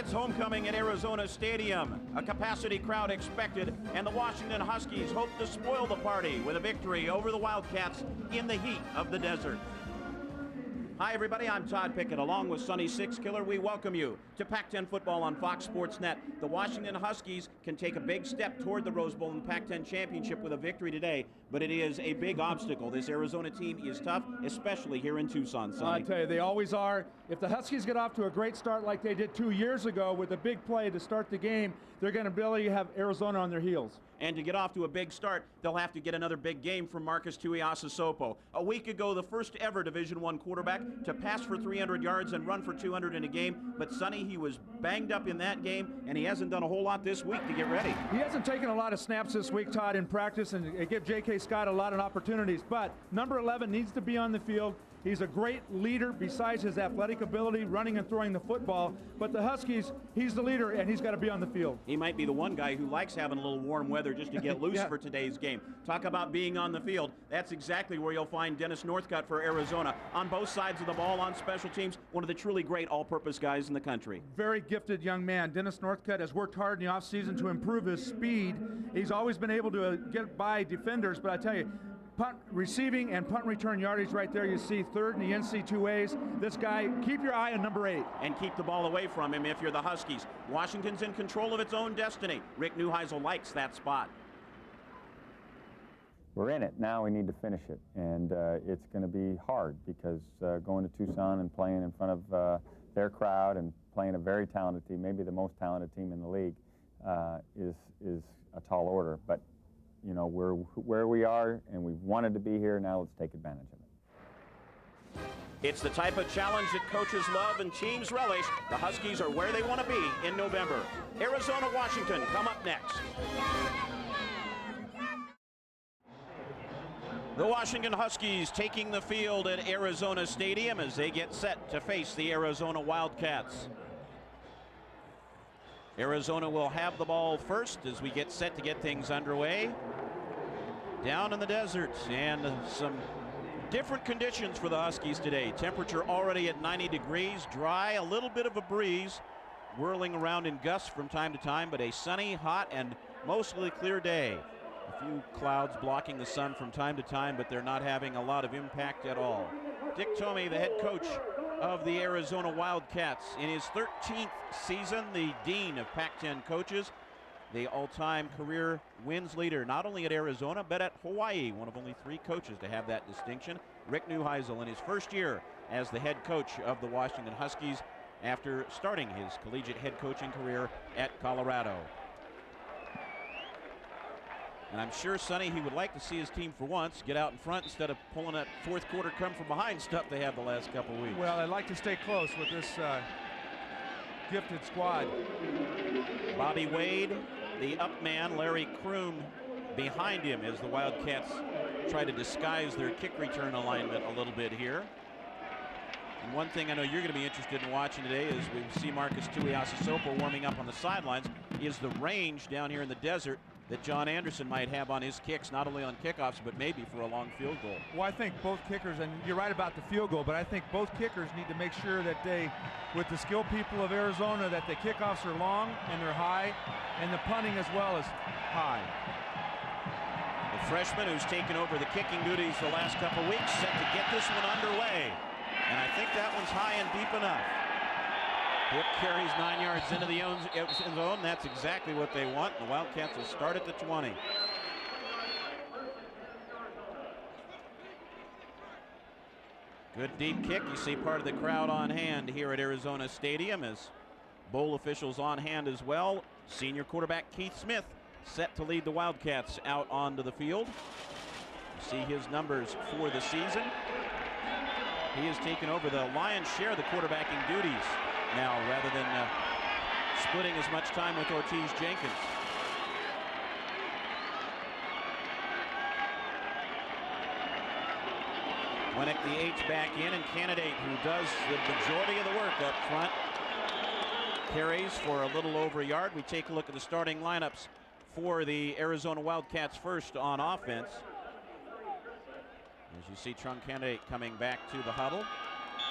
It's homecoming at Arizona Stadium. A capacity crowd expected, and the Washington Huskies hope to spoil the party with a victory over the Wildcats in the heat of the desert. Hi everybody, I'm Todd Pickett. Along with Sonny Sixkiller, we welcome you to Pac-10 football on Fox Sports Net. The Washington Huskies can take a big step toward the Rose Bowl and the Pac-10 championship with a victory today, but it is a big obstacle. This Arizona team is tough, especially here in Tucson, Sonny. I tell you, they always are. If the Huskies get off to a great start like they did 2 years ago with a big play to start the game, they're going to really have Arizona on their heels. And to get off to a big start, they'll have to get another big game from Marcus Tuiasosopo. A week ago, the first ever Division I quarterback to pass for 300 yards and run for 200 in a game. But Sonny, he was banged up in that game, and he hasn't done a whole lot this week to get ready. He hasn't taken a lot of snaps this week, Todd, in practice, and it gives J.K. Scott a lot of opportunities. But number 11 needs to be on the field. He's a great leader besides his athletic ability, running and throwing the football. But the Huskies, he's the leader, and he's got to be on the field. He might be the one guy who likes having a little warm weather just to get loose for today's game. Talk about being on the field. That's exactly where you'll find Dennis Northcutt for Arizona. On both sides of the ball, on special teams, one of the truly great all-purpose guys in the country. Very gifted young man. Dennis Northcutt has worked hard in the offseason to improve his speed. He's always been able to get by defenders, but I tell you, punt receiving and punt return yardage right there. You see third in the NC2As. This guy, keep your eye on number 8. And keep the ball away from him if you're the Huskies. Washington's in control of its own destiny. Rick Neuheisel likes that spot. We're in it. Now we need to finish it. And it's going to be hard because going to Tucson and playing in front of their crowd and playing a very talented team, maybe the most talented team in the league, is a tall order. But you know, we're where we are, and we've wanted to be here. Now let's take advantage of it. It's the type of challenge that coaches love and teams relish. The Huskies are where they want to be in November. Arizona, Washington, come up next. The Washington Huskies taking the field at Arizona Stadium as they get set to face the Arizona Wildcats. Arizona will have the ball first as we get set to get things underway. Down in the desert, and some different conditions for the Huskies today. Temperature already at 90 degrees, dry, a little bit of a breeze, whirling around in gusts from time to time, but a sunny, hot, and mostly clear day. A few clouds blocking the sun from time to time, but they're not having a lot of impact at all. Dick Tomey, the head coach of the Arizona Wildcats, in his 13th season, the dean of Pac-10 coaches, the all-time career wins leader, not only at Arizona, but at Hawaii, one of only 3 coaches to have that distinction. Rick Neuheisel in his first year as the head coach of the Washington Huskies after starting his collegiate head coaching career at Colorado. And I'm sure, Sonny, he would like to see his team for once get out in front instead of pulling that fourth quarter come from behind stuff they have the last couple of weeks. Well, I'd like to stay close with this gifted squad. Bobby Wade, the up man, Larry Kroom behind him as the Wildcats try to disguise their kick return alignment a little bit here. And one thing I know you're going to be interested in watching today is we see Marcus Tuiasosopo warming up on the sidelines, is the range down here in the desert that John Anderson might have on his kicks, not only on kickoffs, but maybe for a long field goal. Well, I think both kickers, and you're right about the field goal, but I think both kickers need to make sure that they, with the skilled people of Arizona, that the kickoffs are long and they're high, and the punting as well is high. The freshman who's taken over the kicking duties the last couple weeks set to get this one underway. And I think that one's high and deep enough. Hip carries 9 yards into the end zone. That's exactly what they want. The Wildcats will start at the 20. Good deep kick. You see part of the crowd on hand here at Arizona Stadium as bowl officials on hand as well. Senior quarterback Keith Smith set to lead the Wildcats out onto the field. You see his numbers for the season. He has taken over the lion's share of the quarterbacking duties now, rather than splitting as much time with Ortiz Jenkins. Winnick, the H, back in, and Candidate, who does the majority of the work up front, carries for a little over a yard. We take a look at the starting lineups for the Arizona Wildcats first on offense. As you see, Trung Candidate coming back to the huddle.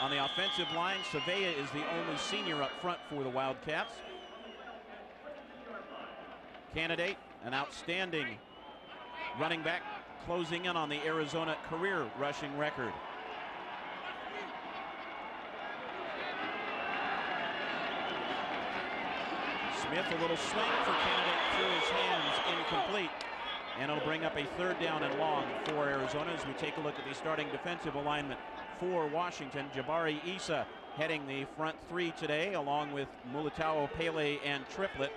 On the offensive line, Savea is the only senior up front for the Wildcats. Candidate, an outstanding running back, closing in on the Arizona career rushing record. Smith, a little swing for Candidate through his hands, incomplete. And it'll bring up a 3rd down and long for Arizona as we take a look at the starting defensive alignment for Washington. Jabari Issa heading the front 3 today, along with Mulatao, Pele, and Triplett.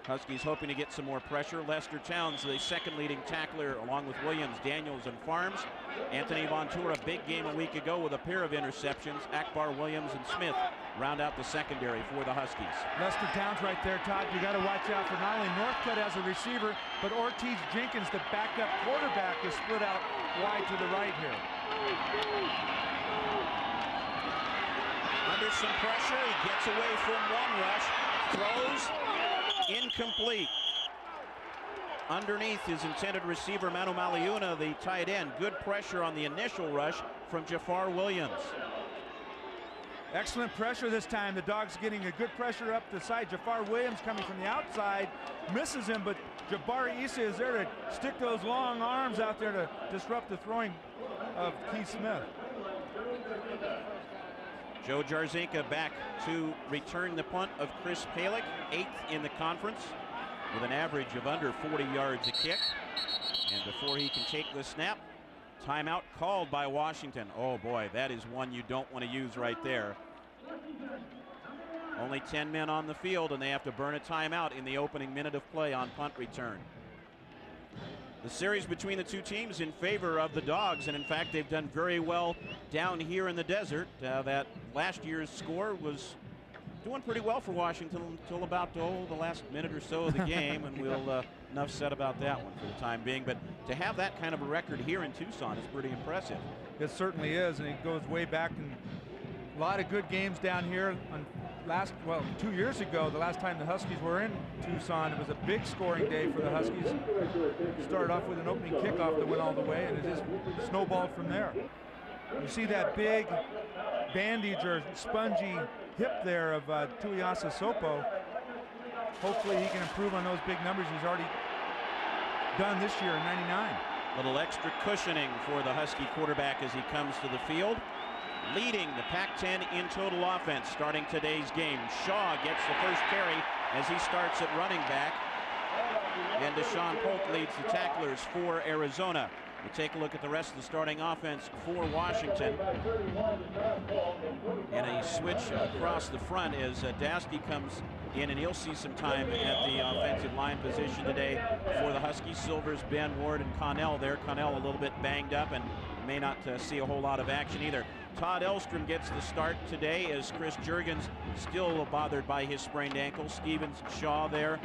Huskies hoping to get some more pressure. Lester Towns, the 2nd leading tackler, along with Williams, Daniels, and Farms. Anthony Vontura, big game a week ago with a pair of interceptions. Akbar, Williams, and Smith round out the secondary for the Huskies. Lester Towns right there, Todd. You got to watch out for not only Northcutt as a receiver, but Ortiz Jenkins, the backup quarterback, is split out wide to the right here. Under some pressure, he gets away from one rush, throws, incomplete. Underneath his intended receiver, Manu Maliuna, the tight end. Good pressure on the initial rush from Jafar Williams. Excellent pressure this time. The Dogs getting a good pressure up the side. Jafar Williams coming from the outside, misses him, but Jabari Issa is there to stick those long arms out there to disrupt the throwing of Keith Smith. Joe Jarzinka back to return the punt of Chris Palick, 8th in the conference, with an average of under 40 yards a kick. And before he can take the snap, timeout called by Washington. Oh boy, that is one you don't want to use right there. Only 10 men on the field, and they have to burn a timeout in the opening minute of play on punt return. The series between the two teams in favor of the Dogs, and in fact they've done very well down here in the desert. That last year's score was doing pretty well for Washington until about the last minute or so of the game, and we'll enough said about that one for the time being. But to have that kind of a record here in Tucson is pretty impressive. It certainly is, and it goes way back, and a lot of good games down here. On 2 years ago, the last time the Huskies were in Tucson, it was a big scoring day for the Huskies. Started off with an opening kickoff that went all the way, and it just snowballed from there. You see that big bandage or spongy hip there of Tuiasa Sopo. Hopefully he can improve on those big numbers he's already done this year in '99. Little extra cushioning for the Husky quarterback as he comes to the field. Leading the Pac-10 in total offense starting today's game. Shaw gets the first carry as he starts at running back. And Deshaun Polk leads the tacklers for Arizona. We'll take a look at the rest of the starting offense for Washington. And a switch across the front as Dasky comes in, and he'll see some time at the offensive line position today for the Huskies. Silvers, Ben Ward, and Connell there. Connell a little bit banged up and may not see a whole lot of action either. Todd Elstrom gets the start today as Chris Jurgens still bothered by his sprained ankle. Stevens, Shaw there.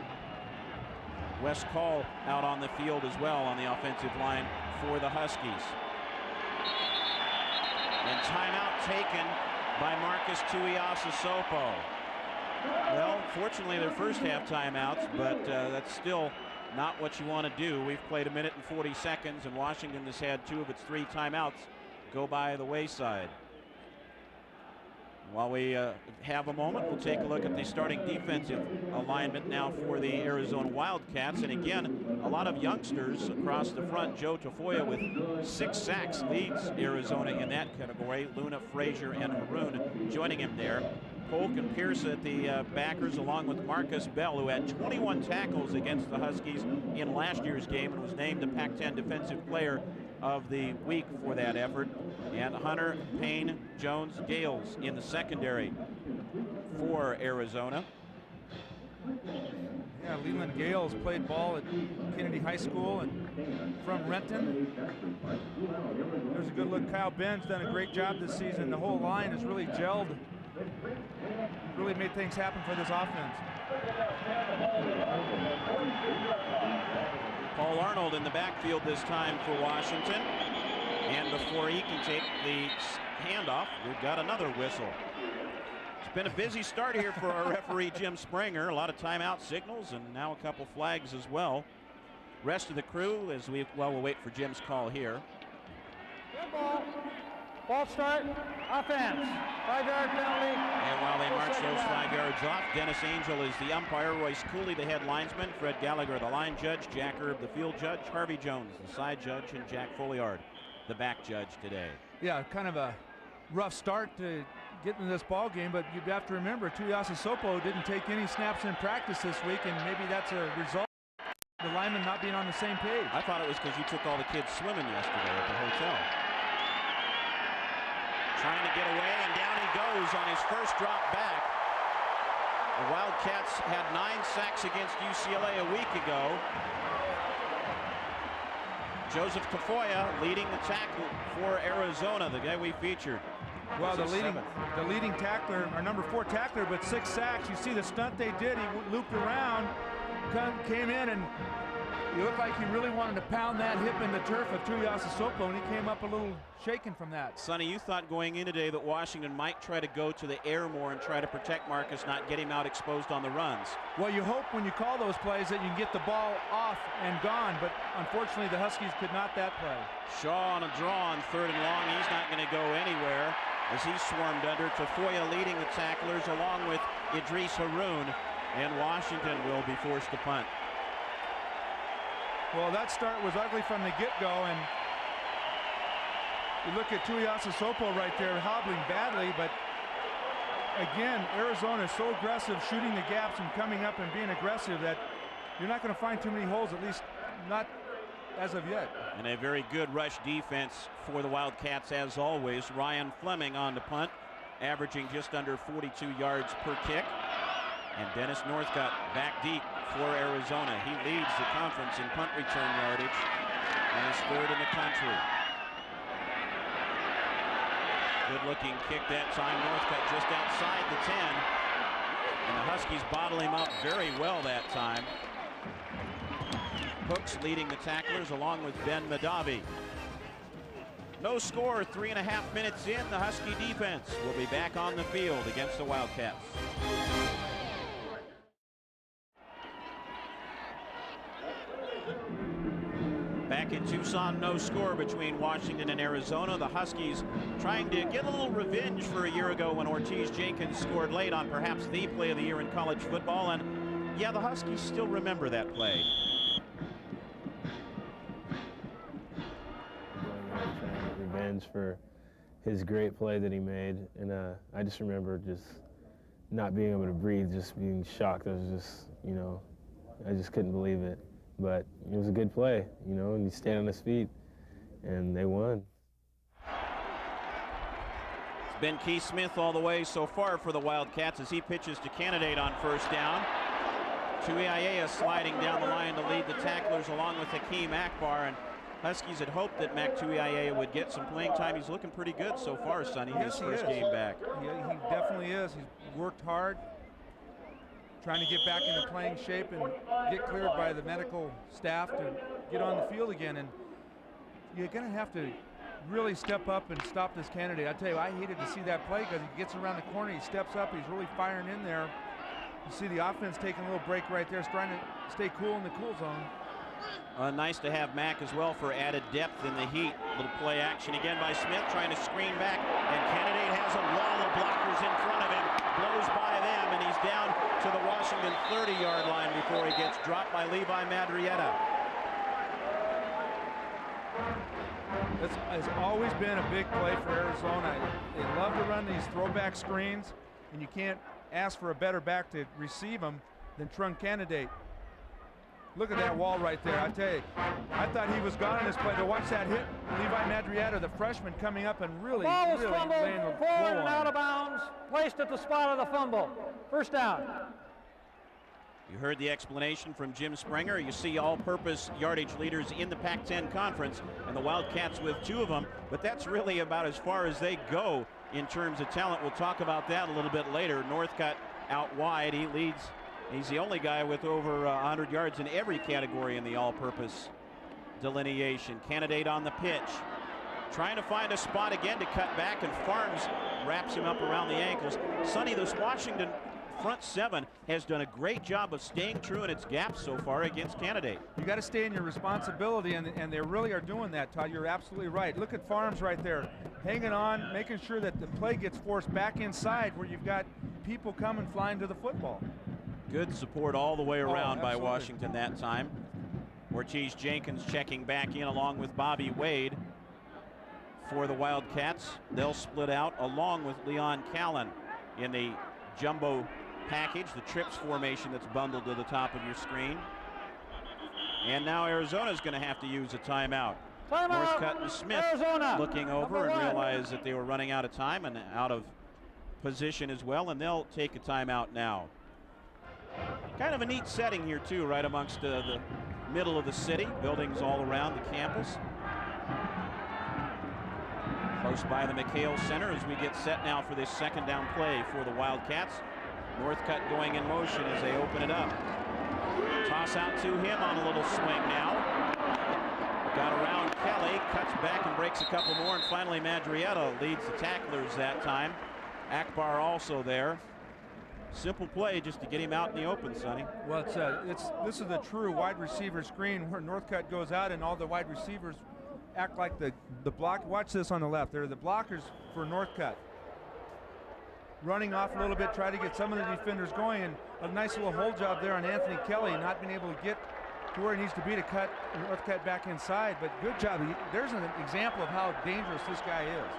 Wes Call out on the field as well on the offensive line for the Huskies. And timeout taken by Marcus Tuiasa Sopo. Well, fortunately their first half timeouts, but that's still not what you want to do. We've played 1 minute and 40 seconds, and Washington has had 2 of its 3 timeouts go by the wayside. While we have a moment, we'll take a look at the starting defensive alignment now for the Arizona Wildcats. And again, a lot of youngsters across the front. Joe Tafoya with 6 sacks leads Arizona in that category. Luna, Frazier, and Haroon joining him there. Polk and Pierce at the backers, along with Marcus Bell, who had 21 tackles against the Huskies in last year's game and was named the Pac-10 Defensive Player of the Week for that effort. And Hunter, Payne, Jones, Gales in the secondary for Arizona. Yeah, Leland Gales played ball at Kennedy High School and from Renton. There's a good look. Kyle Ben's done a great job this season. The whole line has really gelled. Really made things happen for this offense. Paul Arnold in the backfield this time for Washington. And before he can take the handoff, we've got another whistle. It's been a busy start here for our referee, Jim Springer. A lot of timeout signals and now a couple flags as well. Rest of the crew, as we'll wait for Jim's call here. False start, offense, 5-yard penalty. And while they march those 5 yards off, Dennis Angel is the umpire, Royce Cooley the head linesman, Fred Gallagher the line judge, Jack Erb the field judge, Harvey Jones the side judge, and Jack Folliard the back judge today. Yeah, kind of a rough start to get into this ball game, but you'd have to remember Tuiasosopo didn't take any snaps in practice this week, and maybe that's a result of the linemen not being on the same page. I thought it was because you took all the kids swimming yesterday at the hotel. Trying to get away, and down he goes on his first drop back. The Wildcats had 9 sacks against UCLA a week ago. Joseph Tafoya leading the tackle for Arizona, the guy we featured. Well, the leading tackler, our number 4 tackler, but 6 sacks. You see the stunt they did. He looped around, came in, and he looked like he really wanted to pound that hip in the turf of Tuiasosopo, and he came up a little shaken from that. Sonny, you thought going in today that Washington might try to go to the air more and try to protect Marcus, not get him out exposed on the runs. Well, you hope when you call those plays that you can get the ball off and gone, but unfortunately the Huskies could not that play. Shaw on a draw on 3rd and long. He's not going to go anywhere as he swarmed under. Tafoya leading the tacklers along with Idris Haroun, and Washington will be forced to punt. Well, that start was ugly from the get-go, and you look at Tuiasosopo right there hobbling badly, but again, Arizona is so aggressive shooting the gaps and coming up and being aggressive that you're not going to find too many holes, at least not as of yet. And a very good rush defense for the Wildcats as always. Ryan Fleming on the punt, averaging just under 42 yards per kick. And Dennis Northcutt back deep for Arizona. He leads the conference in punt return yardage and is 3rd in the country. Good looking kick that time. Northcutt just outside the 10. And the Huskies bottle him up very well that time. Hooks leading the tacklers along with Ben Madavi. No score, 3.5 minutes in. The Husky defense will be back on the field against the Wildcats. Back in Tucson, no score between Washington and Arizona. The Huskies trying to get a little revenge for a year ago when Ortiz Jenkins scored late on perhaps the play of the year in college football. And yeah, the Huskies still remember that play. Revenge for his great play that he made. And I just remember just not being able to breathe, just being shocked. I was just, you know, I just couldn't believe it. But it was a good play, you know, and he stayed on his feet, and they won. It's been Keith Smith all the way so far for the Wildcats as he pitches to Candidate on 1st down. Tuiaea sliding down the line to lead the tacklers along with Hakeem Akbar, and Huskies had hoped that Mac Tuiaea would get some playing time. He's looking pretty good so far, Sonny, his first game back. Yeah, he definitely is. He's worked hard, trying to get back into playing shape and get cleared by the medical staff to get on the field again. And you're going to have to really step up and stop this Candidate. I tell you, I hated to see that play because he gets around the corner, he steps up, he's really firing in there. You see the offense taking a little break right there, trying to stay cool in the cool zone. Nice to have Mac as well for added depth in the heat. Little play action again by Smith, trying to screen back, and Candidate has a wall of blockers in front of him, blows by them, and he's down to the Washington 30-yard line before he gets dropped by Levi Madrietta. This has always been a big play for Arizona. They love to run these throwback screens, and you can't ask for a better back to receive them than Trung Candidate. Look at that wall right there. I tell you, I thought he was gone in this play, but watch that hit. Levi Madrietta, the freshman, coming up and really Ball was laying the fumbled, blow forward and on out him. of bounds, placed at the spot of the fumble. 1st down. You heard the explanation from Jim Springer. You see all-purpose yardage leaders in the Pac-10 conference, and the Wildcats with 2 of them, but that's really about as far as they go in terms of talent. We'll talk about that a little bit later. Northcutt out wide. He leads. He's the only guy with over 100 yards in every category in the all-purpose delineation. Candidate on the pitch, trying to find a spot again to cut back, and Farms wraps him up around the ankles. Sonny, this Washington that front seven has done a great job of staying true in its gaps so far against Candidate. You got to stay in your responsibility, and they really are doing that, Todd. You're absolutely right. Look at Farms right there, hanging on, making sure that the play gets forced back inside where you've got people coming flying to the football. Good support all the way around by Washington that time. Ortiz Jenkins checking back in along with Bobby Wade for the Wildcats. They'll split out along with Leon Callan in the jumbo package, the trips formation that's bundled to the top of your screen. And now Arizona's going to have to use a timeout. Northcutt and Smith Arizona, looking over and realize that they were running out of time and out of position as well, and they'll take a timeout now. Kind of a neat setting here too, right amongst the middle of the city, buildings all around the campus. Close by the McHale Center as we get set now for this second down play for the Wildcats. Northcutt going in motion as they open it up. Toss out to him on a little swing now. Got around Kelly, cuts back and breaks a couple more, and finally Madrietta leads the tacklers that time. Akbar also there. Simple play just to get him out in the open, Sonny. Well, this is the true wide receiver screen where Northcutt goes out and all the wide receivers act like the block. Watch this on the left. They're the blockers for Northcutt. Running off a little bit, try to get some of the defenders going, and a nice little hold job there on Anthony Kelly, not being able to get to where he needs to be to cut Northcutt back inside. But good job. There's an example of how dangerous this guy is.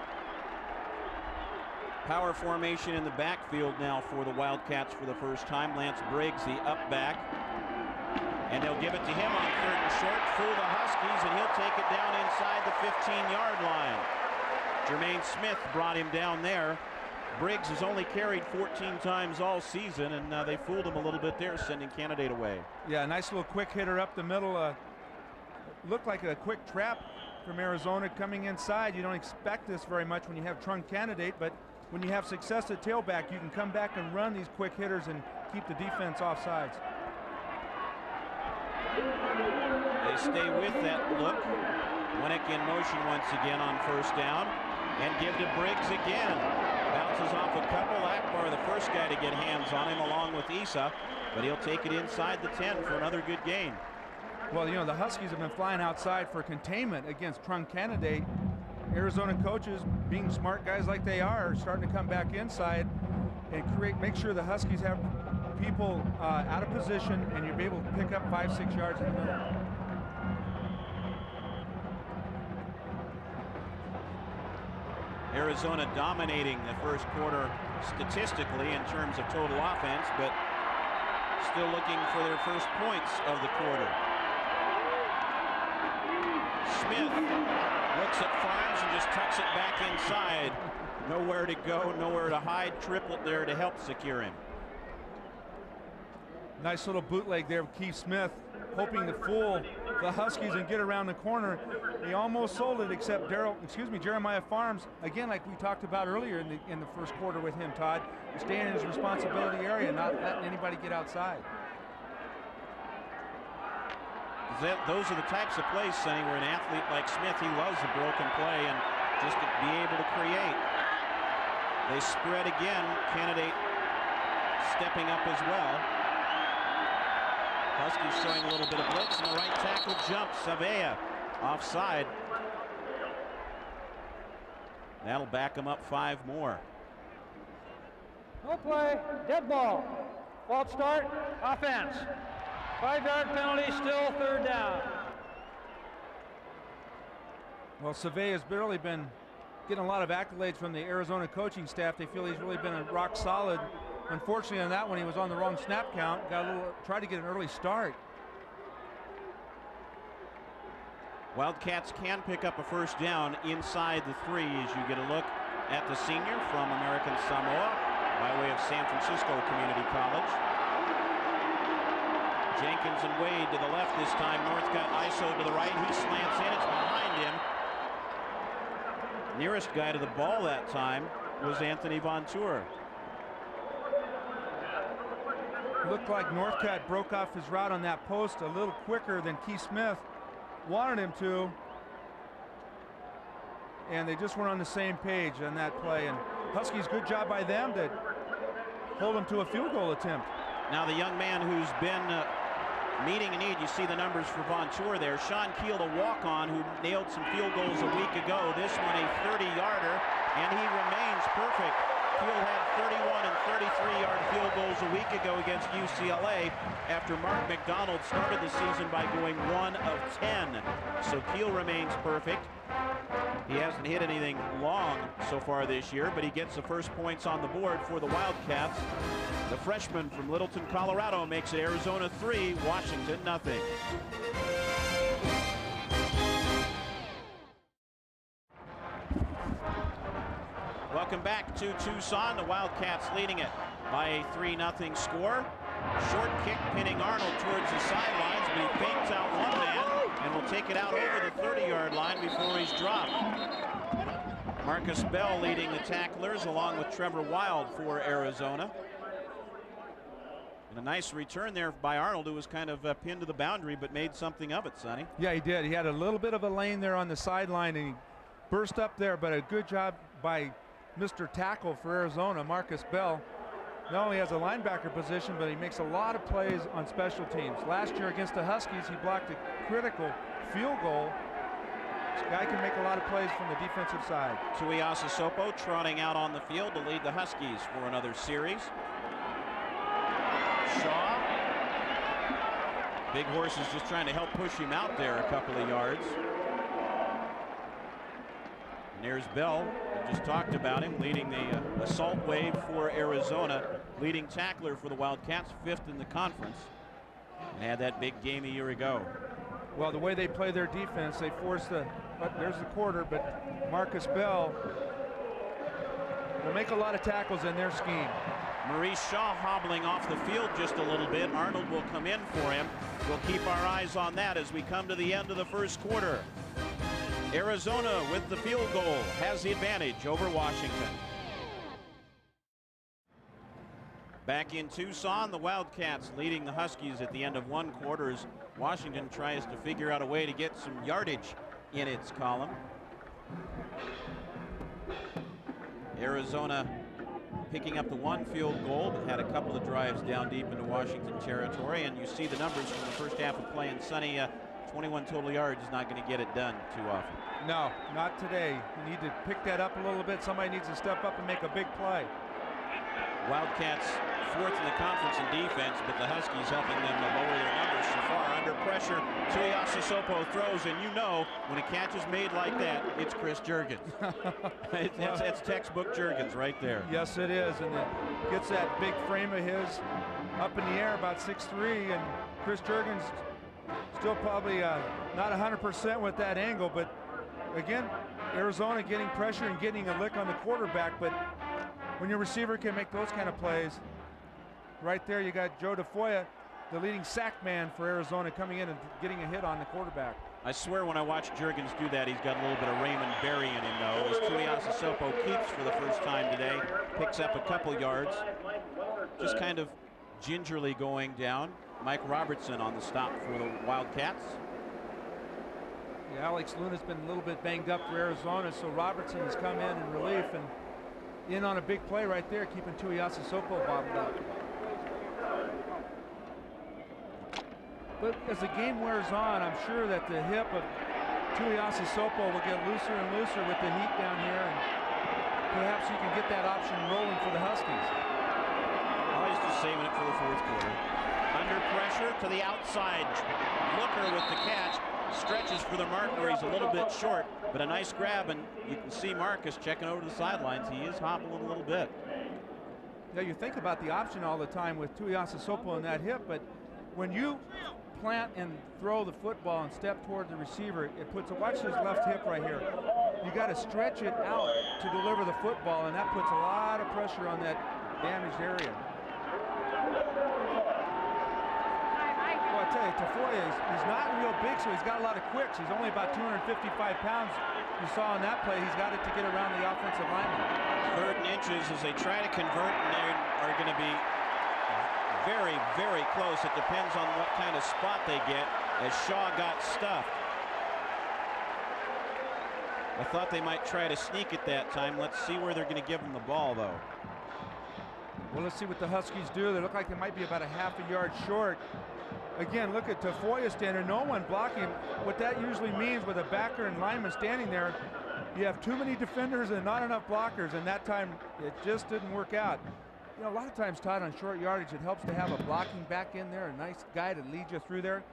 Power formation in the backfield now for the Wildcats for the first time. Lance Briggs, the up back. And they'll give it to him on third and short. Fool the Huskies, and he'll take it down inside the 15-yard line. Jermaine Smith brought him down there. Briggs has only carried 14 times all season, and they fooled him a little bit there, sending Candidate away. Yeah, nice little quick hitter up the middle. Looked like a quick trap from Arizona coming inside. You don't expect this very much when you have Trung Candidate, but when you have success at tailback, you can come back and run these quick hitters and keep the defense off sides. They stay with that look. Winnick in motion once again on first down, and give to Briggs again. Bounces off a couple. Akbar, the first guy to get hands on him, along with Issa, but he'll take it inside the 10 for another good gain. Well, you know, the Huskies have been flying outside for containment against Trung Candidate. Arizona coaches, being smart guys like they are starting to come back inside and make sure the Huskies have people out of position, and you'll be able to pick up 5-6 yards in the middle. Arizona dominating the first quarter statistically in terms of total offense, but still looking for their first points of the quarter. Smith looks at Farms and just tucks it back inside. Nowhere to go, nowhere to hide. Triplet there to help secure him. Nice little bootleg there with Keith Smith, hoping to fool the Huskies and get around the corner. He almost sold it, except Jeremiah Farms, again, like we talked about earlier in the first quarter with him, Todd, staying in his responsibility area, not letting anybody get outside. Those are the types of plays, Sonny, where an athlete like Smith, he loves the broken play and just to be able to create. They spread again, Candidate stepping up as well. Huskies showing a little bit of blitz, and the right tackle jumps. Savea offside. That'll back them up 5 more. No play, dead ball. False start, offense. 5-yard penalty, still third down. Well, Savea's barely been getting a lot of accolades from the Arizona coaching staff. They feel he's really been a rock solid. Unfortunately, on that one, he was on the wrong snap count. Tried to get an early start. Wildcats can pick up a first down inside the 3 as you get a look at the senior from American Samoa by way of San Francisco Community College. Jenkins and Wade to the left this time. Northcutt ISO to the right. He slants in. It's behind him. Nearest guy to the ball that time was Anthony Von Tour. Looked like Northcutt broke off his route on that post a little quicker than Keith Smith wanted him to. And they just weren't on the same page on that play. And Huskies, good job by them to hold them to a field goal attempt. Now the young man who's been meeting a need, you see the numbers for Von Tour there. Sean Keel, a walk-on who nailed some field goals a week ago. This one a 30-yarder, and he remains perfect. Keel had 31 and 33-yard field goals a week ago against UCLA after Mark McDonald started the season by going 1 of 10. So Keel remains perfect. He hasn't hit anything long so far this year, but he gets the first points on the board for the Wildcats. The freshman from Littleton, Colorado makes it Arizona 3, Washington nothing. Welcome back to Tucson. The Wildcats leading it by a 3-0 score. Short kick pinning Arnold towards the sidelines, but he feints out one man and will take it out over the 30-yard line before he's dropped. Marcus Bell leading the tacklers along with Trevor Wild for Arizona. And a nice return there by Arnold, who was kind of pinned to the boundary but made something of it, Sonny. Yeah, he did. He had a little bit of a lane there on the sideline and he burst up there, but a good job by Mr. Tackle for Arizona, Marcus Bell. Not only has a linebacker position, but he makes a lot of plays on special teams. Last year against the Huskies, he blocked a critical field goal. This guy can make a lot of plays from the defensive side. Tuiasa Sopo trotting out on the field to lead the Huskies for another series. Shaw. Big Horse is just trying to help push him out there a couple of yards. And there's Bell. We just talked about him leading the assault wave for Arizona, leading tackler for the Wildcats, 5th in the conference, and had that big game a year ago. Well, the way they play their defense, they force there's the quarter, but Marcus Bell will make a lot of tackles in their scheme. Maurice Shaw hobbling off the field just a little bit. Arnold will come in for him. We'll keep our eyes on that as we come to the end of the first quarter. Arizona with the field goal has the advantage over Washington. Back in Tucson, the Wildcats leading the Huskies at the end of one quarter as Washington tries to figure out a way to get some yardage in its column. Arizona picking up the one field goal, but had a couple of drives down deep into Washington territory, and you see the numbers from the first half of play, and Sonny, 21 total yards is not going to get it done too often. No, not today. You need to pick that up a little bit. Somebody needs to step up and make a big play. Wildcats 4th in the conference in defense, but the Huskies helping them to lower their numbers so far. Under pressure, Tuiasa Sopo throws, and you know when a catch is made like that, it's Chris Jurgens. It's textbook Jurgens right there. Yes, it is, and it gets that big frame of his up in the air, about 6'3", and Chris Jurgens still probably not 100% with that angle, but again, Arizona getting pressure and getting a lick on the quarterback, but when your receiver can make those kind of plays, right there you got Joe DeFoya, the leading sack man for Arizona, coming in and getting a hit on the quarterback. I swear when I watch Jurgens do that, he's got a little bit of Raymond Berry in him, though, as Tuiasa Sopo keeps for the first time today, picks up a couple yards, just kind of gingerly going down. Mike Robertson on the stop for the Wildcats. Yeah, Alex Luna's been a little bit banged up for Arizona, so Robertson has come in relief and in on a big play right there, keeping Tuiasa Sopo bottled up. But as the game wears on, I'm sure that the hip of Tuiasa Sopo will get looser and looser with the heat down here, and perhaps you can get that option rolling for the Huskies. Always just saving it for the fourth quarter. Under pressure to the outside. Looker with the catch. Stretches for the marker. He's a little bit short, but a nice grab, and you can see Marcus checking over the sidelines. He is hobbling a little bit. Yeah, you think about the option all the time with Tuiasa Sopo in that hip, but when you plant and throw the football and step toward the receiver, it puts watch his left hip right here. You got to stretch it out to deliver the football, and that puts a lot of pressure on that damaged area. Well, I tell you, Tafoya, he's not real big, so he's got a lot of quicks. He's only about 255 pounds. You saw on that play, he's got it to get around the offensive lineman. 3rd and inches as they try to convert, and they are going to be very, very close. It depends on what kind of spot they get, as Shaw got stuffed. I thought they might try to sneak it that time. Let's see where they're going to give him the ball, though. Well, let's see what the Huskies do. They look like they might be about a half a yard short. Again, look at Tafoya standing, no one blocking. What that usually means with a backer and lineman standing there, you have too many defenders and not enough blockers, and that time it just didn't work out. You know, a lot of times, Todd, on short yardage, it helps to have a blocking back in there, a nice guy to lead you through there.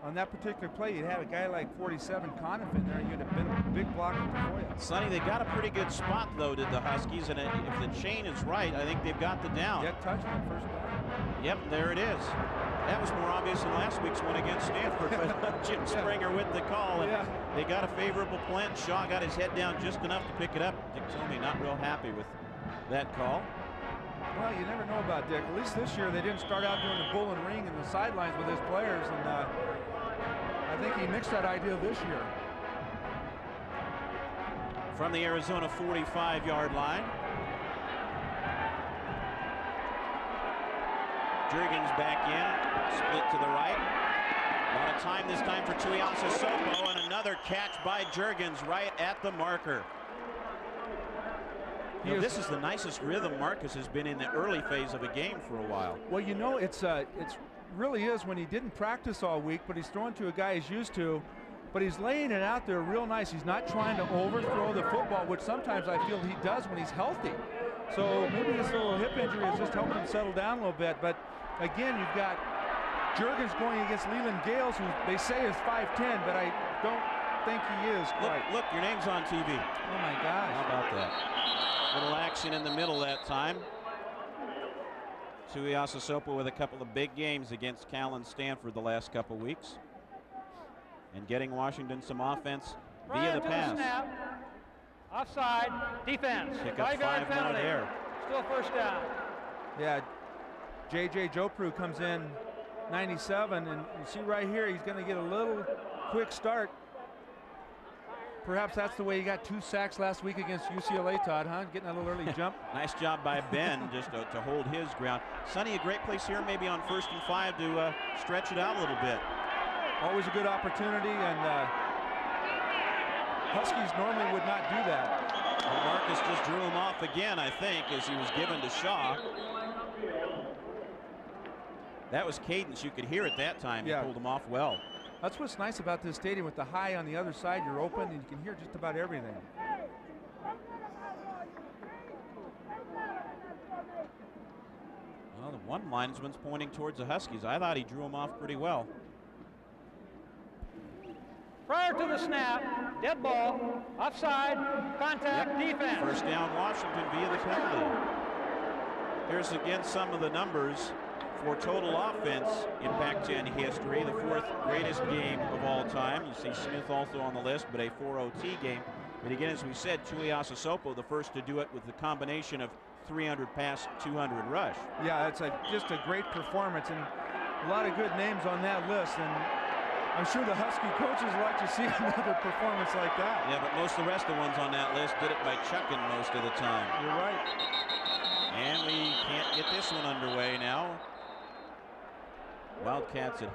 On that particular play, you'd have a guy like 47 Conniff in there, and you'd have been a big block for Tafoya. Sonny, they got a pretty good spot, though, did the Huskies, and if the chain is right, I think they've got the down. Get touched on first down. Yep, there it is. That was more obvious than last week's one against Stanford, but Jim Springer with the call, and they got a favorable plant. Shaw got his head down just enough to pick it up. Dick Tomey not real happy with that call. Well, you never know about Dick. At least this year they didn't start out doing the bull and ring in the sidelines with his players, and I think he mixed that idea this year. From the Arizona 45-yard line. Juergens back in, split to the right. A lot of time this time for Tuiasa Sopo, and another catch by Juergens right at the marker. You know, this is the nicest rhythm Marcus has been in the early phase of a game for a while. Well, you know, it's really is when he didn't practice all week, but he's throwing to a guy he's used to, but he's laying it out there real nice. He's not trying to overthrow the football, which sometimes I feel he does when he's healthy. So maybe this little hip injury is just helping him settle down a little bit. But again, you've got Juergens going against Leland Gales, who they say is 5'10", but I don't think he is quite. Look, your name's on TV. Oh my gosh. How about that? Little action in the middle that time. Tuiasa Sopo with a couple of big games against Cal and Stanford the last couple weeks, and getting Washington some offense via the pass. Snap. Offside, defense. Pick up 5 more there. Still first down. Yeah, J.J. Jopru comes in 97, and you see right here he's going to get a little quick start. Perhaps that's the way he got 2 sacks last week against UCLA, Todd, huh? Getting a little early jump. Nice job by Ben just to hold his ground. Sonny, a great place here maybe on 1st and 5 to stretch it out a little bit. Always a good opportunity, and Huskies normally would not do that. Well, Marcus just drew him off again, I think, as he was given to Shaw. That was cadence. You could hear it that time. He pulled him off well. That's what's nice about this stadium. With the high on the other side, you're open and you can hear just about everything. Well, the one linesman's pointing towards the Huskies. I thought he drew him off pretty well. Prior to the snap, dead ball, offside, contact, defense. First down Washington via the penalty. Here's again some of the numbers for total offense in Pac-10 history. The 4th greatest game of all time. You see Smith also on the list, but a 4 OT game. But again, as we said, Tuiasa Sopo the first to do it with the combination of 300 pass, 200 rush. Yeah, it's just a great performance, and a lot of good names on that list. And I'm sure the Husky coaches would like to see another performance like that. Yeah, but most of the rest of the ones on that list did it by chucking most of the time. You're right. And we can't get this one underway now. Wildcats had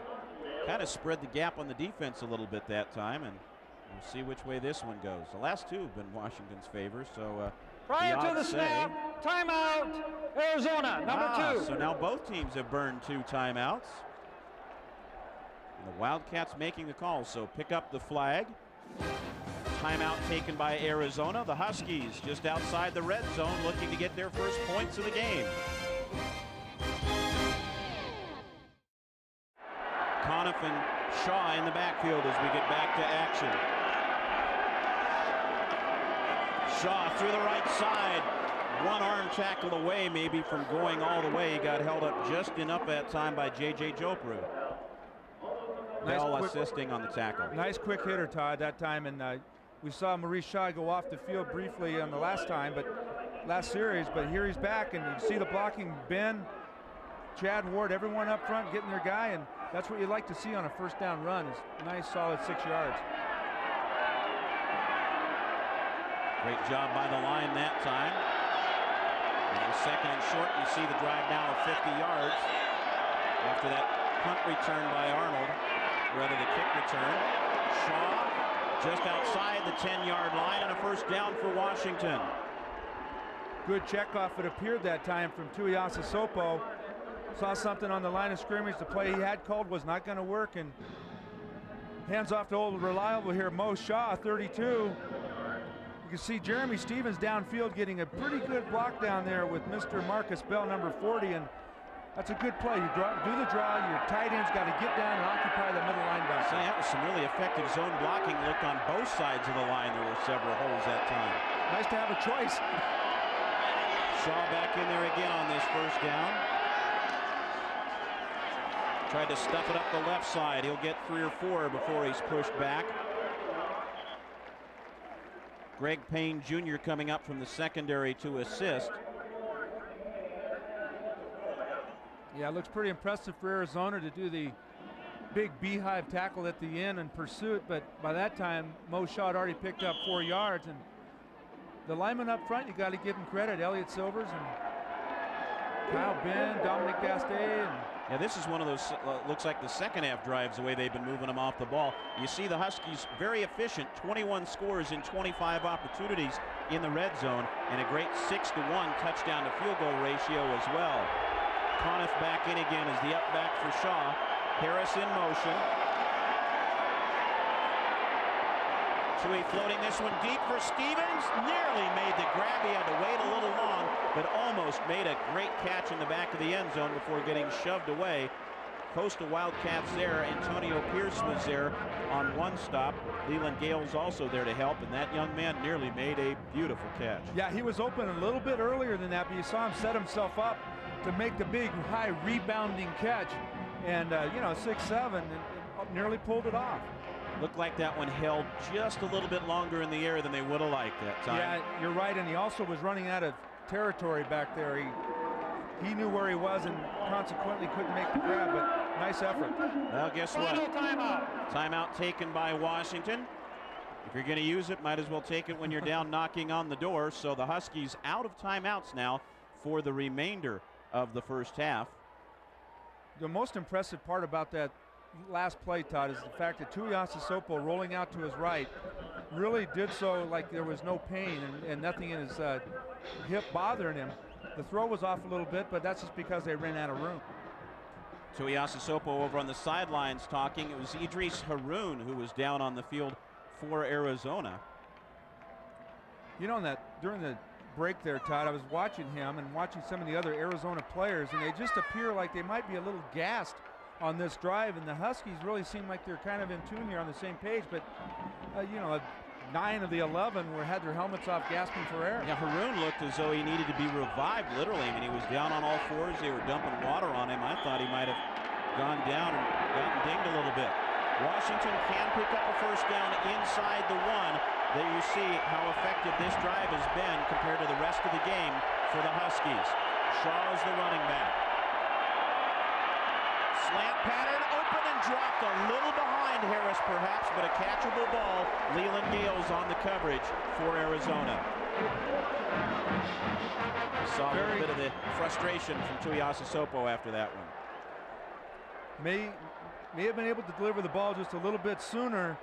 kind of spread the gap on the defense a little bit that time, and we'll see which way this one goes. The last 2 have been Washington's favor, so prior to the snap, timeout, Arizona, number 2. So now both teams have burned 2 timeouts. And the Wildcats making the call, so pick up the flag. Timeout taken by Arizona. The Huskies just outside the red zone looking to get their first points of the game. Conniff and Shaw in the backfield as we get back to action. Shaw through the right side. One arm tackle away maybe from going all the way. He got held up just enough that time by J.J. Jopru. Bell assisting on the tackle. Nice quick hitter, Todd, that time. And we saw Maurice Shaw go off the field briefly on the last series, but here he's back, and you see the blocking. Ben, Chad Ward, everyone up front getting their guy, and that's what you like to see on a first down run, is nice solid 6 yards. Great job by the line that time. And 2nd and short, you see the drive now of 50 yards after that punt return by Arnold, rather the kick return. Shaw just outside the 10-yard line, and a first down for Washington. good checkoff, it appeared that time, from Tuiasa Sopo. Saw something on the line of scrimmage. The play he had called was not going to work, and hands off to old reliable here, Mo Shaw, 32. You can see Jeremy Stevens downfield getting a pretty good block down there with Mr. Marcus Bell, number 40, and that's a good play. You do the draw, your tight end's got to get down and occupy the middle linebacker. So that was some really effective zone blocking. Looked on both sides of the line. There were several holes that time. Nice to have a choice. Shaw back in there again on this first down. Tried to stuff it up the left side. He'll get 3 or 4 before he's pushed back. Greg Payne Jr. coming up from the secondary to assist. Yeah, it looks pretty impressive for Arizona to do the big beehive tackle at the end in pursuit, but by that time, Mo Shaw had already picked up 4 yards, and the linemen up front, you got to give them credit. Elliot Silvers and Kyle Ben, Dominic Gastey, and yeah, this is one of those, looks like the second half drives, the way they've been moving them off the ball. You see the Huskies very efficient, 21 scores in 25 opportunities in the red zone, and a great 6-1 touchdown to field goal ratio as well. Conniff back in again as the up back for Shaw. Harris in motion. Tui floating this one deep for Stevens. Nearly made the grab. He had to wait a little long, but almost made a great catch in the back of the end zone before getting shoved away. Coastal Wildcats there. Antonio Pierce was there on one stop. Leland Gale's also there to help, and that young man nearly made a beautiful catch. yeah, he was open a little bit earlier than that, but you saw him set himself up to make the big high rebounding catch, and you know, 6'7", and nearly pulled it off. Looked like that one held just a little bit longer in the air than they would have liked that time. Yeah, you're right, and he also was running out of territory back there. He knew where he was and consequently couldn't make the grab, but nice effort. Well, guess what? Timeout. Timeout taken by Washington. If you're going to use it, might as well take it when you're down knocking on the door. So the Huskies out of timeouts now for the remainder of the first half. The most impressive part about that last play, Todd, is the fact that Tuiasa Sopo, rolling out to his right, really did so like there was no pain and nothing in his hip bothering him. The throw was off a little bit, but that's just because they ran out of room. Tuiasa Sopo over on the sidelines talking. It was Idris Haroun who was down on the field for Arizona. You know, that during the break there, Todd, I was watching him and watching some of the other Arizona players, and they just appear like they might be a little gassed on this drive, and the Huskies really seem like they're kind of in tune here on the same page, but you know, 9 of the 11 had their helmets off, gasping for air. Yeah, Haroun looked as though he needed to be revived, literally. I mean, he was down on all fours. They were dumping water on him. I thought he might have gone down and gotten dinged a little bit. Washington can pick up a first down inside the 1. There you see how effective this drive has been compared to the rest of the game for the Huskies. Shaw is the running back. Slant pattern, open and dropped a little behind Harris perhaps, but a catchable ball. Leland Gale's on the coverage for Arizona. Saw a little bit of the frustration from Tuiasa Sopo after that one. May have been able to deliver the ball just a little bit sooner.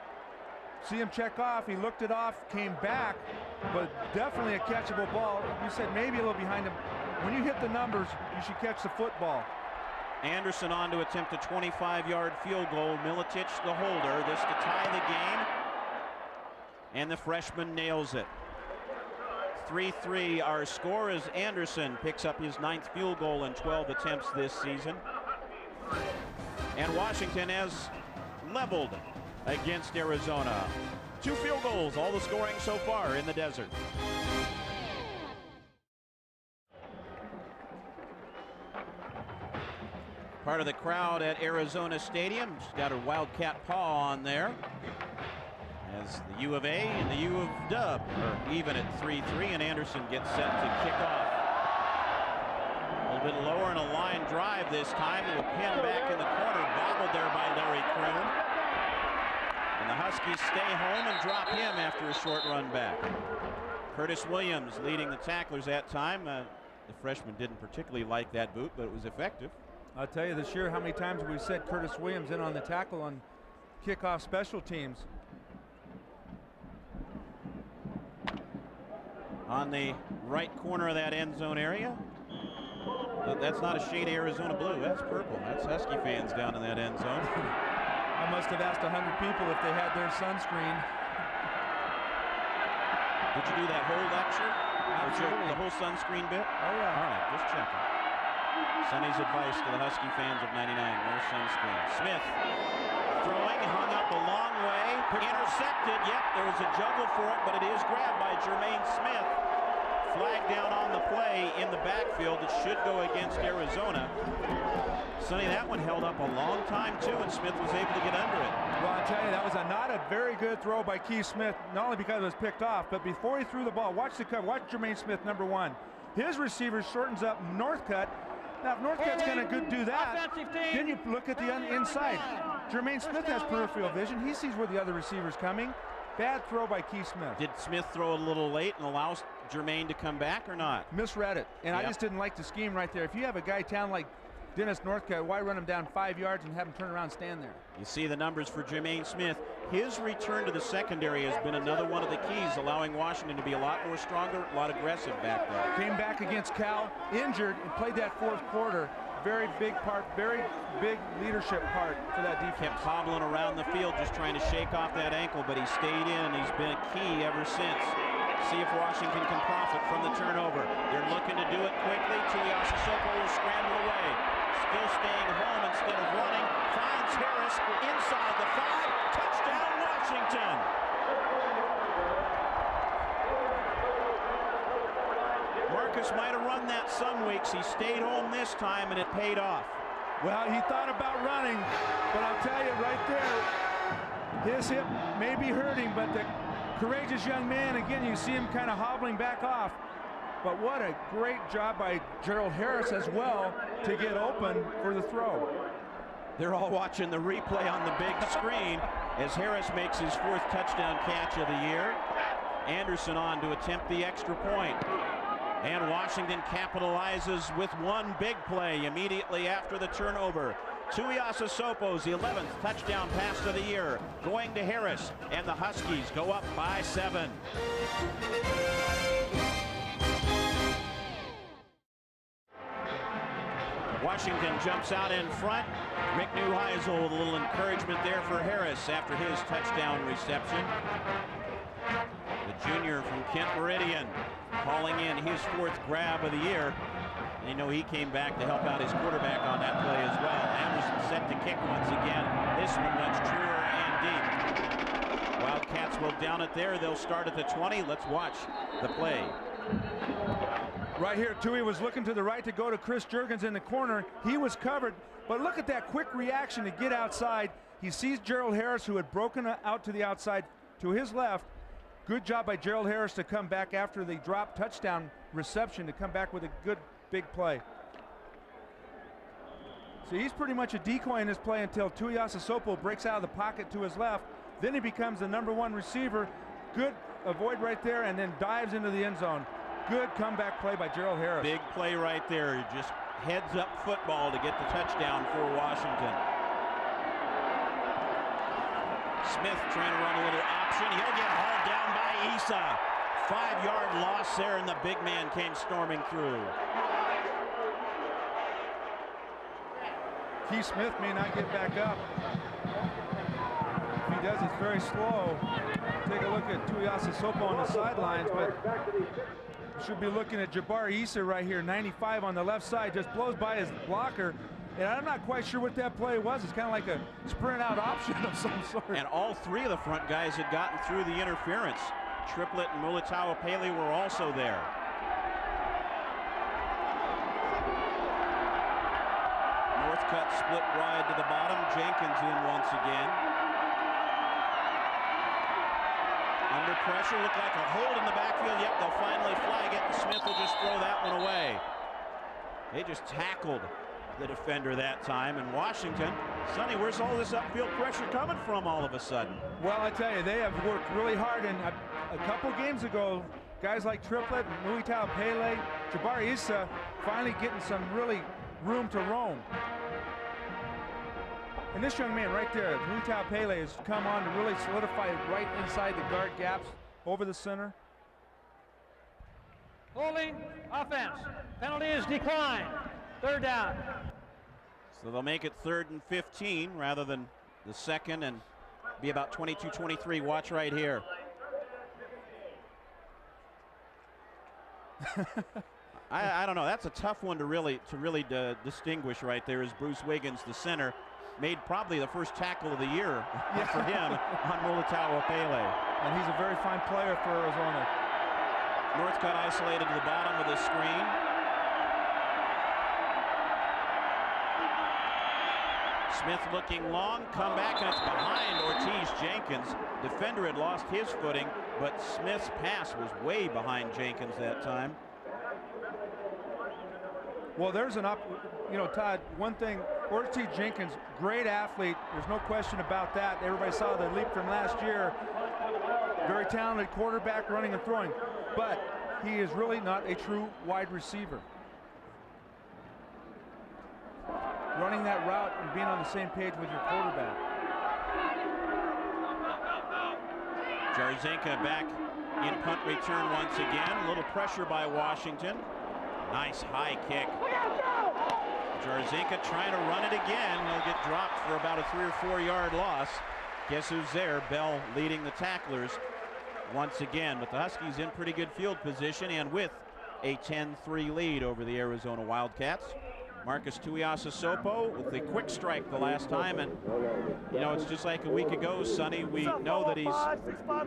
See him check off, he looked it off, came back, but definitely a catchable ball. You said maybe a little behind him. When you hit the numbers, you should catch the football. Anderson on to attempt a 25-yard field goal. Milicic the holder. This to tie the game. And the freshman nails it. 3-3 our score as Anderson picks up his 9th field goal in 12 attempts this season. And Washington has leveled against Arizona. 2 field goals, all the scoring so far in the desert. Part of the crowd at Arizona Stadium. She's got her Wildcat paw on there. As the U of A and the U of Dub are even at 3-3, and Anderson gets set to kick off. A little bit lower in a line drive this time. A pin back in the corner, bobbled there by Larry Kroon. And the Huskies stay home and drop him after a short run back. Curtis Williams leading the tacklers that time. The freshman didn't particularly like that boot, but it was effective. I'll tell you this year how many times we've set Curtis Williams in on the tackle on kickoff special teams. on the right corner of that end zone area. That's not a shade of Arizona blue. That's purple. That's Husky fans down in that end zone. I must have asked 100 people if they had their sunscreen. Did you do that whole lecture? Absolutely. The whole sunscreen bit? Oh, yeah. All right, just checking. Sonny's advice to the Husky fans of 99, no sunscreen. Smith throwing, hung up a long way, intercepted. Yep, there was a juggle for it, but it is grabbed by Jermaine Smith. Flag down on the play in the backfield. It should go against Arizona. Sonny, that one held up a long time too, and Smith was able to get under it. Well, I tell you, that was not a very good throw by Keith Smith, not only because it was picked off, but before he threw the ball, watch the cover, watch Jermaine Smith, number 1. His receiver shortens up Northcutt. Now, if Northcutt's going to do that, then you look at the inside. Jermaine Smith has peripheral vision. He sees where the other receiver's coming. Bad throw by Keith Smith. Did Smith throw a little late and allow Jermaine to come back or not? Misread it, and Yep. I just didn't like the scheme right there. If you have a guy down like Dennis Northcutt, why run him down 5 yards and have him turn around and stand there? You see the numbers for Jermaine Smith. His return to the secondary has been another one of the keys, allowing Washington to be a lot more stronger, a lot aggressive back there. Came back against Cal, injured, and played that fourth quarter. Very big part, very big leadership part for that defense. Kept hobbling around the field just trying to shake off that ankle, but he stayed in and he's been a key ever since. See if Washington can profit from the turnover. They're looking to do it quickly. Tuiasosopo will scramble away. Still staying home instead of running. Finds Harris inside the 5. Touchdown, Washington. Marcus might have run that some weeks. He stayed home this time, and it paid off. Well, he thought about running, but I'll tell you right there, his hip may be hurting, but the courageous young man, again, you see him kind of hobbling back off. But what a great job by Gerald Harris as well to get open for the throw. They're all watching the replay on the big screen as Harris makes his 4th touchdown catch of the year. Anderson on to attempt the extra point. And Washington capitalizes with one big play immediately after the turnover. Tuiasosopo's 11th touchdown pass of the year going to Harris, and the Huskies go up by 7. Washington jumps out in front. Rick Neuheisel with a little encouragement there for Harris after his touchdown reception. The junior from Kent Meridian calling in his 4th grab of the year. And you know he came back to help out his quarterback on that play as well. Anderson set to kick once again. This one much truer and deep. Wildcats will down it there. They'll start at the 20. Let's watch the play. Right here, Tui was looking to the right to go to Chris Jurgens in the corner. He was covered, but look at that quick reaction to get outside. He sees Gerald Harris, who had broken out to the outside to his left. Good job by Gerald Harris to come back after the drop touchdown reception, to come back with a good big play. So he's pretty much a decoy in this play until Tuiasosopo breaks out of the pocket to his left. Then he becomes the number 1 receiver. Good avoid right there, and then dives into the end zone. Good comeback play by Gerald Harris. Big play right there. Just heads up football to get the touchdown for Washington. Smith trying to run a little option. He'll get hauled down by Issa. 5-yard loss there, and the big man came storming through. Keith Smith may not get back up. If he does, it's very slow. Take a look at Tuiasosopo on the sidelines, but should be looking at Jabbar Issa right here, 95 on the left side, just blows by his blocker. And I'm not quite sure what that play was. It's kind of like a sprint out option of some sort. And all 3 of the front guys had gotten through the interference. Triplett and Mulitalo Paley were also there. Northcutt split wide to the bottom. Jenkins in once again. Under pressure, looked like a hold in the backfield. Yep, they'll finally flag it, and Smith will just throw that one away. They just tackled the defender that time. And Washington, Sonny, where's all this upfield pressure coming from all of a sudden? Well, I tell you, they have worked really hard. And a couple games ago, guys like Triplett, Mulitalo Pele, Jabbar Issa finally getting some really room to roam. And this young man right there, Mulitalo Pele, has come on to really solidify right inside the guard gaps over the center. Holding offense. Penalty is declined. Third down. So they'll make it 3rd and 15 rather than the 2nd and be about 22-23. Watch right here. I don't know. That's a tough one to really distinguish right there. Is Bruce Wiggins, the center, made probably the first tackle of the year for him on Mulitalo Pele. And he's a very fine player for Arizona. Northcutt isolated to the bottom of the screen. Smith looking long, come back, and it's behind Ortiz Jenkins. Defender had lost his footing, but Smith's pass was way behind Jenkins that time. Well, there's Todd, one thing, Ortiz Jenkins, great athlete. There's no question about that. Everybody saw the leap from last year. Very talented quarterback, running and throwing. But he is really not a true wide receiver. Running that route and being on the same page with your quarterback. Jarzenka back in punt return once again. A little pressure by Washington. Nice high kick. Jarzenka trying to run it again. He'll get dropped for about a 3 or 4 yard loss. Guess who's there? Bell leading the tacklers once again. But the Huskies in pretty good field position and with a 10-3 lead over the Arizona Wildcats. Marcus Tuiasosopo with the quick strike the last time, and you know, it's just like a week ago, Sonny. We know that he's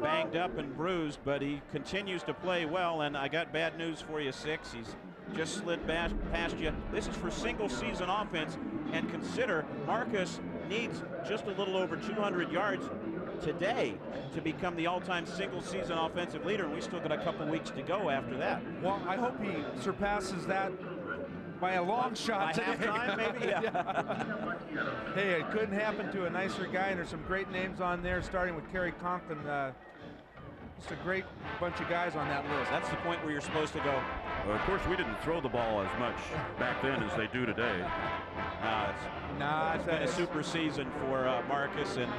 banged up and bruised, but he continues to play well. And I got bad news for you, Six. He's just slid past you. This is for single season offense, and consider Marcus needs just a little over 200 yards today to become the all-time single season offensive leader, and we still got a couple weeks to go after that. Well, I hope he surpasses that by a long shot today. Halftime, maybe? Yeah. Hey, it couldn't happen to a nicer guy, and there's some great names on there, starting with Kerry Conklin. Just a great bunch of guys on that list. That's the point where you're supposed to go. Well, of course, we didn't throw the ball as much back then as they do today. It's been a super season for Marcus, and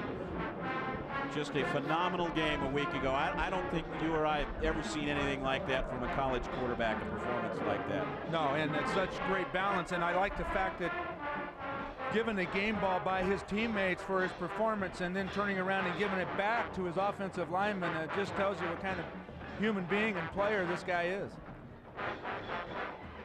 just a phenomenal game a week ago. I don't think you or I have ever seen anything like that from a college quarterback, a performance like that. No, and it's such great balance, and I like the fact that given a game ball by his teammates for his performance and then turning around and giving it back to his offensive lineman, it just tells you what kind of human being and player this guy is.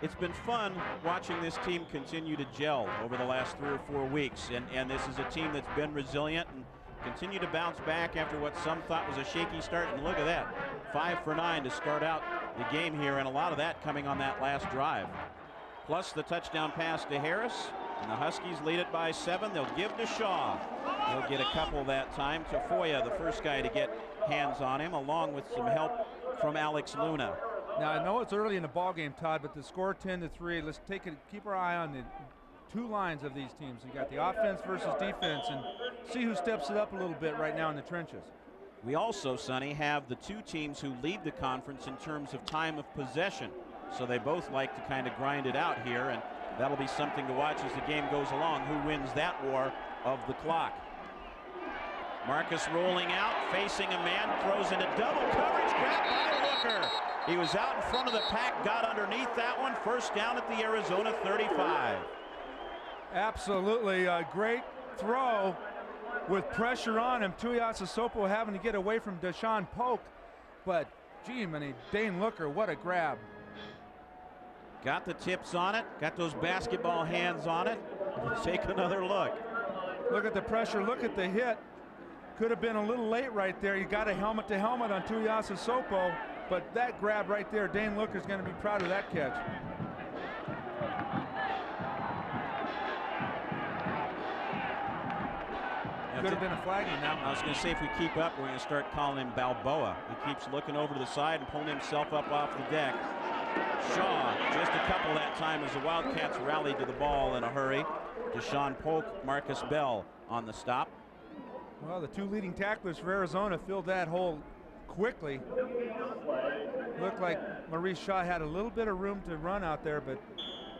It's been fun watching this team continue to gel over the last 3 or 4 weeks, and this is a team that's been resilient and continue to bounce back after what some thought was a shaky start. And look at that, 5 for 9 to start out the game here, and a lot of that coming on that last drive. Plus the touchdown pass to Harris, and the Huskies lead it by 7. They'll give to Shaw. They'll get a couple that time. Tafoya, the first guy to get hands on him, along with some help from Alex Luna. Now, I know it's early in the ball game, Todd, but the score 10-3. Let's keep our eye on the two lines of these teams. You got the offense versus defense, and see who steps it up a little bit right now in the trenches. We also, Sonny, have the two teams who lead the conference in terms of time of possession. So they both like to kind of grind it out here, and that'll be something to watch as the game goes along. Who wins that war of the clock? Marcus rolling out, facing a man, throws into double coverage, grabbed by Looker. He was out in front of the pack, got underneath that one. First down at the Arizona 35. Absolutely a great throw with pressure on him. Tuiasosopo having to get away from Deshaun Polk, but gee, Dane Looker, what a grab. Got the tips on it, got those basketball hands on it. Take another look. Look at the pressure, look at the hit. Could have been a little late right there. You got a helmet to helmet on Tuiasosopo, but that grab right there, Dane Looker's going to be proud of that catch. Could have been a flagging now. I was going to say, if we keep up, we're going to start calling him Balboa. He keeps looking over to the side and pulling himself up off the deck. Shaw, just a couple that time as the Wildcats rallied to the ball in a hurry. Deshaun Polk, Marcus Bell on the stop. Well, the two leading tacklers for Arizona filled that hole quickly. Looked like Maurice Shaw had a little bit of room to run out there, but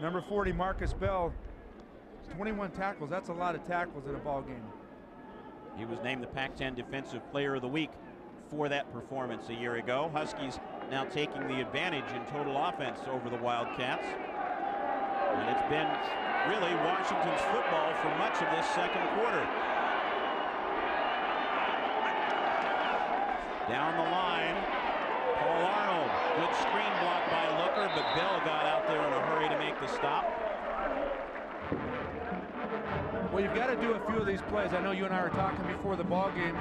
number 40, Marcus Bell, 21 tackles. That's a lot of tackles in a ball game. He was named the Pac-10 Defensive Player of the Week for that performance a year ago. Huskies now taking the advantage in total offense over the Wildcats. And it's been really Washington's football for much of this second quarter. Down the line, Paul Arnold. Good screen block by Looker, but Bell got out there in a hurry to make the stop. Well, you've got to do a few of these plays. I know you and I were talking before the ball game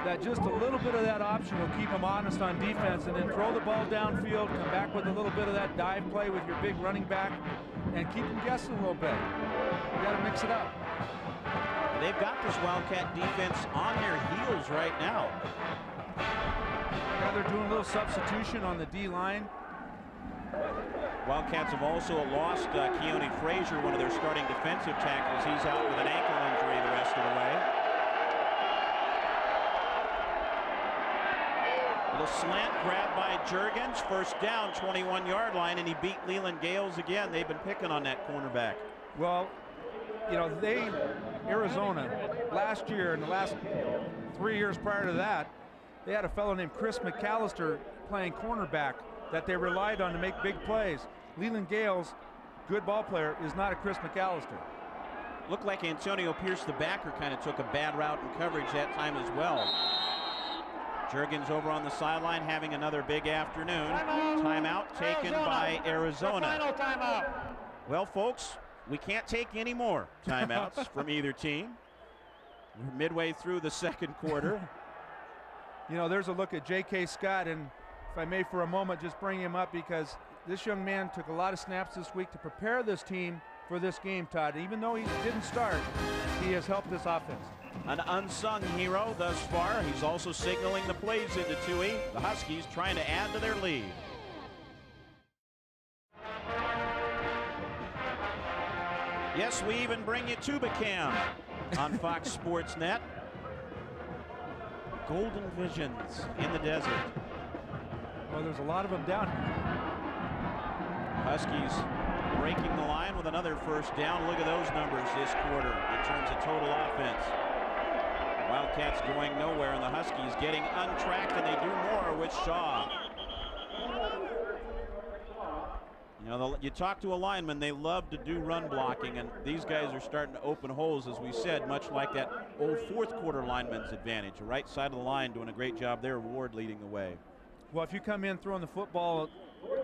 that just a little bit of that option will keep them honest on defense, and then throw the ball downfield, come back with a little bit of that dive play with your big running back, and keep them guessing a little bit. You got to mix it up. They've got this Wildcat defense on their heels right now. Yeah, they're doing a little substitution on the D-line. Wildcats have also lost Keone Frazier, one of their starting defensive tackles. He's out with an ankle injury the rest of the way. Little slant grab by Juergens, first down, 21-yard line, and he beat Leland Gales again. They've been picking on that cornerback. Well, you know, Arizona, last year and the last 3 years prior to that, they had a fellow named Chris McAllister playing cornerback that they relied on to make big plays. Leland Gales, good ball player, is not a Chris McAllister. Looked like Antonio Pierce, the backer, kind of took a bad route in coverage that time as well. Juergens over on the sideline having another big afternoon. Timeout taken by Arizona. Final timeout. Well, folks, we can't take any more timeouts from either team. We're midway through the second quarter. You know, there's a look at J.K. Scott, and if I may for a moment just bring him up, because this young man took a lot of snaps this week to prepare this team for this game, Todd. Even though he didn't start, he has helped this offense. An unsung hero thus far. He's also signaling the plays into Toohey. The Huskies trying to add to their lead. Yes, we even bring you Tubacam on Fox Sports Net. Golden visions in the desert. Well, there's a lot of them down here. Huskies breaking the line with another first down. Look at those numbers this quarter in terms of total offense. Wildcats going nowhere, and the Huskies getting untracked, and they do more with Shaw. You know, you talk to a lineman, they love to do run blocking, and these guys are starting to open holes, as we said, much like that old fourth quarter lineman's advantage. The right side of the line doing a great job there, Ward leading the way. Well, if you come in throwing the football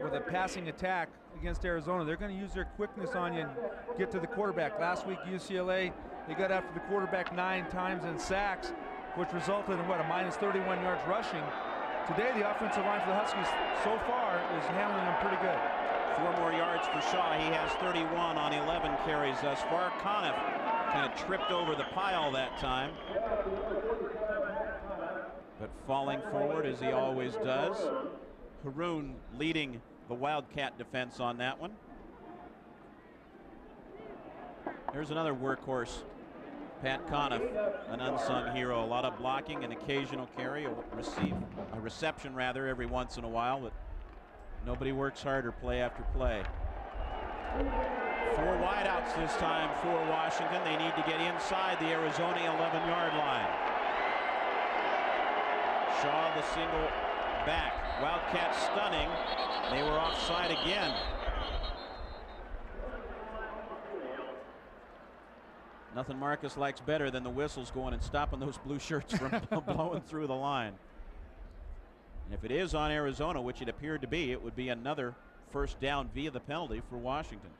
with a passing attack against Arizona, they're going to use their quickness on you and get to the quarterback. Last week, UCLA, they got after the quarterback 9 times in sacks, which resulted in, what, a minus 31 yards rushing. Today, the offensive line for the Huskies so far is handling them pretty good. 4 more yards for Shaw. He has 31 on 11 carries thus far. Conniff kind of tripped over the pile that time, but falling forward as he always does. Haroun leading the Wildcat defense on that one. There's another workhorse, Pat Conniff, an unsung hero. A lot of blocking, an occasional carry, a reception rather, every once in a while, but nobody works harder play after play. 4 wideouts this time for Washington. They need to get inside the Arizona 11-yard line. Shaw the single back. Wildcats stunning. They were offside again. Nothing Marcus likes better than the whistles going and stopping those blue shirts from blowing through the line. And if it is on Arizona, which it appeared to be, it would be another first down via the penalty for Washington.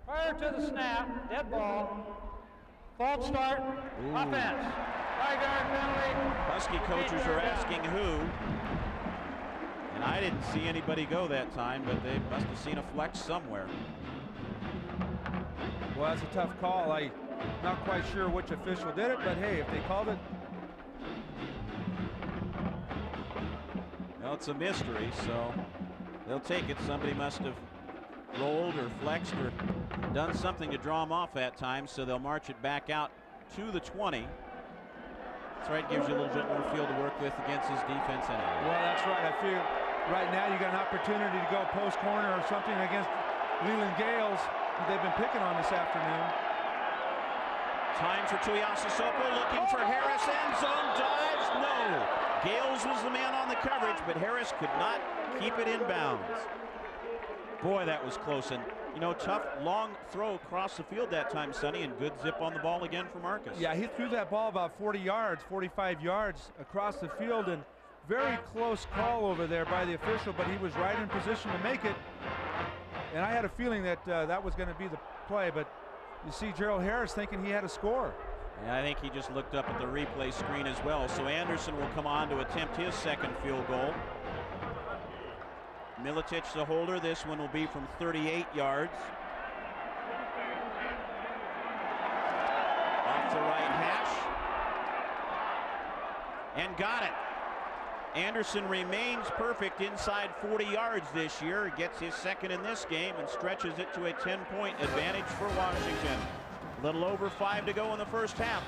Prior to the snap, dead ball, false start, offense. 5-yard penalty. Husky coaches are asking who. And I didn't see anybody go that time, but they must have seen a flex somewhere. Well, that's a tough call. I'm not quite sure which official did it, but hey, if they called it. Well, it's a mystery, so they'll take it. Somebody must have rolled or flexed or done something to draw them off that time, so they'll march it back out to the 20. That's right, gives you a little bit more field to work with against his defense anyway. Well, that's right. I feel right now you got an opportunity to go post corner or something against Leland Gales that they've been picking on this afternoon. Time for Tuiasosopo looking for Harris. End zone dives. No. Gales was the man on the coverage, but Harris could not keep it in bounds. Boy, that was close. And, you know, tough, long throw across the field that time, Sonny, and good zip on the ball again for Marcus. Yeah, he threw that ball about 40 yards, 45 yards across the field, and very close call over there by the official, but he was right in position to make it. And I had a feeling that that was going to be the play, but you see Gerald Harris thinking he had a score. And I think he just looked up at the replay screen as well. So Anderson will come on to attempt his second field goal. Miletich the holder. This one will be from 38 yards. Off the right hash. And got it. Anderson remains perfect inside 40 yards this year. Gets his second in this game and stretches it to a 10-point advantage for Washington. A little over 5 to go in the first half.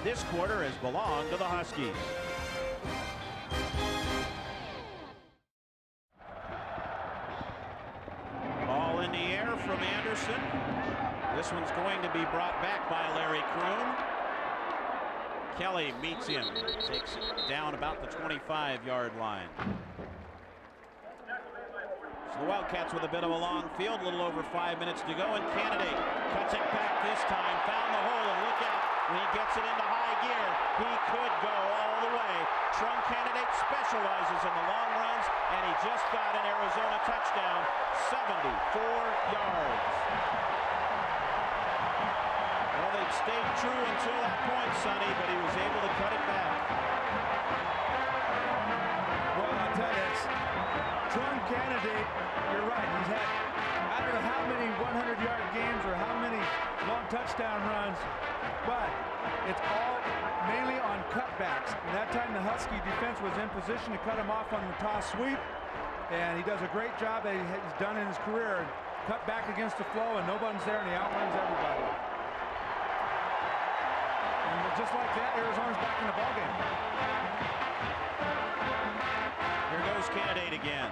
This quarter has belonged to the Huskies. Ball in the air from Anderson. This one's going to be brought back by Larry Kroon. Kelly meets him, takes it down about the 25-yard line. So the Wildcats with a bit of a long field, a little over 5 minutes to go, and Candidate cuts it back this time, found the hole, and look out, when he gets it into high gear, he could go all the way. Trung Candidate specializes in the long runs, and he just got an Arizona touchdown, 74 yards. Well, they'd stayed true until that point, Sonny, but he was able to cut it back. Well, I'll tell you, it's Trung Candidate, you're right, he's had, I don't know how many 100-yard games or how many long touchdown runs, but it's all mainly on cutbacks. And that time the Husky defense was in position to cut him off on the toss sweep, and he does a great job that he's done in his career. Cut back against the flow, and nobody's there, and he outruns everybody. And just like that, Arizona's back in the ballgame. Here goes Candidate again.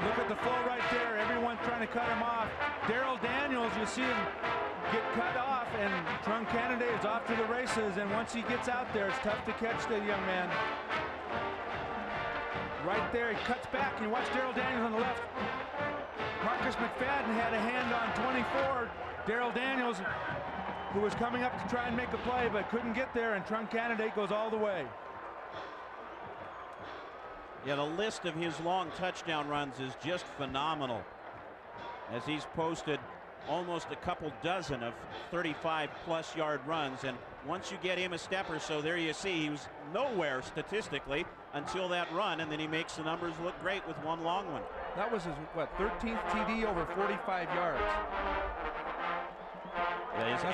Look at the flow right there. Everyone trying to cut him off. Daryl Daniels, you see him get cut off, and Trung Candidate is off to the races. And once he gets out there, it's tough to catch the young man. Right there, he cuts back. And you watch Daryl Daniels on the left. Marcus McFadden had a hand on 24. Daryl Daniels, who was coming up to try and make a play, but couldn't get there, and Trung Candidate goes all the way. Yeah, the list of his long touchdown runs is just phenomenal, as he's posted almost a couple dozen of 35-plus yard runs. And once you get him a step or so, there you see he was nowhere statistically until that run, and then he makes the numbers look great with one long one. That was his, what, 13th TD over 45 yards. Yeah, his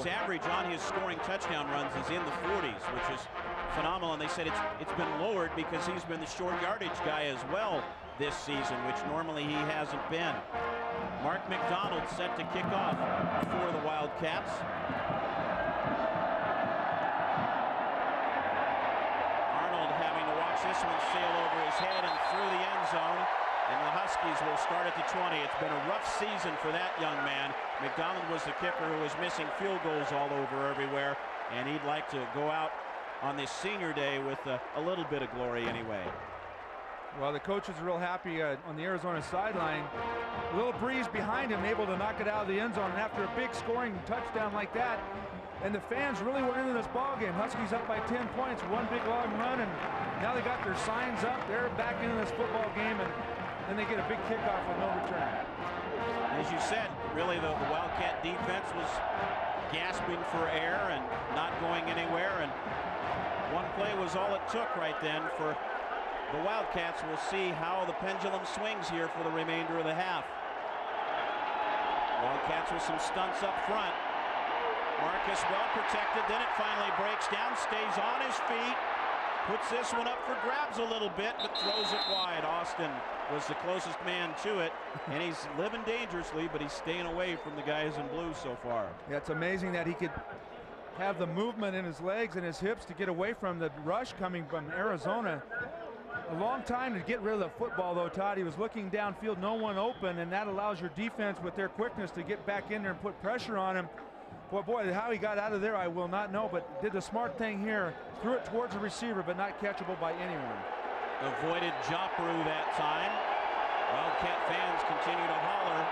average on his scoring touchdown runs is in the 40s, which is phenomenal. And they said it's been lowered because he's been the short yardage guy as well this season, which normally he hasn't been. Mark McDonald set to kick off for the Wildcats. Arnold having to watch this one sail over his head and through the end zone. And the Huskies will start at the 20. It's been a rough season for that young man. McDonald was the kicker who was missing field goals all over everywhere, and he'd like to go out on this senior day with a little bit of glory anyway. Well, the coaches are real happy on the Arizona sideline. A little breeze behind him, able to knock it out of the end zone, and after a big scoring touchdown like that, and the fans really went into this ball game. Huskies up by 10 points, one big long run, and now they got their signs up. They're back into this football game, and then they get a big kickoff with no return. As you said, really the Wildcat defense was gasping for air and not going anywhere, and one play was all it took right then for the Wildcats. We'll see how the pendulum swings here for the remainder of the half. Wildcats with some stunts up front. Marcus well protected, then it finally breaks down, stays on his feet, puts this one up for grabs a little bit, but throws it wide. Austin was the closest man to it, and he's living dangerously, but he's staying away from the guys in blue so far. Yeah, it's amazing that he could have the movement in his legs and his hips to get away from the rush coming from Arizona. A long time to get rid of the football, though, Todd. He was looking downfield, no one open, and that allows your defense with their quickness to get back in there and put pressure on him. Well, boy, how he got out of there, I will not know, but did the smart thing here, threw it towards the receiver, but not catchable by anyone. Avoided Joppru that time. Wildcat fans continue to holler.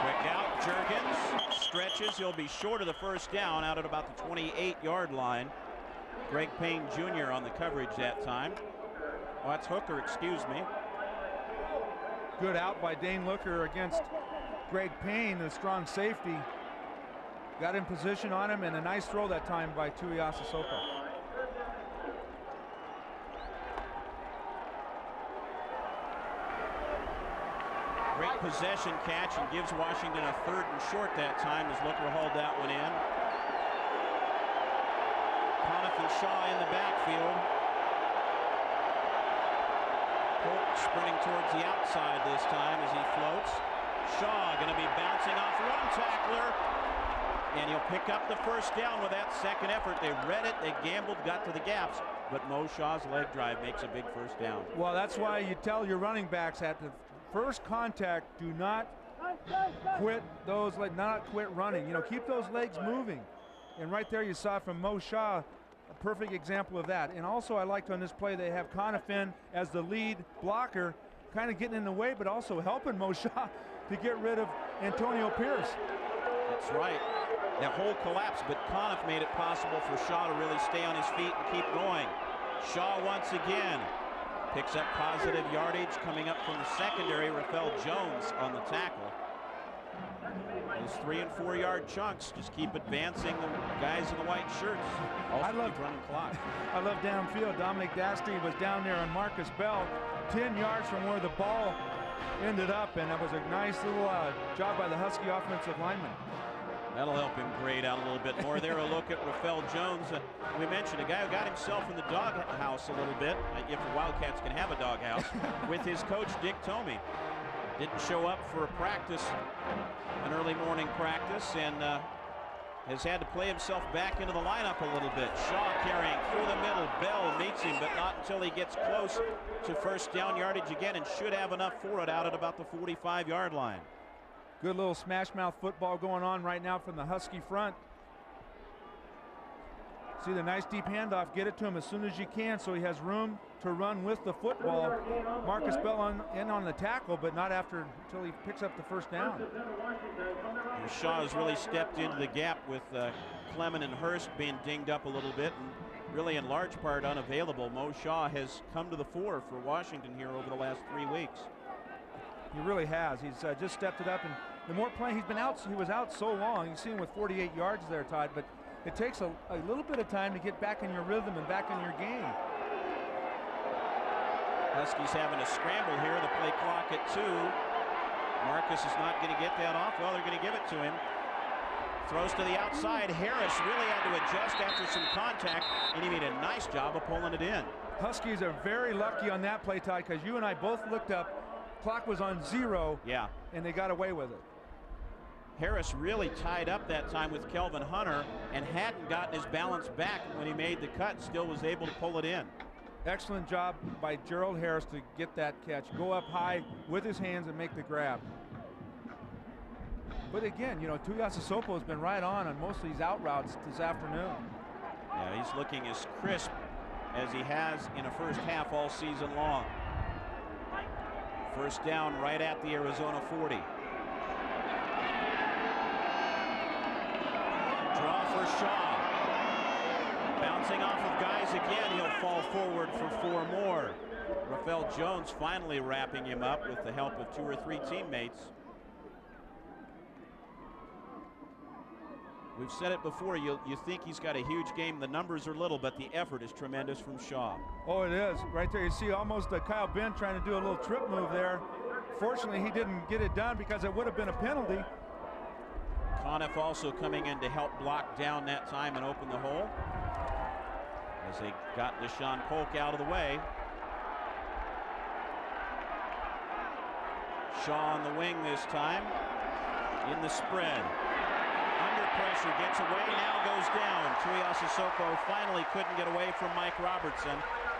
Quick out, Jurgens stretches. He'll be short of the first down out at about the 28-yard line. Greg Payne Jr. on the coverage that time. Oh, that's Hooker, excuse me. Good out by Dane Looker against Greg Payne, the strong safety. Got in position on him, and a nice throw that time by Tuiasosopo. Great possession catch and gives Washington a 3rd and short that time as Looker hauled that one in. Conniff and Shaw in the backfield. Polk sprinting towards the outside this time as he floats. Shaw going to be bouncing off run tackler, and he'll pick up the first down with that second effort. They read it, they gambled, got to the gaps, but Mo Shaw's leg drive makes a big first down. Well, that's why you tell your running backs at the first contact, do not quit those, not quit running. You know, keep those legs moving. And right there you saw from Mo Shaw, a perfect example of that. And also I liked on this play they have Conniff in as the lead blocker, kind of getting in the way, but also helping Mo Shaw to get rid of Antonio Pierce. That's right. That whole collapse, but Conniff made it possible for Shaw to really stay on his feet and keep going. Shaw once again picks up positive yardage coming up from the secondary. Rafael Jones on the tackle. Those 3- and 4-yard chunks just keep advancing the guys in the white shirts. Also I love running clock. I love downfield. Dominic Dasty was down there on Marcus Bell, 10 yards from where the ball ended up, and that was a nice little job by the Husky offensive lineman. That'll help him grade out a little bit more. There a look at Rafael Jones. We mentioned a guy who got himself in the doghouse a little bit, if the Wildcats can have a doghouse, with his coach Dick Tomey. Didn't show up for a practice, an early morning practice, and has had to play himself back into the lineup a little bit. Shaw carrying through the middle. Bell meets him, but not until he gets close to first down yardage again, and should have enough for it out at about the 45-yard line. Good little smash mouth football going on right now from the Husky front. See the nice deep handoff, get it to him as soon as you can so he has room to run with the football. Marcus Bell in on the tackle, but not until he picks up the first down. And Shaw has really stepped into the gap with Clement and Hurst being dinged up a little bit, and really in large part unavailable. Mo Shaw has come to the fore for Washington here over the last 3 weeks. He really has. He's just stepped it up, and the more playing, he was out so long. You see him with 48 yards there, Todd, but it takes a little bit of time to get back in your rhythm and back in your game. Huskies having a scramble here. The play clock at 2. Marcus is not going to get that off. Well, they're going to give it to him. Throws to the outside. Harris really had to adjust after some contact, and he made a nice job of pulling it in. Huskies are very lucky on that play, Todd, because you and I both looked up. Clock was on 0, yeah, and they got away with it. Harris really tied up that time with Kelvin Hunter and hadn't gotten his balance back when he made the cut, still was able to pull it in. Excellent job by Gerald Harris to get that catch, go up high with his hands and make the grab. But again, you know, Tuiasosopo has been right on most of these out routes this afternoon. Yeah, he's looking as crisp as he has in a first half all season long. First down right at the Arizona 40. Draw for Shaw. Bouncing off of guys again, he'll fall forward for 4 more. Rafael Jones finally wrapping him up with the help of 2 or 3 teammates. We've said it before, you think he's got a huge game. The numbers are little, but the effort is tremendous from Shaw. Oh, it is. Right there, you see almost Kyle Ben trying to do a little trip move there. Fortunately, he didn't get it done because it would have been a penalty. Conniff also coming in to help block down that time and open the hole as they got Deshaun Polk out of the way. Shaw on the wing this time in the spread. Under pressure, gets away, now goes down. Tuiasosopo finally couldn't get away from Mike Robertson.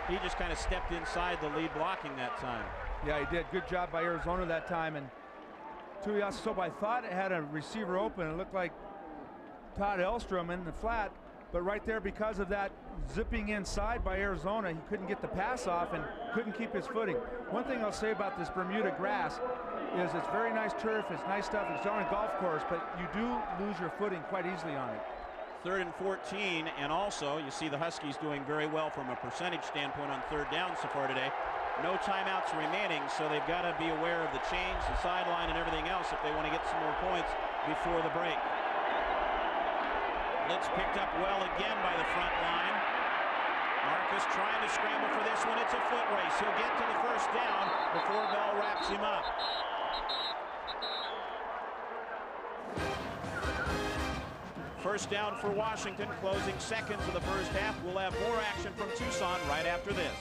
He just kind of stepped inside the lead blocking that time. Yeah, he did. Good job by Arizona that time. And Tuiasosopo, I thought it had a receiver open. It looked like Todd Elstrom in the flat, but right there, because of that zipping inside by Arizona, he couldn't get the pass off and couldn't keep his footing. One thing I'll say about this Bermuda grass is it's very nice turf, it's nice stuff, it's on a golf course, but you do lose your footing quite easily on it. 3rd and 14, and also you see the Huskies doing very well from a percentage standpoint on 3rd down so far today. No timeouts remaining, so they've got to be aware of the change, the sideline, and everything else if they want to get some more points before the break. Blitz picked up well again by the front line. Marcus trying to scramble for this one. It's a foot race. He'll get to the 1st down before Bell wraps him up. First down for Washington, closing seconds of the first half. We'll have more action from Tucson right after this.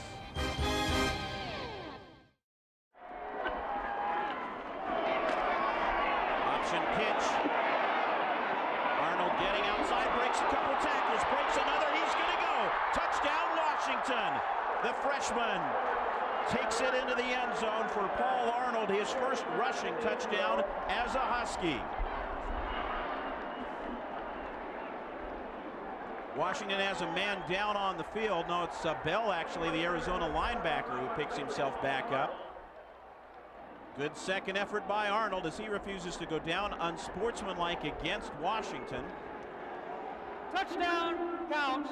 Option pitch. Arnold getting outside, breaks a couple tackles, breaks another, he's going to go. Touchdown, Washington. The freshman takes it into the end zone for Paul Arnold, his first rushing touchdown as a Husky. Washington has a man down on the field. No, it's Bell, actually, the Arizona linebacker, who picks himself back up. Good second effort by Arnold as he refuses to go down, unsportsmanlike against Washington. Touchdown counts.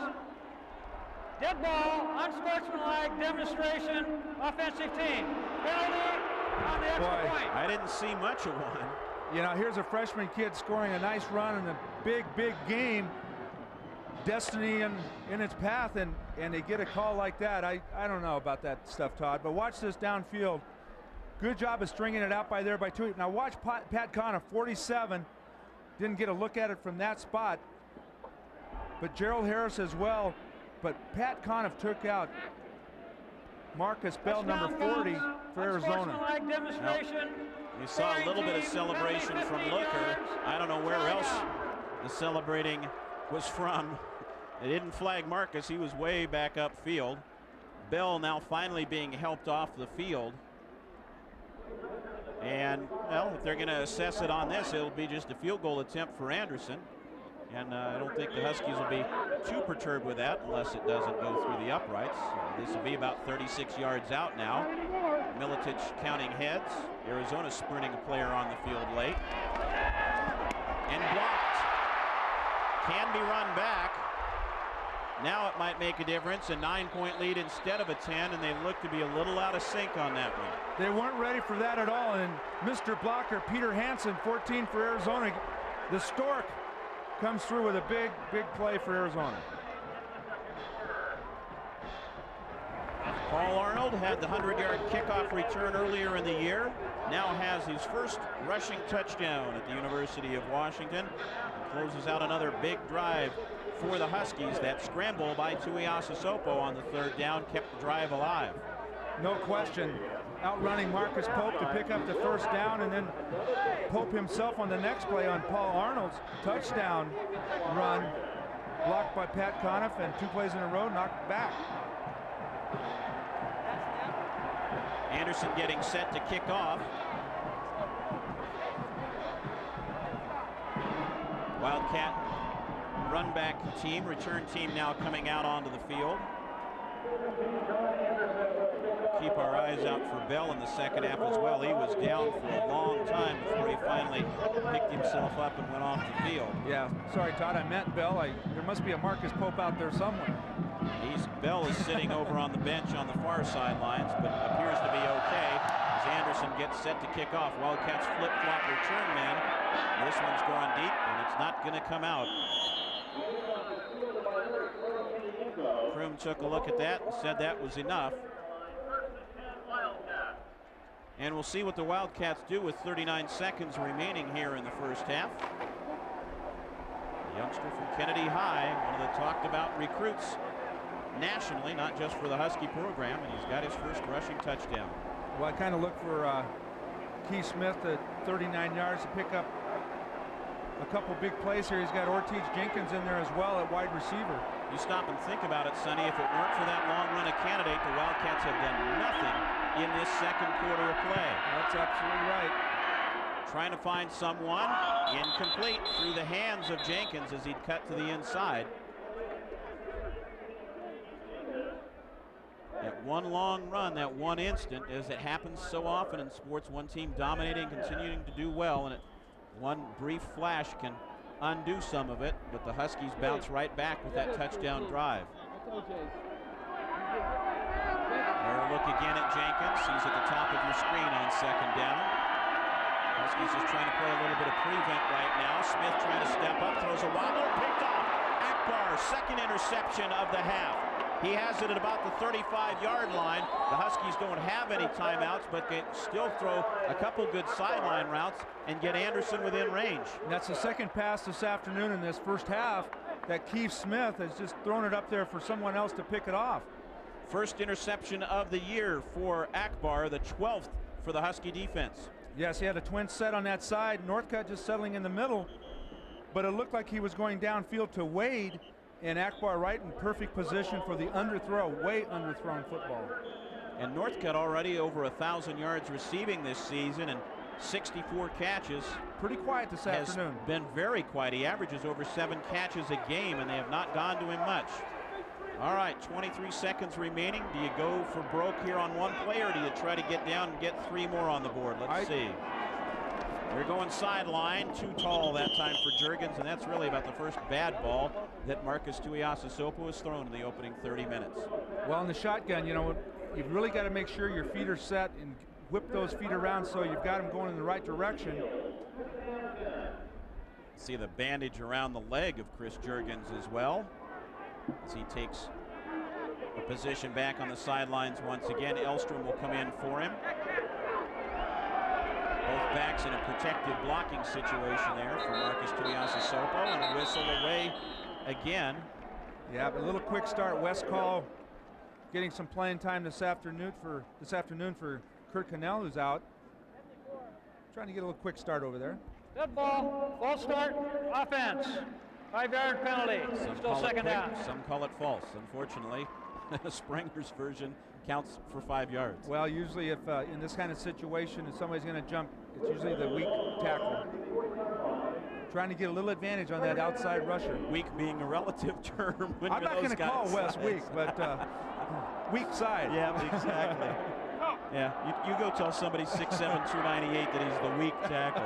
Dead ball, unsportsmanlike demonstration, offensive team. Penalty on the extra point. I didn't see much of one. You know, here's a freshman kid scoring a nice run in a big, big game. Destiny in its path, and they get a call like that. I don't know about that stuff, Todd, but watch this downfield. Good job of stringing it out by Tui. Now watch Pat Conniff, 47. Didn't get a look at it from that spot. But Gerald Harris as well. But Pat Conniff took out Marcus Bell, number 40, for Arizona. You saw a little bit of celebration from Looker. I don't know where else the celebrating was from. They didn't flag Marcus. He was way back upfield. Bell now finally being helped off the field. And, well, if they're going to assess it on this, it'll be just a field goal attempt for Anderson. And I don't think the Huskies will be too perturbed with that unless it doesn't go through the uprights. This will be about 36 yards out now. Milicic counting heads. Arizona sprinting a player on the field late. And blocked. Can be run back. Now it might make a difference. A 9-point lead instead of a 10, and they look to be a little out of sync on that one. They weren't ready for that at all, and Mr. Blocker, Peter Hansen, 14 for Arizona. The Stork comes through with a big, big play for Arizona. Paul Arnold had the 100-yard kickoff return earlier in the year. Now has his first rushing touchdown at the University of Washington. And closes out another big drive for the Huskies. That scramble by Tuiasosopo on the 3rd down kept the drive alive. No question. Outrunning Marcus Pope to pick up the 1st down, and then Pope himself on the next play on Paul Arnold's touchdown run. Blocked by Pat Conniff, and 2 plays in a row, knocked back. Anderson getting set to kick off. Wildcat run back team, return team now coming out onto the field. Keep our eyes out for Bell in the second half as well. He was down for a long time before he finally picked himself up and went off the field. Yeah, sorry, Todd, I meant Bell. There must be a Marcus Pope out there somewhere. Bell is sitting over on the bench on the far sidelines, but appears to be okay as Anderson gets set to kick off. Wildcats flip-flop return man. This one's gone deep, and it's not going to come out. Kroom took a look at that and said that was enough. And we'll see what the Wildcats do with 39 seconds remaining here in the first half. A youngster from Kennedy High, one of the talked about recruits nationally, not just for the Husky program, and he's got his first rushing touchdown. Well, I kind of look for Keith Smith at 39 yards to pick up a couple big plays here. He's got Ortiz Jenkins in there as well at wide receiver. You stop and think about it, Sonny. If it weren't for that long run of Candidate, the Wildcats have done nothing in this second quarter of play. That's absolutely right. Trying to find someone, incomplete through the hands of Jenkins as he'd cut to the inside. That one long run, that one instant, as it happens so often in sports, one team dominating, continuing to do well, and one brief flash can undo some of it, but the Huskies bounce right back with that touchdown drive. Their look again at Jenkins. He's at the top of your screen on second down. Huskies just trying to play a little bit of prevent right now. Smith trying to step up, throws a wobbler, picked off. Akbar, second interception of the half. He has it at about the 35-yard line. The Huskies don't have any timeouts, but can still throw a couple good sideline routes and get Anderson within range. And that's the second pass this afternoon in this first half that Keith Smith has just thrown it up there for someone else to pick it off. First interception of the year for Akbar, the 12th for the Husky defense. Yes, he had a twin set on that side. Northcutt just settling in the middle, but it looked like he was going downfield to Wade, and Akbar right in perfect position for the underthrow, way underthrown football. And Northcutt already over 1,000 yards receiving this season and 64 catches. Pretty quiet this afternoon. Been very quiet. He averages over 7 catches a game, and they have not gone to him much. All right, 23 seconds remaining. Do you go for broke here on one play, or do you try to get down and get 3 more on the board? Let's see. They're going sideline, too tall that time for Juergens, and that's really about the first bad ball that Marcus Tuiasosopo has thrown in the opening 30 minutes. Well, in the shotgun, you know, you've really got to make sure your feet are set and whip those feet around so you've got them going in the right direction. See the bandage around the leg of Chris Juergens as well, as he takes a position back on the sidelines once again. Elstrom will come in for him. Both backs in a protected blocking situation there for Marcus Tuiasosopo, and a whistle away again. Yeah, but a little quick start. Westcall getting some playing time this afternoon for Kurt Cannell, who's out. Trying to get a little quick start over there. Good ball. False start. Offense. 5-yard penalty. Still second down. Some call it false. Unfortunately, Sprenger's version counts for 5 yards. Well, usually if in this kind of situation, if somebody's going to jump, it's usually the weak tackle. Trying to get a little advantage on that outside rusher. Weak being a relative term. I'm not going to call Wes weak, but weak side. Yeah, exactly. Yeah, you go tell somebody 6'7", 298 that he's the weak tackle.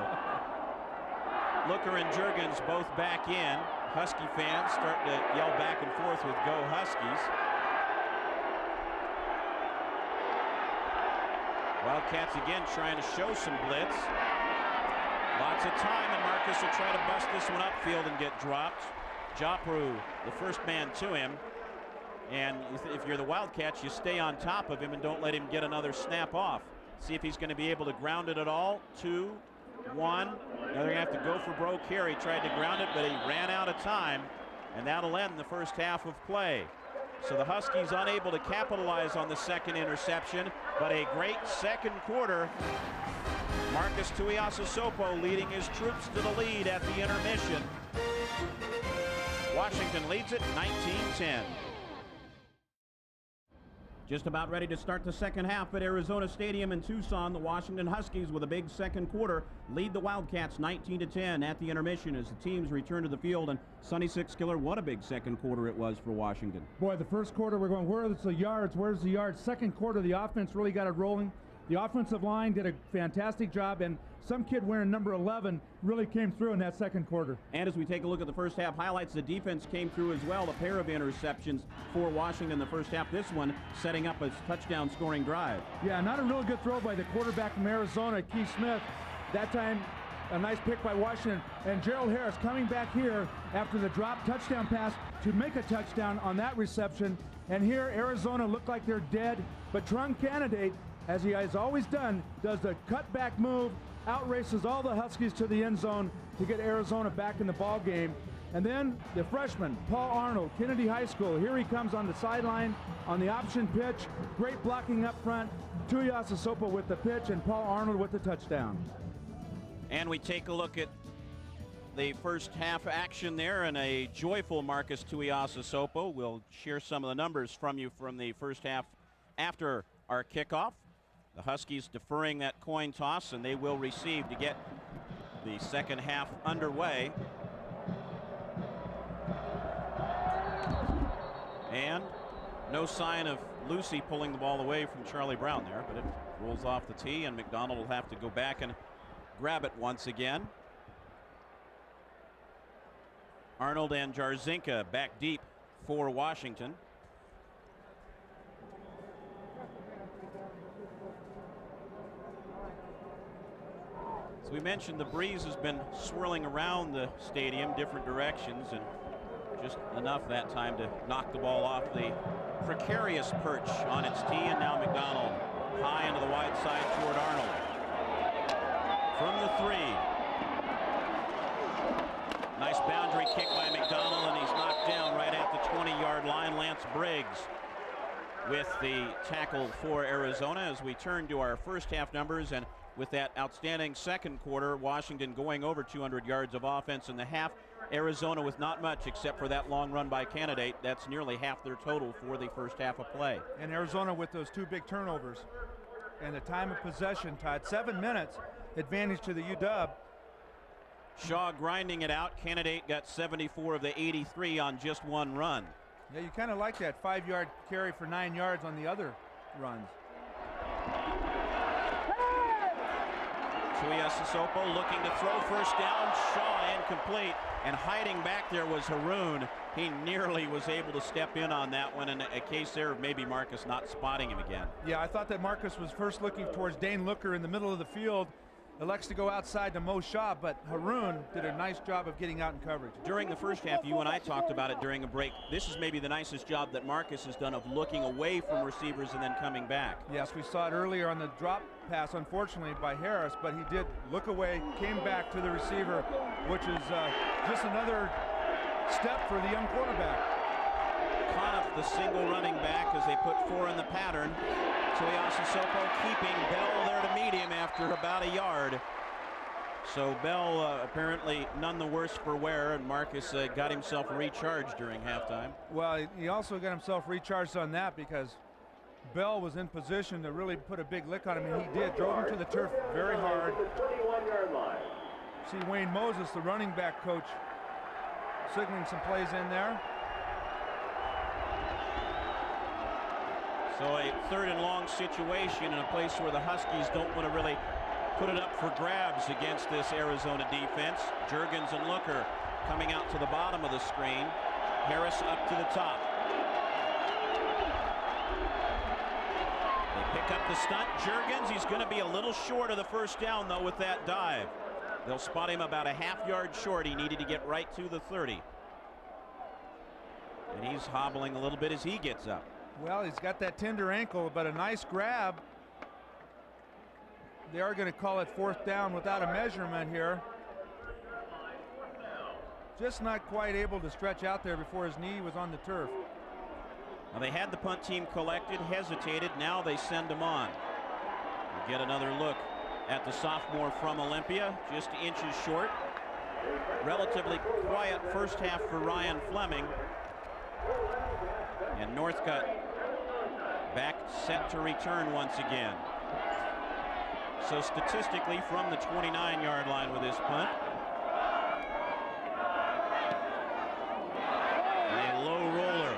Looker and Juergens both back in. Husky fans starting to yell back and forth with "Go Huskies." Wildcats again trying to show some blitz. Lots of time, and Marcus will try to bust this one upfield and get dropped. Joppru, the first man to him. And if you're the Wildcats, you stay on top of him and don't let him get another snap off. See if he's going to be able to ground it at all. 2, 1. Now they're going to have to go for broke here. He tried to ground it, but he ran out of time, and that'll end the first half of play. So the Huskies unable to capitalize on the second interception, but a great second quarter. Marcus Tuiasosopo leading his troops to the lead at the intermission. Washington leads it 19-10. Just about ready to start the second half at Arizona Stadium in Tucson. The Washington Huskies with a big second quarter lead the Wildcats 19-10 at the intermission as the teams return to the field. And Sonny Sixkiller, what a big second quarter it was for Washington. Boy, the first quarter we're going, where's the yards? Where's the yards? Second quarter, the offense really got it rolling. The offensive line did a fantastic job, and some kid wearing number 11 really came through in that second quarter. And as we take a look at the first half highlights, the defense came through as well. A pair of interceptions for Washington in the first half. This one setting up a touchdown scoring drive. Yeah, not a real good throw by the quarterback from Arizona, Keith Smith. That time, a nice pick by Washington. And Gerald Harris coming back here after the drop touchdown pass to make a touchdown on that reception. And here, Arizona looked like they're dead, but Trung Candidate, as he has always done, does the cutback move, outraces all the Huskies to the end zone to get Arizona back in the ball game. And then the freshman, Paul Arnold, Kennedy High School. Here he comes on the sideline on the option pitch. Great blocking up front. Tuiasosopo with the pitch and Paul Arnold with the touchdown. And we take a look at the first half action there, and a joyful Marcus Tuiasosopo. We'll share some of the numbers from you from the first half after our kickoff. The Huskies deferring that coin toss, and they will receive to get the second half underway. And no sign of Lucy pulling the ball away from Charlie Brown there, but it rolls off the tee, and McDonald will have to go back and grab it once again. Arnold and Jarzinka back deep for Washington. As we mentioned, the breeze has been swirling around the stadium, different directions, and just enough that time to knock the ball off the precarious perch on its tee. And now McDonald high into the wide side toward Arnold. From the 3. Nice boundary kick by McDonald, and he's knocked down right at the 20-yard line. Lance Briggs with the tackle for Arizona as we turn to our first half numbers. And with that outstanding second quarter, Washington going over 200 yards of offense in the half. Arizona with not much except for that long run by Candidate. That's nearly half their total for the first half of play. And Arizona with those 2 big turnovers. And the time of possession, Todd, 7 minutes, advantage to the UW. Shaw grinding it out. Candidate got 74 of the 83 on just 1 run. Yeah, you kind of like that 5-yard carry for 9 yards on the other runs. Tuiasosopo looking to throw, first down. Shaw incomplete, and hiding back there was Haroon. He nearly was able to step in on that one, and a case there of maybe Marcus not spotting him again. Yeah, I thought that Marcus was first looking towards Dane Looker in the middle of the field. Elects to go outside to Mo Shaw, but Haroon did a nice job of getting out in coverage. During the first half, you and I talked about it during a break. This is maybe the nicest job that Marcus has done of looking away from receivers and then coming back. Yes, we saw it earlier on the drop pass, unfortunately, by Harris, but he did look away, came back to the receiver, which is just another step for the young quarterback. Conniff, the single running back, as they put 4 in the pattern. Tuiasosopo keeping Bell there to meet him after about a yard. So Bell apparently none the worse for wear, and Marcus got himself recharged during halftime. Well, he also got himself recharged on that because Bell was in position to really put a big lick on him, and he did. Drove him to the turf very hard. See Wayne Moses, the running back coach, signaling some plays in there. So a 3rd and long situation in a place where the Huskies don't want to really put it up for grabs against this Arizona defense. Juergens and Looker coming out to the bottom of the screen. Harris up to the top. They pick up the stunt. Juergens, he's going to be a little short of the first down, though, with that dive. They'll spot him about a half-yard short. He needed to get right to the 30. And he's hobbling a little bit as he gets up. Well, he's got that tender ankle, but a nice grab. They are going to call it 4th down without a measurement here. Just not quite able to stretch out there before his knee was on the turf. Well, they had the punt team collected, hesitated. Now they send him on. We get another look at the sophomore from Olympia, just inches short. Relatively quiet first half for Ryan Fleming. And Northcutt back set to return once again. So statistically from the 29-yard line with this punt. A low roller.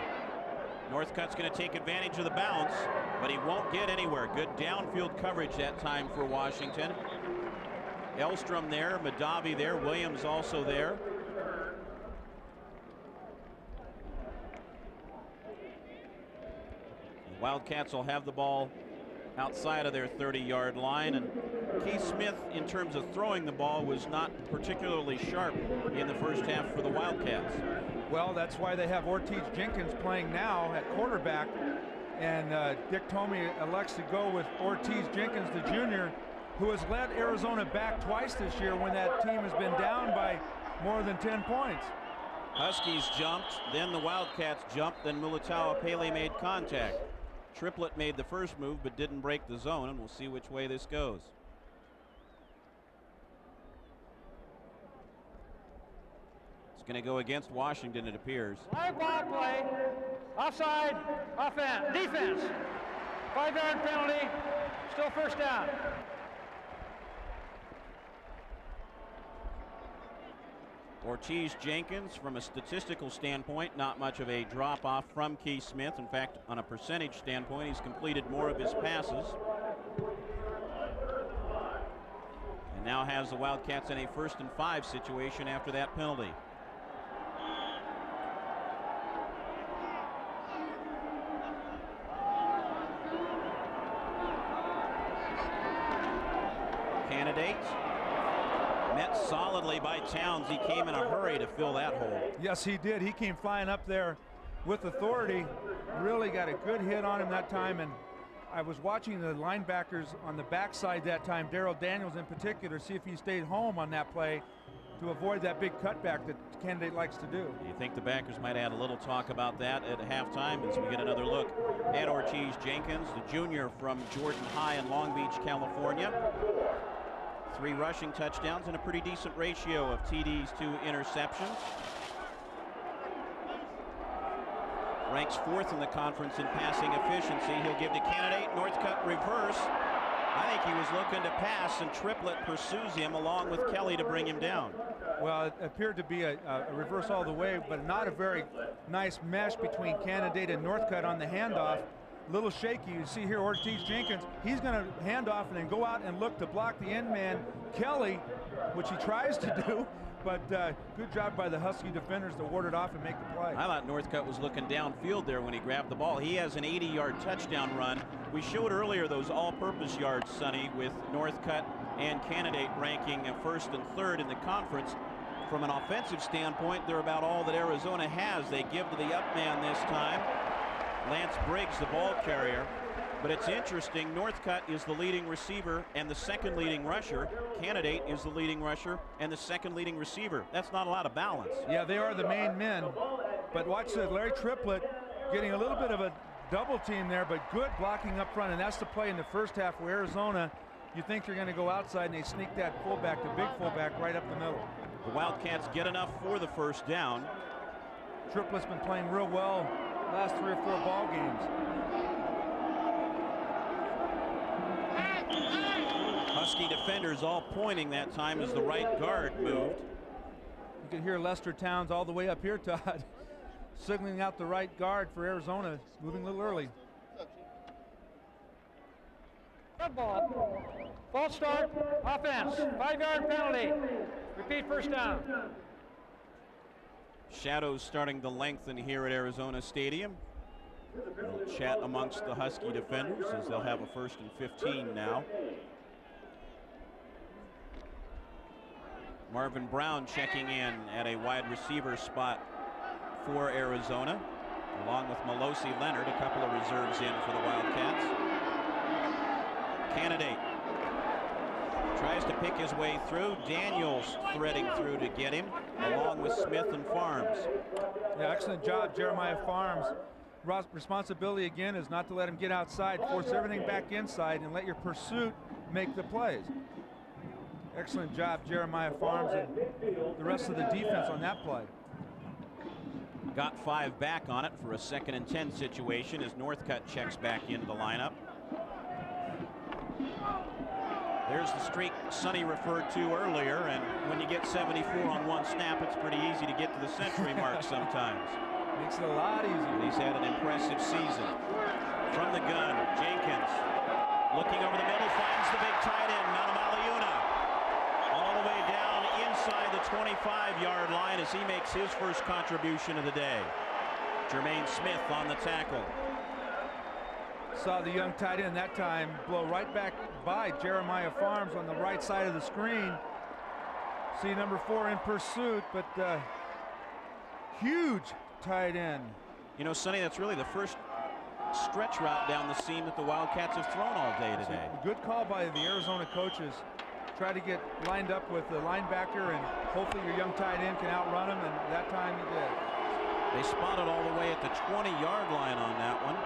Northcutt's going to take advantage of the bounce, but he won't get anywhere. Good downfield coverage that time for Washington. Elstrom there, Madavi there, Williams also there. Wildcats will have the ball outside of their 30-yard line, and Keith Smith, in terms of throwing the ball, was not particularly sharp in the first half for the Wildcats. Well, that's why they have Ortiz Jenkins playing now at quarterback, and Dick Tomey elects to go with Ortiz Jenkins, the junior, who has led Arizona back twice this year when that team has been down by more than 10 points. Huskies jumped, then the Wildcats jumped, then Mulitao Pele made contact. Triplett made the first move but didn't break the zone, and we'll see which way this goes. going to go against Washington, it appears. Flag ball play, offside, offense, defense. 5-yard penalty, still first down. Ortiz Jenkins, from a statistical standpoint, not much of a drop-off from Keith Smith. In fact, on a percentage standpoint, he's completed more of his passes. And now has the Wildcats in a 1st and 5 situation after that penalty. Candidate met solidly by Towns. He came in a hurry to fill that hole. Yes, he did. He came flying up there with authority. Really got a good hit on him that time. And I was watching the linebackers on the backside that time, Daryl Daniels in particular, see if he stayed home on that play to avoid that big cutback that Candidate likes to do. You think the backers might add a little talk about that at halftime as we get another look at Ortiz Jenkins, the junior from Jordan High in Long Beach, California. 3 rushing touchdowns and a pretty decent ratio of TDs to interceptions. Ranks 4th in the conference in passing efficiency. He'll give to Candidate. Northcutt reverse. I think he was looking to pass, and Triplett pursues him along with Kelly to bring him down. Well, it appeared to be a reverse all the way, but not a very nice mesh between Candidate and Northcutt on the handoff. Little shaky. You see here Ortiz Jenkins, he's going to hand off and then go out and look to block the end man, Kelly, which he tries to do, but good job by the Husky defenders to ward it off and make the play. I thought Northcutt was looking downfield there when he grabbed the ball. He has an 80-yard touchdown run. We showed earlier those all-purpose yards, Sonny, with Northcutt and Candidate ranking 1st and 3rd in the conference. From an offensive standpoint, they're about all that Arizona has. They give to the up man this time. Lance Briggs, the ball carrier. But it's interesting, Northcutt is the leading receiver and the 2nd leading rusher. Candidate is the leading rusher and the 2nd leading receiver. That's not a lot of balance. Yeah, they are the main men. But watch that, Larry Triplett getting a little bit of a double team there, but good blocking up front. And that's the play in the first half where Arizona, you think they're going to go outside, and they sneak that fullback, the big fullback, right up the middle. The Wildcats get enough for the first down. Triplett's been playing real well last 3 or 4 ball games. Husky defenders all pointing that time as the right guard moved. You can hear Lester Towns all the way up here, Todd, signaling out the right guard for Arizona, moving a little early. Red ball. False start, offense. 5-yard penalty. Repeat first down. Shadows starting to lengthen here at Arizona Stadium. A little chat amongst the Husky defenders as they'll have a 1st and 15 now. Marvin Brown checking in at a wide receiver spot for Arizona, along with Melosi Leonard, a couple of reserves in for the Wildcats. Candidate tries to pick his way through. Daniels threading through to get him, along with Smith and Farms. Yeah, excellent job, Jeremiah Farms. Responsibility again is not to let him get outside, force everything back inside, and let your pursuit make the plays. Excellent job, Jeremiah Farms and the rest of the defense on that play. Got 5 back on it for a 2nd and 10 situation as Northcutt checks back into the lineup. There's the streak Sonny referred to earlier, and when you get 74 on one snap, it's pretty easy to get to the century mark sometimes. Makes it a lot easier. He's had an impressive season. From the gun, Jenkins looking over the middle, finds the big tight end, Malamaliuna. All the way down inside the 25-yard line as he makes his first contribution of the day. Jermaine Smith on the tackle. Saw the young tight end that time blow right back by Jeremiah Farms on the right side of the screen. See number 4 in pursuit, but huge tight end. You know, Sonny, that's really the first stretch route down the seam that the Wildcats have thrown all day today. A good call by the Arizona coaches. Try to get lined up with the linebacker, and hopefully your young tight end can outrun him, and that time he did. They spotted all the way at the 20-yard line on that one.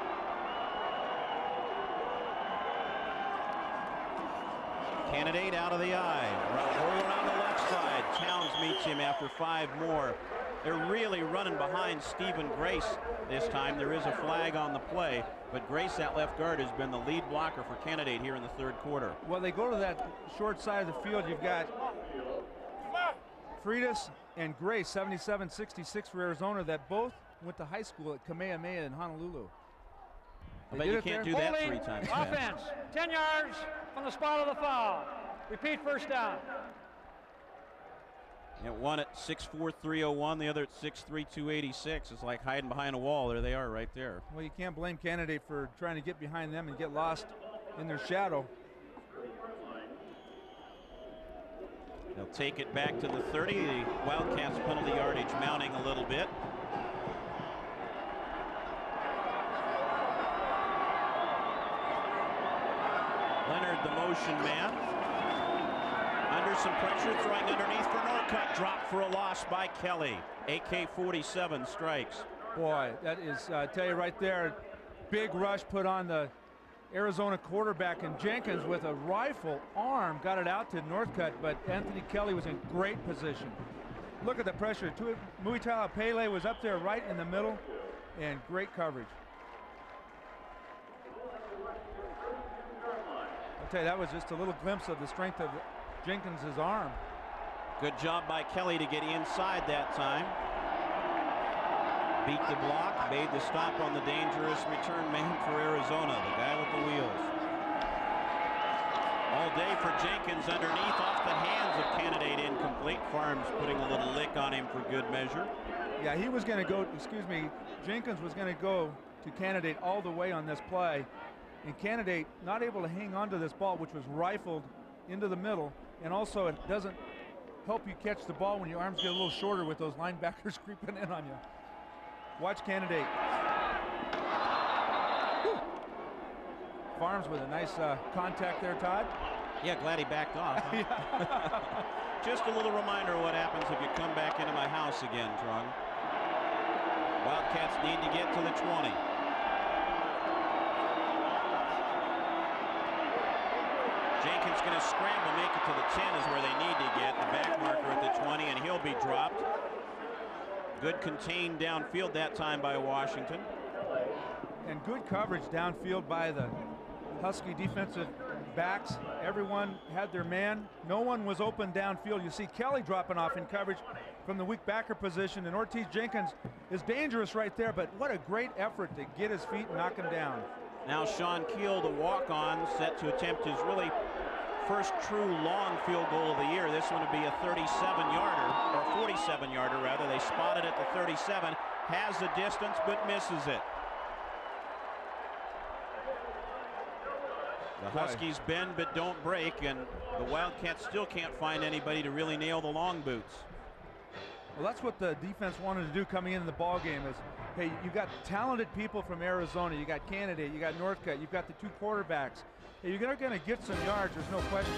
Candidate out of the eye. Over on the left side. Towns meets him after 5 more. They're really running behind Stephen Grace this time. There is a flag on the play, but Grace, that left guard, has been the lead blocker for Candidate here in the third quarter. Well, they go to that short side of the field. You've got Freitas and Grace, 77-66 for Arizona, that both went to high school at Kamehameha in Honolulu. I bet you can't do that Holding, 3 times fast. offense, 10 yards from the spot of the foul. Repeat, first down. One at 6'4", 301, the other at 6'3", 286. It's like hiding behind a wall. There they are right there. Well, you can't blame Candidate for trying to get behind them and get lost in their shadow. They'll take it back to the 30. The Wildcats penalty yardage mounting a little bit. Leonard, the motion man. Under some pressure, throwing underneath for Northcutt. Dropped for a loss by Kelly. AK-47 strikes. Boy, that is, I tell you right there, big rush put on the Arizona quarterback, and Jenkins with a rifle arm got it out to Northcutt, but Anthony Kelly was in great position. Look at the pressure. Muitala Pele was up there right in the middle, and great coverage. I'll tell you, that was just a little glimpse of the strength of Jenkins's arm. Good job by Kelly to get inside that time. Beat the block, made the stop on the dangerous return man for Arizona, the guy with the wheels. All day for Jenkins underneath, off the hands of Candidate, incomplete. Farms putting a little lick on him for good measure. Yeah, he was going to go, Jenkins was going to go to Candidate all the way on this play. And Candidate not able to hang on to this ball, which was rifled into the middle. And also it doesn't help you catch the ball when your arms get a little shorter with those linebackers creeping in on you. Watch Candidate. Whew. Farms with a nice contact there, Todd. Yeah, glad he backed off. Huh? Just a little reminder of what happens if you come back into my house again, Trung. Wildcats need to get to the 20. Jenkins going to scramble, make it to the 10 is where they need to get. The back marker at the 20, and he'll be dropped. Good contained downfield that time by Washington. And good coverage downfield by the Husky defensive backs. Everyone had their man. No one was open downfield. You see Kelly dropping off in coverage from the weak backer position, and Ortiz Jenkins is dangerous right there, but what a great effort to get his feet and knock him down. Now Sean Keel, the walk-on, set to attempt his really first true long field goal of the year. This one would be a 37-yarder, or 47-yarder rather. They spot it at the 37, has the distance but misses it. The Huskies bend but don't break, and the Wildcats still can't find anybody to really nail the long boots. Well, that's what the defense wanted to do coming into the ball game is, hey, you got talented people from Arizona. You got Candidate, you got Northcutt, you've got the 2 quarterbacks. Hey, you're going to get some yards, there's no question.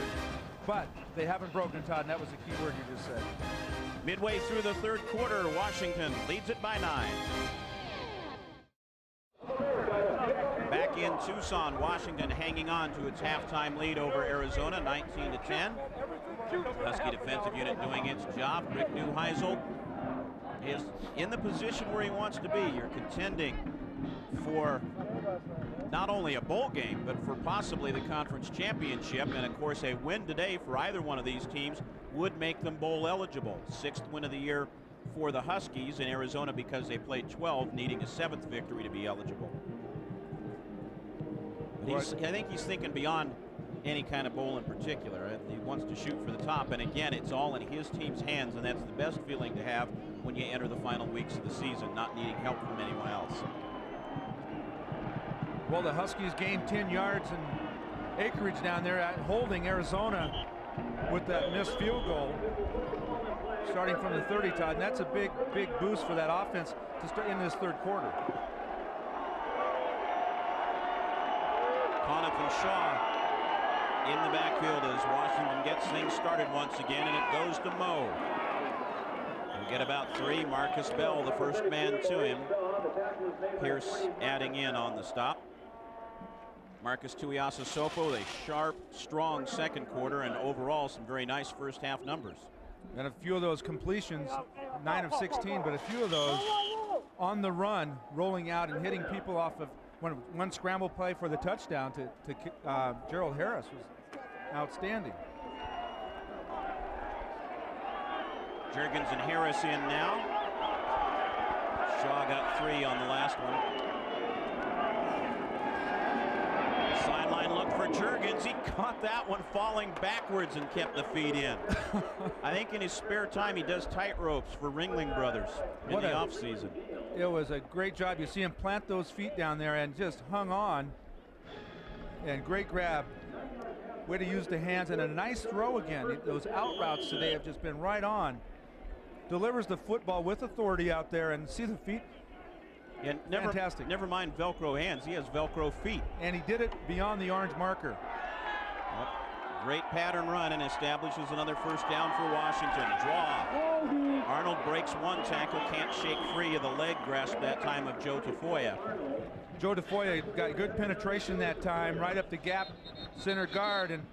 But they haven't broken, Todd, and that was the key word you just said. Midway through the third quarter, Washington leads it by 9. Back in Tucson, Washington hanging on to its halftime lead over Arizona, 19-10. Husky defensive unit doing its job. Rick Neuheisel is in the position where he wants to be. You're contending for not only a bowl game, but for possibly the conference championship. And of course, a win today for either one of these teams would make them bowl eligible. 6th win of the year for the Huskies in Arizona because they played 12, needing a 7th victory to be eligible. But I think he's thinking beyond any kind of bowl in particular. He wants to shoot for the top, and again, it's all in his team's hands, and that's the best feeling to have when you enter the final weeks of the season, not needing help from anyone else. Well, the Huskies gained 10 yards and acreage down there at holding Arizona with that missed field goal starting from the 30, Todd, and that's a big boost for that offense to start in this third quarter. Conniff and Shaw in the backfield as Washington gets things started once again, and it goes to Moe. We'll get about 3. Marcus Bell, the first man to him. Pierce adding in on the stop. Marcus Tuiasosopo, a sharp, strong second quarter, and overall some very nice first half numbers. And a few of those completions, 9 of 16, but a few of those on the run, rolling out and hitting people off of one scramble play for the touchdown to Gerald Harris was outstanding. Juergens and Harris in now. Shaw got 3 on the last one. Sideline look for Juergens. He caught that one falling backwards and kept the feet in. I think in his spare time he does tight ropes for Ringling Brothers in the offseason. It was a great job. You see him plant those feet down there and just hung on. And great grab. Way to use the hands and a nice throw again. Those out routes today have just been right on. Delivers the football with authority out there, and see the feet. And fantastic. Never mind Velcro hands. He has Velcro feet. And he did it beyond the orange marker. Yep. Great pattern run and establishes another first down for Washington. Draw. Arnold breaks one tackle, can't shake free of the leg grasp that time of Joe Tafoya. Joe Tafoya got good penetration that time, right up the gap, center guard, and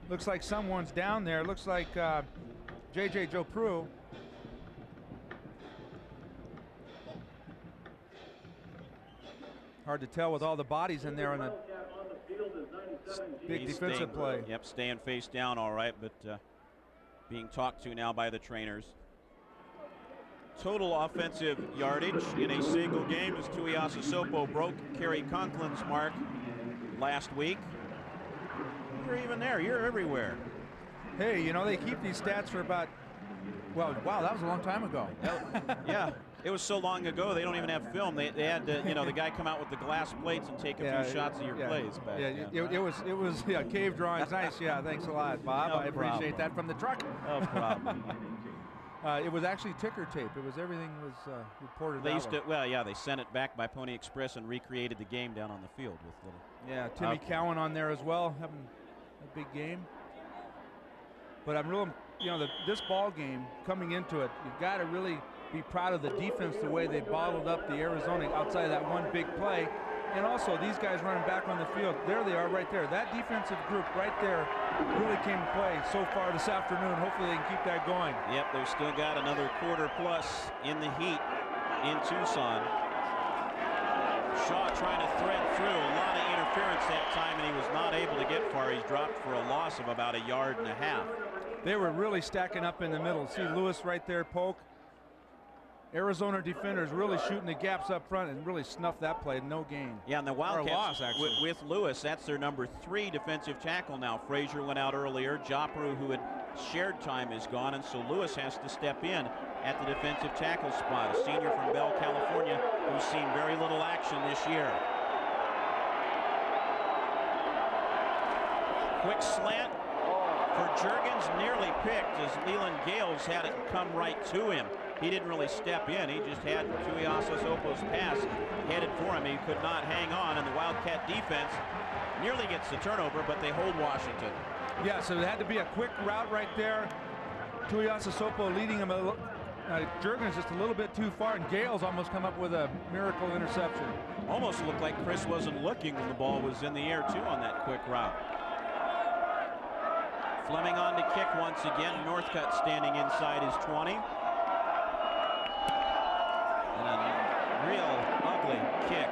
looks like someone's down there. Looks like J.J. Joe Prue. Hard to tell with all the bodies in there on a big defensive play. Yep, staying face down all right, but being talked to now by the trainers. Total offensive yardage in a single game as Tuiasa Sopo broke Kerry Conklin's mark last week. You're even there. You're everywhere. Hey, you know, they keep these stats for about, well, wow, that was a long time ago. Yeah. It was so long ago they don't even have film. They had to, you know, the guy come out with the glass plates and take a few shots of your plays back. It was cave drawings. Nice. Yeah, thanks a lot, Bob. No I appreciate that from the truck. No problem. It was actually ticker tape. It was everything was reported. They used to, well, yeah, they sent it back by Pony Express and recreated the game down on the field with little. Yeah, Timmy Cowan on there as well, having a big game. But I'm real, you know, this ball game coming into it, you got to really be proud of the defense, the way they bottled up the Arizona outside of that one big play. And also these guys running back on the field. There they are right there. That defensive group right there really came to play so far this afternoon. Hopefully they can keep that going. Yep, they've still got another quarter plus in the heat in Tucson. Shaw trying to thread through. A lot of interference that time, and he was not able to get far. He's dropped for a loss of about 1.5 yards. They were really stacking up in the middle. See Lewis right there poke. Arizona defenders really shooting the gaps up front and really snuffed that play. No gain. Yeah, and the Wildcats with Lewis, that's their number 3 defensive tackle now. Frazier went out earlier. Jopru, who had shared time, is gone, and so Lewis has to step in at the defensive tackle spot. A senior from Bell, California, who's seen very little action this year. Quick slant for Juergens, nearly picked as Leland Gales had it come right to him. He didn't really step in. He just had Tuiasa Sopo's pass headed for him. He could not hang on, and the Wildcat defense nearly gets the turnover, but they hold Washington. Yeah, so it had to be a quick route right there. Tuiasa Sopo leading him. Juergens just a little bit too far, and Gales almost come up with a miracle interception. Almost looked like Chris wasn't looking when the ball was in the air, too, on that quick route. Fleming on to kick once again. Northcutt standing inside his 20. And a real ugly kick,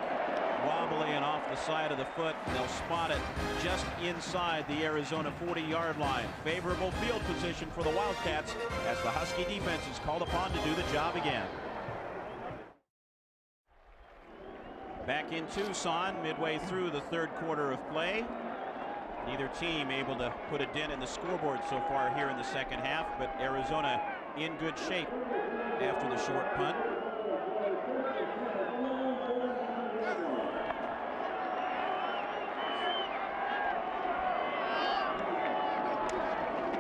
wobbly and off the side of the foot. They'll spot it just inside the Arizona 40-yard line. Favorable field position for the Wildcats as the Husky defense is called upon to do the job again. Back in Tucson, midway through the third quarter of play. Neither team able to put a dent in the scoreboard so far here in the second half, but Arizona in good shape after the short punt.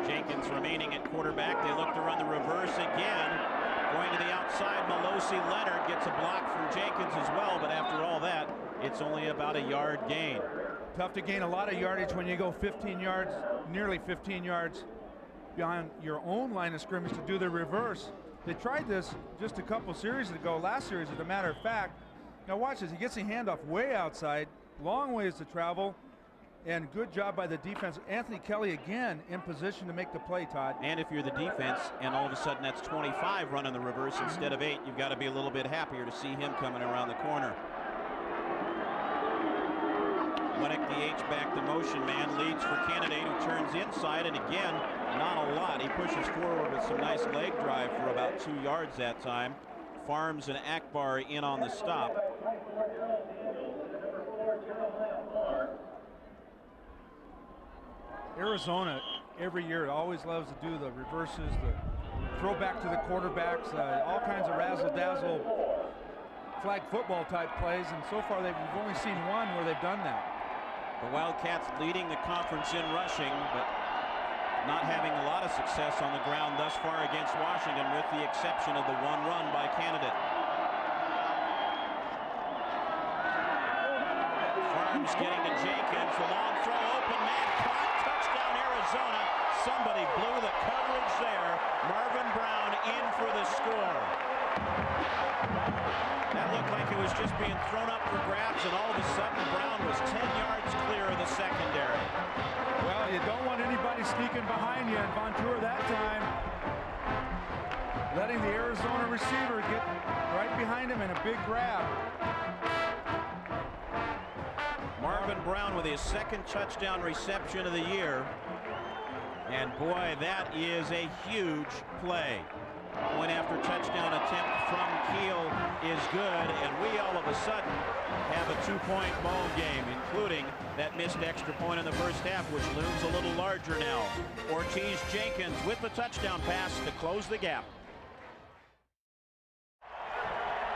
Jenkins remaining at quarterback. They look to run the reverse again. Going to the outside, Melosi Leonard gets a block from Jenkins as well, but after all that, it's only about 1 yard gain. Tough to gain a lot of yardage when you go 15 yards, nearly 15 yards behind your own line of scrimmage to do the reverse. They tried this just a couple series ago, last series as a matter of fact. Now watch this, he gets the handoff way outside, long ways to travel, And good job by the defense. Anthony Kelly again in position to make the play, Todd. And if you're the defense and all of a sudden that's 25 running the reverse instead of 8, you've got to be a little bit happier to see him coming around the corner. Winnick, the H-back, the motion man, leads for Candidate, who turns inside, and again, not a lot. He pushes forward with some nice leg drive for about 2 yards that time. Farms and Akbar in on the stop. Arizona every year always loves to do the reverses, the throwback to the quarterbacks, all kinds of razzle-dazzle flag football type plays, and so far we've only seen one where they've done that. The Wildcats leading the conference in rushing, but not having a lot of success on the ground thus far against Washington, with the exception of the one run by Candidate. Farms getting to Jenkins, the long throw, open man caught, touchdown Arizona. Somebody blew the coverage there. Marvin Brown in for the score. That looked like it was just being thrown up for grabs, and all of a sudden Brown was 10 yards clear of the secondary. Well, you don't want anybody sneaking behind you, and Vontour that time letting the Arizona receiver get right behind him in a big grab. Marvin Brown with his second touchdown reception of the year. And boy, that is a huge play. Point after touchdown attempt from Kiel is good, and we all of a sudden have a 2-point ball game, including that missed extra point in the first half, which looms a little larger now. Ortiz Jenkins with the touchdown pass to close the gap.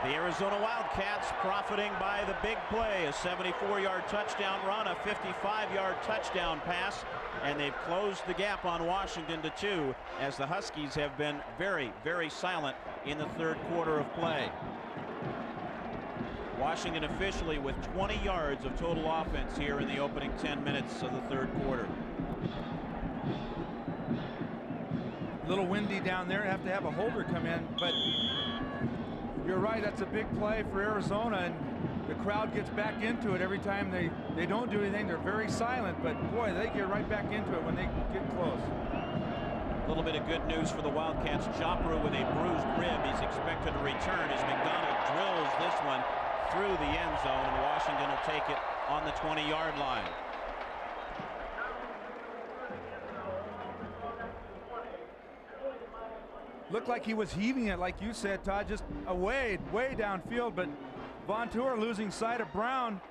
The Arizona Wildcats profiting by the big play, a 74-yard touchdown run, a 55-yard touchdown pass, and they've closed the gap on Washington to 2, as the Huskies have been very, very silent in the third quarter of play. Washington officially with 20 yards of total offense here in the opening 10 minutes of the third quarter. A little windy down there, have to have a holder come in, but you're right, that's a big play for Arizona, and the crowd gets back into it every time they don't do anything. They're very silent, but boy, they get right back into it when they get close. A little bit of good news for the Wildcats. Chopra with a bruised rib. He's expected to return as McDonald drills this one through the end zone, and Washington will take it on the 20-yard line. Looked like he was heaving it, like you said, Todd, just way downfield, but Vontour losing sight of Brown.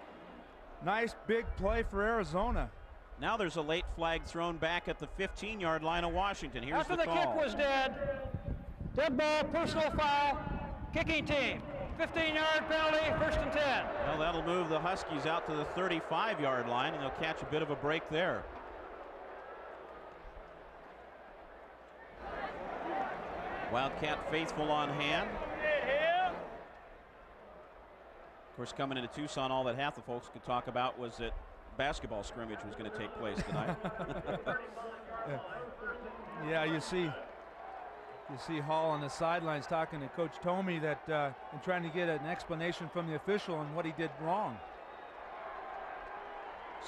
Nice big play for Arizona. Now there's a late flag thrown back at the 15-yard line of Washington. Here's After the call. the kick was dead ball, personal foul, kicking team. 15-yard penalty, 1st and 10. Well, that'll move the Huskies out to the 35-yard line, and they'll catch a bit of a break there. Wildcat faithful on hand. Of course, coming into Tucson, all that half the folks could talk about was that basketball scrimmage was going to take place tonight. Yeah, you see Hall on the sidelines talking to Coach Tomey that and trying to get an explanation from the official on what he did wrong.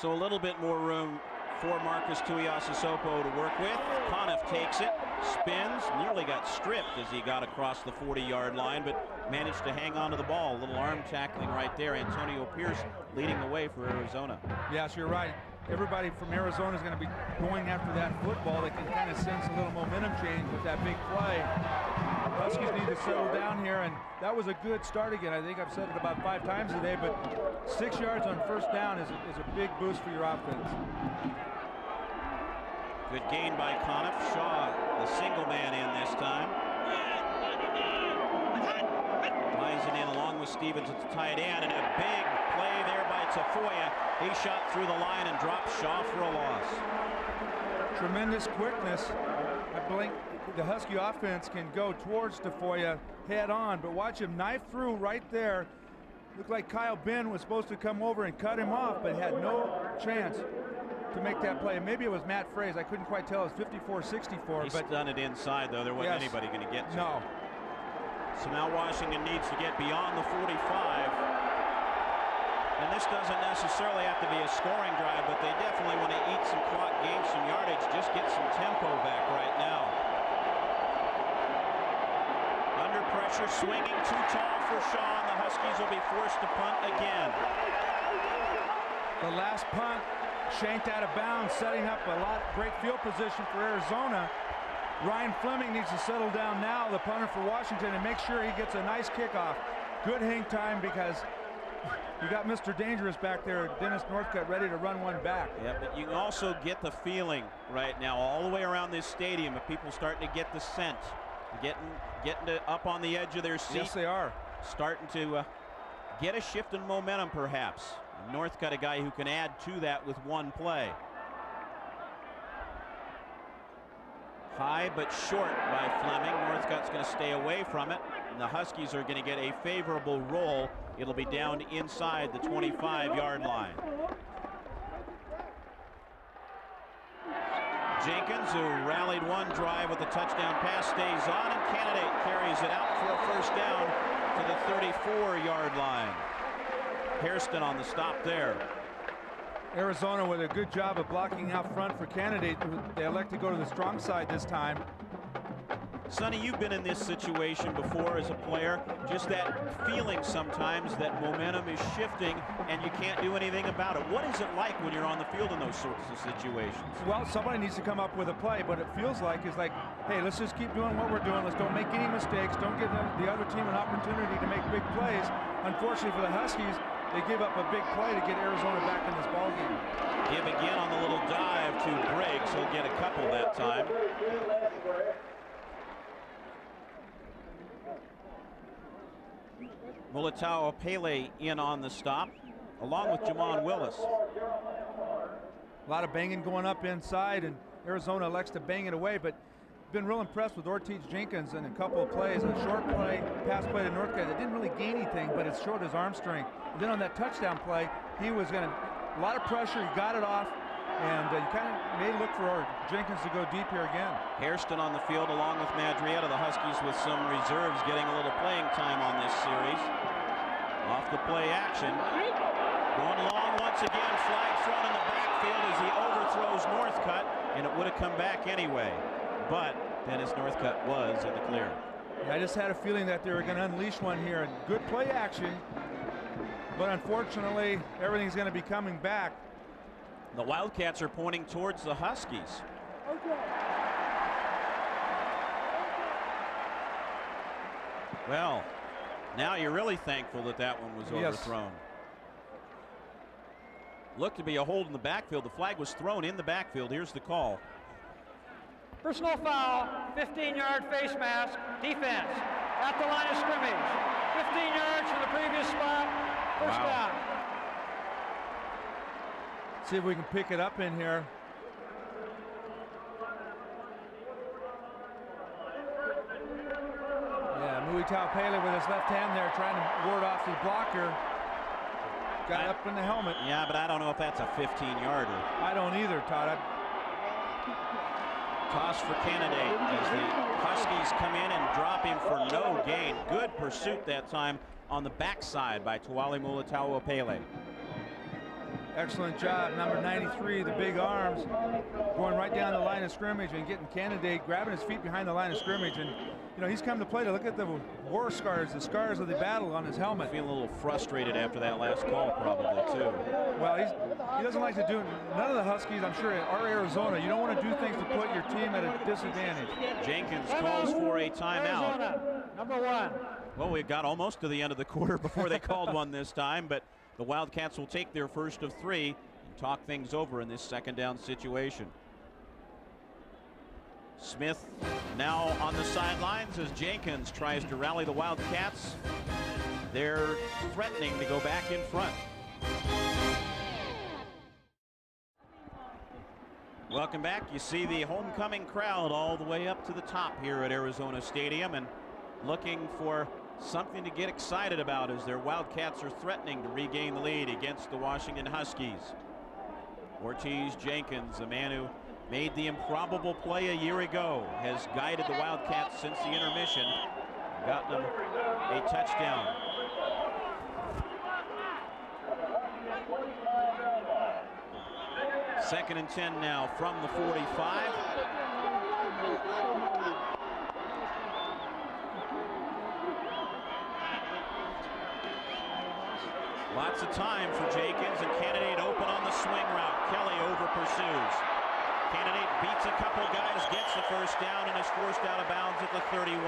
So a little bit more room for Marcus Tuiasosopo to work with. Conniff takes it, spins, nearly got stripped as he got across the 40-yard line, but managed to hang on to the ball. A little arm tackling right there. Antonio Pierce leading the way for Arizona. Yes, you're right. Everybody from Arizona is going to be going after that football. They can kind of sense a little momentum change with that big play. Huskies need to settle down here, and that was a good start again. I think I've said it about 5 times today, but 6 yards on first down is a big boost for your offense. Good gain by Conniff. Shaw, the single man in this time. Lines it in along with Stevens at the tight end, and a big play there by Tafoya. He shot through the line and dropped Shaw for a loss. Tremendous quickness. I believe the Husky offense can go towards Tafoya head on, but watch him knife through right there. Looked like Kyle Ben was supposed to come over and cut him off, but had no chance to make that play. Maybe it was Matt Fraze. I couldn't quite tell. It's 54-64. He's done it inside, though. There wasn't anybody going to get to No. it. So now Washington needs to get beyond the 45. And this doesn't necessarily have to be a scoring drive, but they definitely want to eat some clock, gain some yardage, just get some tempo back right now. Under pressure, swinging too tall for Sean. The Huskies will be forced to punt again. The last punt shanked out of bounds, setting up a great field position for Arizona. Ryan Fleming needs to settle down now, the punter for Washington, and make sure he gets a nice kickoff. Good hang time, because you got Mr. Dangerous back there, Dennis Northcutt, ready to run one back. Yeah, but you can also get the feeling right now all the way around this stadium of people starting to get the scent, getting up on the edge of their seat. Yes, they are. Starting to get a shift in momentum, perhaps. Northcutt, a guy who can add to that with one play. High but short by Fleming. Northcutt's going to stay away from it. And the Huskies are going to get a favorable roll. It'll be down inside the 25-yard line. Jenkins, who rallied one drive with a touchdown pass, stays on, and Candidate carries it out for a first down to the 34-yard line. Hairston on the stop there. Arizona with a good job of blocking out front for Candidate. They elect to go to the strong side this time. Sonny, you've been in this situation before as a player. Just that feeling sometimes that momentum is shifting and you can't do anything about it. What is it like when you're on the field in those sorts of situations? Well, somebody needs to come up with a play, but it feels like it's like, hey, let's just keep doing what we're doing. Let's don't make any mistakes. Don't give the other team an opportunity to make big plays. Unfortunately for the Huskies, they give up a big play to get Arizona back in this ballgame. Give again on the little dive to Briggs. He'll get a couple that time. Mulatau Pele in on the stop, along with Jamon Willis. A lot of banging going up inside, and Arizona elects to bang it away, but been real impressed with Ortiz Jenkins in a couple of plays. A short play, pass play to Northcutt that didn't really gain anything, but it showed his arm strength. And then on that touchdown play, he was going to, a lot of pressure, he got it off, and you kind of may look for Jenkins to go deep here again. Hairston on the field along with Madrietta. The Huskies with some reserves getting a little playing time on this series. Off the play action. Going long once again. Flag thrown in the backfield as he overthrows Northcutt, and it would have come back anyway. But Dennis Northcutt was in the clear. Yeah, I just had a feeling that they were going to unleash one here. And good play action, but unfortunately, everything's going to be coming back. The Wildcats are pointing towards the Huskies. Well, now you're really thankful that that one was overthrown. Looked to be a hold in the backfield. The flag was thrown in the backfield. Here's the call. Personal foul, 15-yard face mask, defense, at the line of scrimmage. 15 yards from the previous spot, first down. See if we can pick it up in here. Yeah, Mulatau Pele with his left hand there trying to ward off the blocker. Got up in the helmet. Yeah, but I don't know if that's a 15-yarder. I don't either, Todd. Toss for Candidate as the Huskies come in and drop him for no gain. Good pursuit that time on the backside by Tuwali Mulatau Pele. Excellent job, number 93, the big arms, going right down the line of scrimmage and getting Candidate, grabbing his feet behind the line of scrimmage. And, you know, he's come to play to look at the war scars, the scars of the battle on his helmet. Feeling a little frustrated after that last call, probably, too. Well, he doesn't like to do it. None of the Huskies, I'm sure, are Arizona. You don't want to do things to put your team at a disadvantage. Jenkins calls for a timeout. Arizona, number 1. Well, we got almost to the end of the quarter before they called one this time, but the Wildcats will take their first of 3 and talk things over in this second down situation. Smith now on the sidelines as Jenkins tries to rally the Wildcats. They're threatening to go back in front. Welcome back. You see the homecoming crowd all the way up to the top here at Arizona Stadium and looking for something to get excited about as their Wildcats are threatening to regain the lead against the Washington Huskies. Ortiz Jenkins, a man who made the improbable play a year ago, has guided the Wildcats since the intermission, gotten them a touchdown. 2nd and 10 now from the 45. Lots of time for Jenkins, and Candidate open on the swing route. Kelly over pursues. Candidate beats a couple guys, gets the first down, and is forced out of bounds at the 31.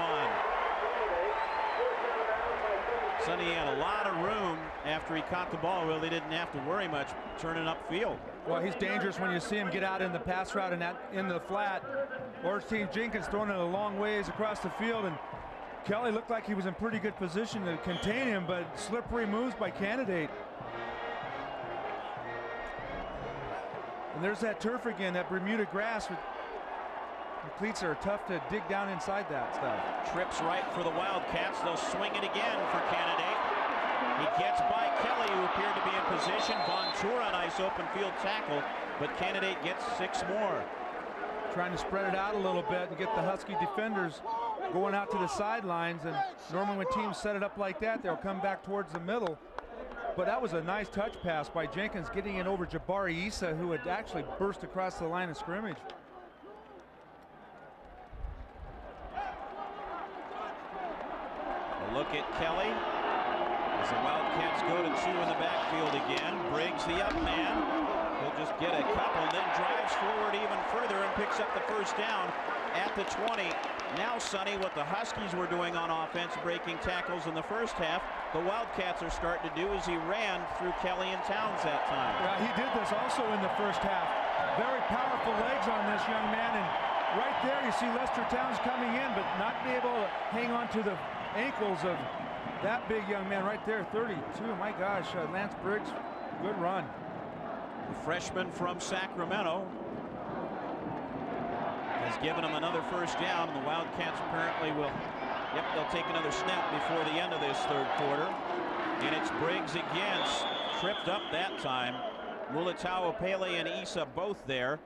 Sonny had a lot of room after he caught the ball. Really didn't have to worry much turning upfield. Well, he's dangerous when you see him get out in the pass route and in the flat. Ornstein Jenkins throwing it a long ways across the field, and Kelly looked like he was in pretty good position to contain him, but slippery moves by Candidate. And there's that turf again, that Bermuda grass. The cleats are tough to dig down inside that stuff. Trips right for the Wildcats. They'll swing it again for Candidate. He gets by Kelly, who appeared to be in position. Vontura, nice open field tackle, but Candidate gets 6 more. Trying to spread it out a little bit and get the Husky defenders going out to the sidelines, and normally when teams set it up like that, they'll come back towards the middle. But that was a nice touch pass by Jenkins, getting it over Jabari Issa, who had actually burst across the line of scrimmage. A look at Kelly as the Wildcats go to 2 in the backfield again. Briggs, the up man. He'll just get a couple, then drives forward even further and picks up the first down at the 20. Now, Sonny, what the Huskies were doing on offense, breaking tackles in the first half, the Wildcats are starting to do as he ran through Kelly and Towns that time. Yeah, he did this also in the first half. Very powerful legs on this young man, and right there you see Lester Towns coming in, but not be able to hang on to the ankles of that big young man right there, 32. My gosh, Lance Briggs, good run. The freshman from Sacramento has given him another first down, and the Wildcats apparently will, they'll take another snap before the end of this third quarter. And it's Briggs again, tripped up that time. Mulatau, Pele, and Issa both there,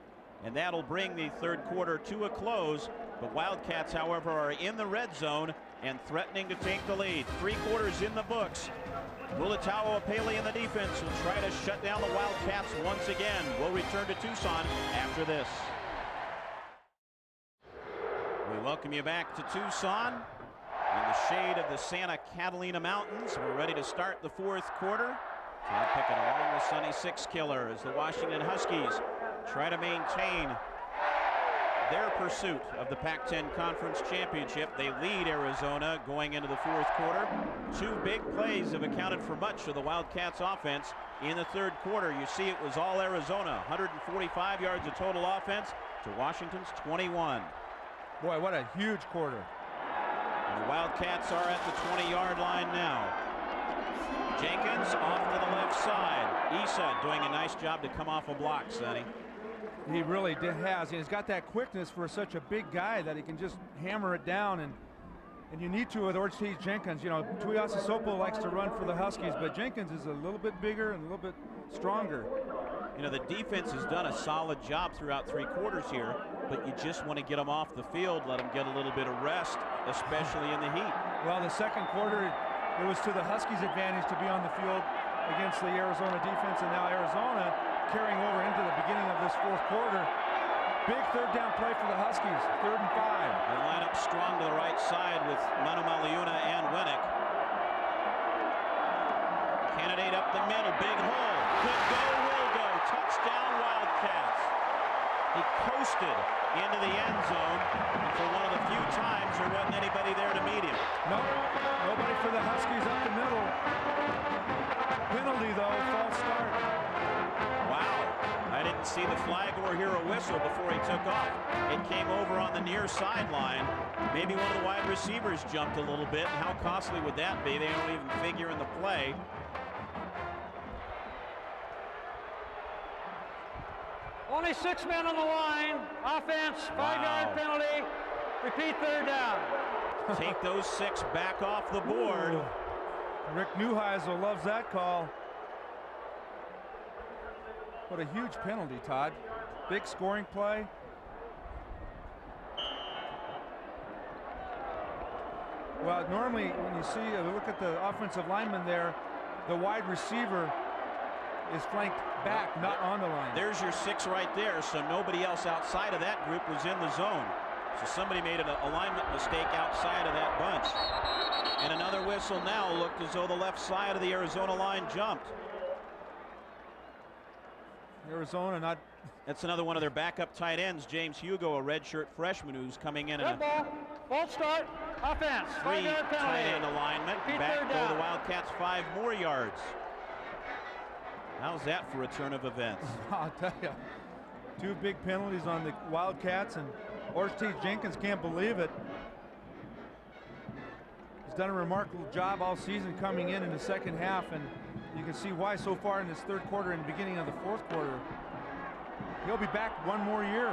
and that'll bring the third quarter to a close. The Wildcats, however, are in the red zone and threatening to take the lead. 3 quarters in the books. Mulatau, Pele, and the defense will try to shut down the Wildcats once again. We'll return to Tucson after this. We welcome you back to Tucson in the shade of the Santa Catalina Mountains. We're ready to start the fourth quarter. Todd Pickett along with Sonny Sixkiller as the Washington Huskies try to maintain their pursuit of the Pac-10 Conference Championship. They lead Arizona going into the fourth quarter. 2 big plays have accounted for much of the Wildcats offense in the third quarter. You see it was all Arizona, 145 yards of total offense to Washington's 21. Boy, what a huge quarter. And the Wildcats are at the 20-yard line now. Jenkins off to the left side. Issa doing a nice job to come off a block, Sonny. He really has. He's got that quickness for such a big guy that he can just hammer it down, and you need to with Ortiz Jenkins. You know, Tuiasosopo likes to run for the Huskies, but Jenkins is a little bit bigger and a little bit stronger. You know, the defense has done a solid job throughout 3 quarters here, but you just want to get them off the field, let them get a little bit of rest, especially in the heat. Well, the second quarter, it was to the Huskies' advantage to be on the field against the Arizona defense, and now Arizona carrying over into the beginning of this fourth quarter. Big third down play for the Huskies, 3rd and 5. They line up strong to the right side with Manu Maliuna and Winnick. Candidate up the middle, big hole. Could go, will go. Touchdown Wildcats. He coasted into the end zone, and for one of the few times there wasn't anybody there to meet him. No, nobody for the Huskies up the middle. Penalty though, false start. Wow, I didn't see the flag or hear a whistle before he took off. It came over on the near sideline. Maybe one of the wide receivers jumped a little bit. How costly would that be? They don't even figure in the play. Only 6 men on the line. Offense, 5-yard penalty. Repeat, 3rd down. Take those 6 back off the board. Ooh. Rick Neuheisel loves that call. What a huge penalty, Todd. Big scoring play. Well, normally when you see, look at the offensive lineman there, the wide receiver is flanked back, not on the line. There's your 6 right there, so nobody else outside of that group was in the zone. So somebody made an alignment mistake outside of that bunch. And another whistle now. Looked as though the left side of the Arizona line jumped. Arizona not. That's another one of their backup tight ends, James Hugo, a redshirt freshman who's coming in. Red ball. False start. Offense. 3 5-yard penalty. tight end alignment. Repeat Back third go down. the Wildcats 5 more yards. How's that for a turn of events? I'll tell you, 2 big penalties on the Wildcats, and Ortiz Jenkins can't believe it. He's done a remarkable job all season coming in the second half, and you can see why so far in this third quarter and beginning of the fourth quarter. He'll be back 1 more year.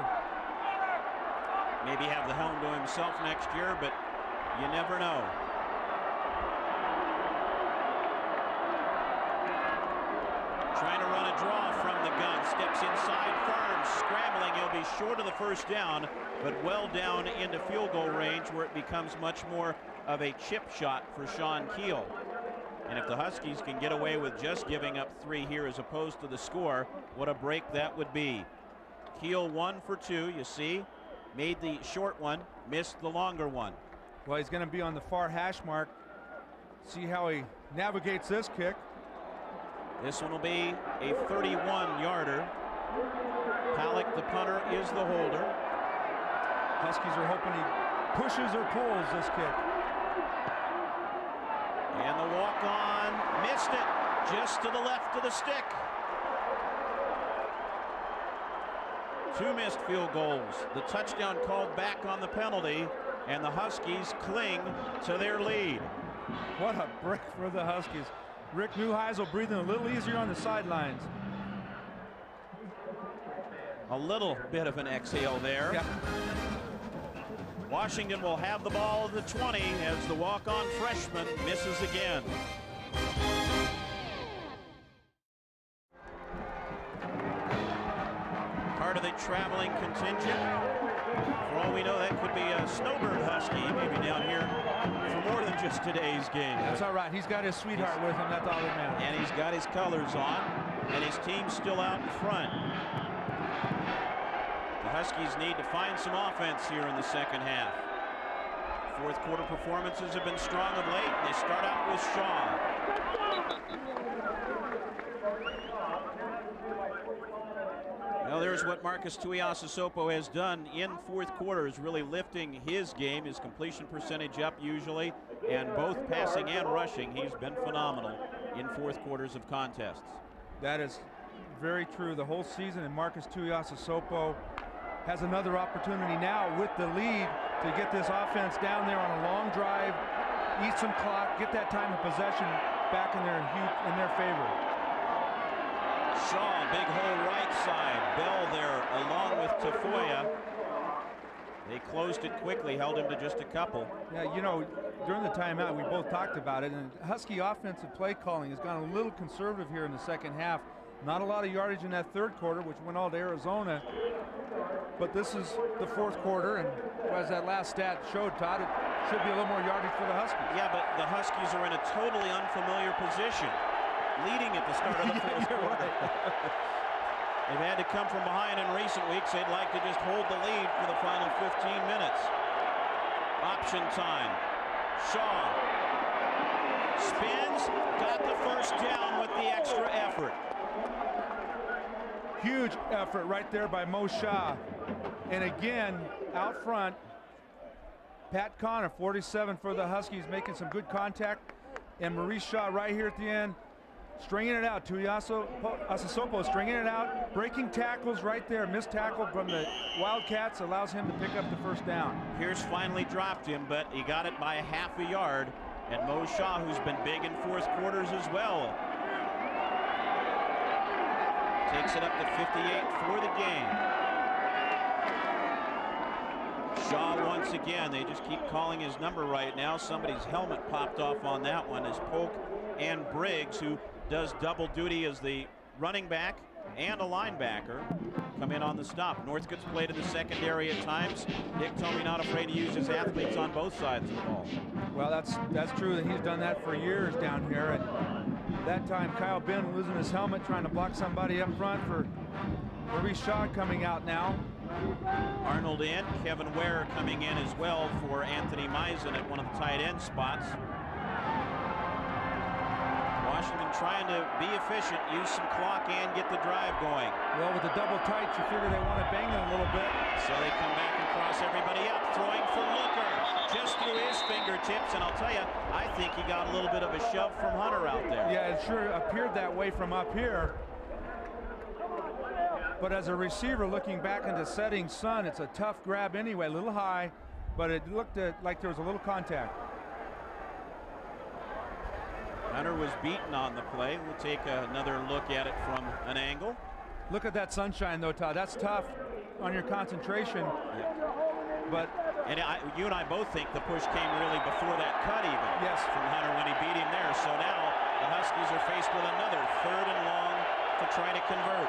Maybe have the helm to himself next year, but you never know. Trying to run a draw from the gun. Steps inside firm. Scrambling. He'll be short of the first down, but well down into field goal range where it becomes much more of a chip shot for Sean Keel. And if the Huskies can get away with just giving up 3 here as opposed to the score, what a break that would be. Keel 1 for 2, you see. Made the short one, missed the longer one. Well, he's going to be on the far hash mark. See how he navigates this kick. This one will be a 31-yarder. Halleck, the punter, is the holder. Huskies are hoping he pushes or pulls this kick. And the walk-on missed it just to the left of the stick. 2 missed field goals. The touchdown called back on the penalty, and the Huskies cling to their lead. What a break for the Huskies. Rick Neuheisel breathing a little easier on the sidelines. A little bit of an exhale there. Yeah. Washington will have the ball at the 20 as the walk-on freshman misses again. Part of the traveling contingent. For all we know, that could be a Snowbird Husky, maybe down here for more than just today's game. That's all right. He's got his sweetheart with him. That's all that matters. And he's got his colors on, and his team's still out in front. The Huskies need to find some offense here in the second half. Fourth quarter performances have been strong of late. They start out with Shaw. Well, there's what Marcus Tuiasosopo has done in fourth quarter, is really lifting his game, his completion percentage up usually, and both passing and rushing. He's been phenomenal in fourth quarters of contests. That is very true the whole season, and Marcus Tuiasosopo has another opportunity now with the lead to get this offense down there on a long drive, eat some clock, get that time of possession back in their favor. Shaw, big hole right side. Bell there along with Tafoya. They closed it quickly, held him to just a couple. Yeah, you know, during the timeout, we both talked about it, and Husky offensive play calling has gone a little conservative here in the second half. Not a lot of yardage in that third quarter, which went all to Arizona. But this is the fourth quarter, and as that last stat showed, Todd, it should be a little more yardage for the Huskies. Yeah, but the Huskies are in a totally unfamiliar position, leading at the start of the fourth quarter. They've had to come from behind in recent weeks. They'd like to just hold the lead for the final 15 minutes. Option time. Shaw spins, got the first down with the extra effort. Huge effort right there by Mo Shaw. And again, out front, Pat Connor, 47 for the Huskies, making some good contact. And Maurice Shaw right here at the end, stringing it out. Tuiasosopo stringing it out, breaking tackles right there. Missed tackle from the Wildcats allows him to pick up the first down. Pierce finally dropped him, but he got it by a half a yard. And Mo Shaw, who's been big in fourth quarters as well, takes it up to 58 for the game. Shaw once again, they just keep calling his number right now. Somebody's helmet popped off on that one as Polk and Briggs, who does double duty as the running back and a linebacker, come in on the stop. Northcote's played in the secondary at times. Dick Tomey not afraid to use his athletes on both sides of the ball. Well, that's true that he's done that for years down here. And That time, Kyle Ben losing his helmet, trying to block somebody up front for Maurice Shaw coming out now. Arnold in, Kevin Ware coming in as well for Anthony Meisen at one of the tight end spots. Washington trying to be efficient, use some clock and get the drive going. Well, with the double tights, you figure they want to bang it a little bit. So they come back and cross everybody up, throwing for Looker, just through his fingertips, and I'll tell you, I think he got a little bit of a shove from Hunter out there. Yeah, it sure appeared that way from up here. But as a receiver looking back into setting sun, it's a tough grab anyway, a little high, but it looked like there was a little contact. Hunter was beaten on the play. We'll take another look at it from an angle. Look at that sunshine though, Todd. That's tough on your concentration. Yeah. But you and I both think the push came really before that cut even. Yes. From Hunter when he beat him there. So now the Huskies are faced with another 3rd and long to try to convert.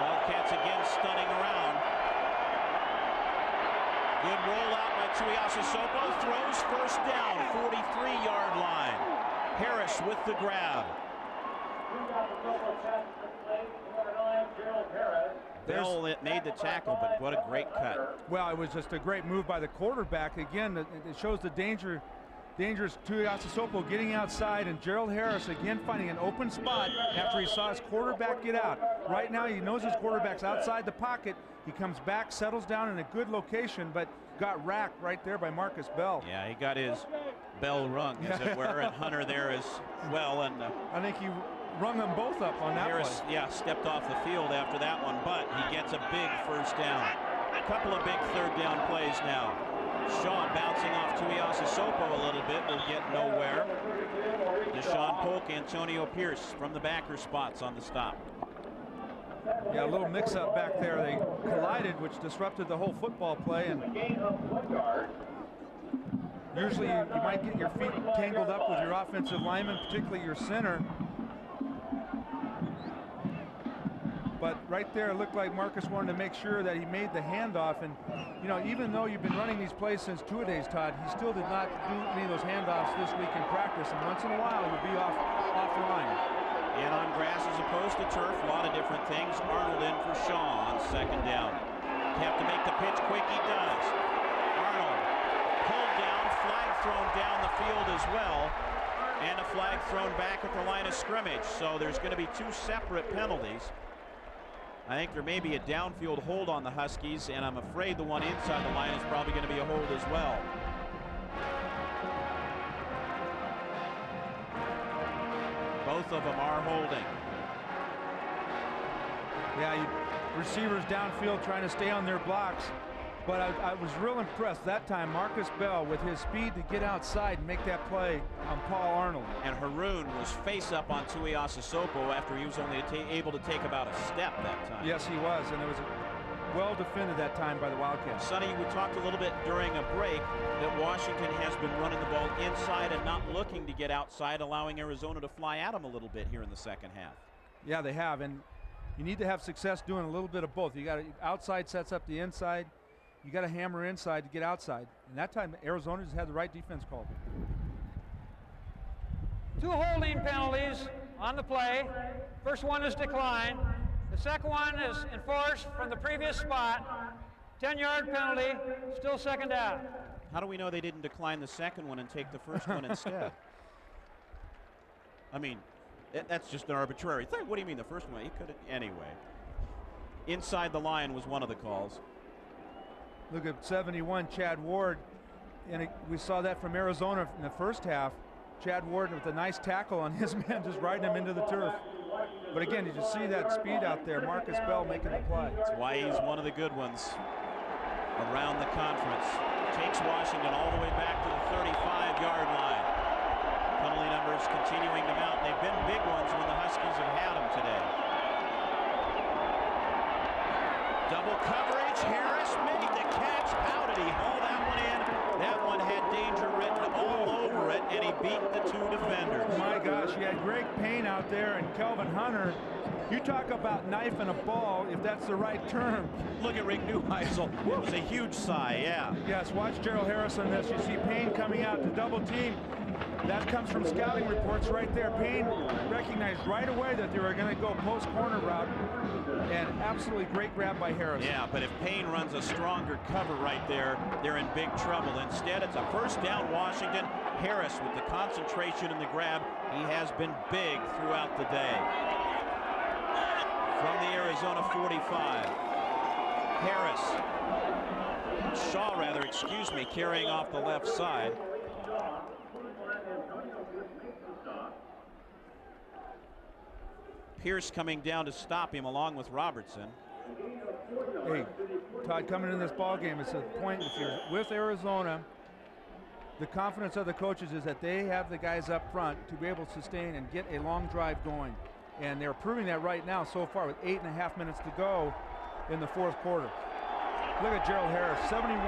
Wildcats again stunning around. Good rollout by Tuiasa Sopo. Throws first down, 43-yard line. Harris with the grab. Bell made the tackle, but what a great cut. Well, it was just a great move by the quarterback. Again, it shows the dangerous Tuiasa Sopo getting outside, and Gerald Harris again finding an open spot after he saw his quarterback get out. Right now he knows his quarterback's outside the pocket. He comes back, settles down in a good location, but got racked right there by Marcus Bell. Yeah, he got his bell rung, as it were, and Hunter there as well. And I think he rung them both up on that Harris, play. yeah, stepped off the field after that one, but he gets a big first down. A couple of big 3rd down plays now. Shaw bouncing off Tuiasa Sopo a little bit, will get nowhere. Deshaun Polk, Antonio Pierce from the backer spots on the stop. Yeah, a little mix-up back there. They collided, which disrupted the whole football play. And usually you might get your feet tangled up with your offensive lineman, particularly your center. But right there, it looked like Marcus wanted to make sure that he made the handoff. And, you know, even though you've been running these plays since 2 days, Todd, he still did not do any of those handoffs this week in practice. And once in a while, you'll be offline. And on grass as opposed to turf, a lot of different things. Arnold in for Shaw on 2nd down. Have to make the pitch quick, he does. Arnold pulled down, flag thrown down the field as well, and a flag thrown back at the line of scrimmage. So there's going to be 2 separate penalties. I think there may be a downfield hold on the Huskies, and I'm afraid the one inside the line is probably going to be a hold as well. Both of them are holding. Yeah, receivers downfield trying to stay on their blocks. But I was real impressed that time, Marcus Bell, with his speed to get outside and make that play on Paul Arnold. And Haroon was face up on Tuiasa Sopo after he was only able to take about a step that time. Yes, he was, and it was well defended that time by the Wildcats. Sonny, we talked a little bit during a break that Washington has been running the ball inside and not looking to get outside, allowing Arizona to fly at them a little bit here in the 2nd half. Yeah, they have, and you need to have success doing a little bit of both. You got outside sets up the inside. You got to hammer inside to get outside. And that time, Arizona just had the right defense called. 2 holding penalties on the play. First one is declined. The second one is enforced from the previous spot. 10-yard penalty, still 2nd down. How do we know they didn't decline the second one and take the first one instead? I mean, that's just an arbitrary thing. What do you mean the first one? He could have, anyway. Inside the line was one of the calls. Look at 71, Chad Ward. And we saw that from Arizona in the first half. Chad Ward with a nice tackle on his man, just riding him into the turf. But again, did you see that speed out there? Marcus Bell making the play. That's why he's one of the good ones around the conference. Takes Washington all the way back to the 35-yard line. Penalty numbers continuing to mount. They've been big ones when the Huskies have had them today. Double coverage. Harris made the catch. How did he haul that one in? That one had danger written all over it, and he beat the 2 defenders. My gosh, he had Greg Payne out there and Kelvin Hunter. You talk about knife and a ball, if that's the right term. Look at Rick Neuheisel. It was a huge sigh, yeah. Yes, watch Gerald Harris on this. You see Payne coming out to double team. That comes from scouting reports right there. Payne recognized right away that they were going to go post corner route, and absolutely great grab by Harris. Yeah, but if Payne runs a stronger cover right there, they're in big trouble. Instead, it's a first down Washington. Harris with the concentration and the grab. He has been big throughout the day. From the Arizona 45. Harris. Shaw, rather, excuse me, carrying off the left side. Pierce coming down to stop him along with Robertson. Hey, Todd, coming in this ball game, it's a point if you're with Arizona, the confidence of the coaches is that they have the guys up front to be able to sustain and get a long drive going. And they're proving that right now so far with 8.5 minutes to go in the fourth quarter. Look at Gerald Harris, 71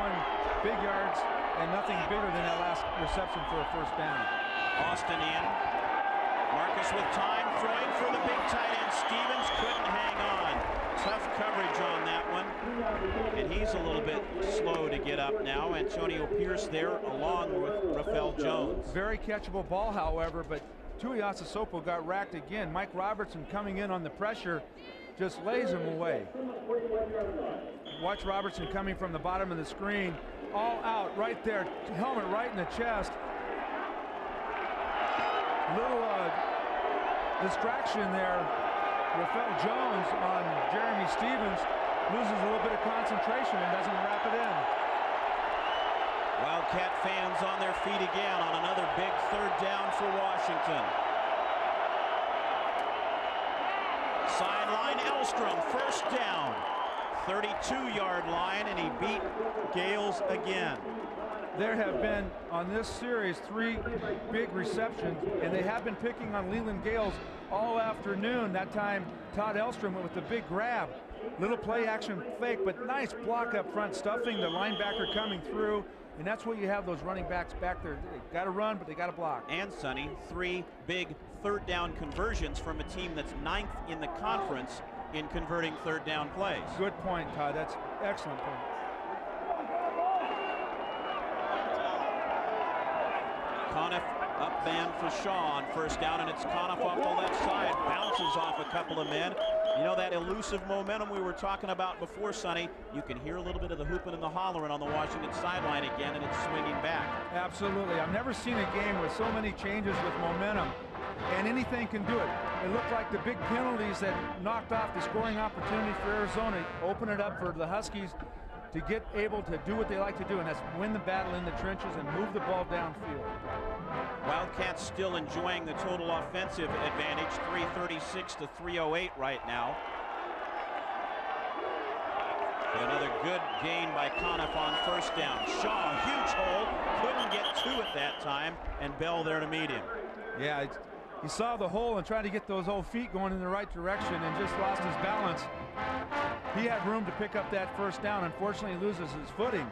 big yards and nothing bigger than that last reception for a first down. Austin in. Marcus with time, throwing for the big tight end. Stevens couldn't hang on. Tough coverage on that one. And he's a little bit slow to get up now. Antonio Pierce there along with Rafael Jones. Very catchable ball, however, but Tuiasosopo got racked again. Mike Robertson coming in on the pressure just lays him away. Watch Robertson coming from the bottom of the screen. All out right there. Helmet right in the chest. Little distraction there. Rafael Jones on Jeremy Stevens loses a little bit of concentration and doesn't wrap it in. Wildcat fans on their feet again on another big third down for Washington. Sideline Elstrom, first down. 32-yard line, and he beat Gales again. There have been, on this series, 3 big receptions, and they have been picking on Leland Gales all afternoon. That time, Todd Elstrom went with the big grab. Little play action fake, but nice block up front, stuffing the linebacker coming through, and that's what you have those running backs back there. They got to run, but they got to block. And, Sonny, 3 big third down conversions from a team that's 9th in the conference in converting third down plays. Good point, Todd. That's excellent point. Conniff up man for Shaw on first down, and it's Conniff off the left side. Bounces off a couple of men. You know, that elusive momentum we were talking about before, Sonny, you can hear a little bit of the hooping and the hollering on the Washington sideline again, and it's swinging back. Absolutely. I've never seen a game with so many changes with momentum, and anything can do it. It looked like the big penalties that knocked off the scoring opportunity for Arizona open it up for the Huskies to get able to do what they like to do, and that's win the battle in the trenches and move the ball downfield. Wildcats still enjoying the total offensive advantage, 336 to 308 right now. But another good gain by Conniff on first down. Shaw, huge hole, couldn't get to it that time, and Bell there to meet him. Yeah, he saw the hole and tried to get those old feet going in the right direction and just lost his balance. He had room to pick up that first down. Unfortunately, he loses his footing.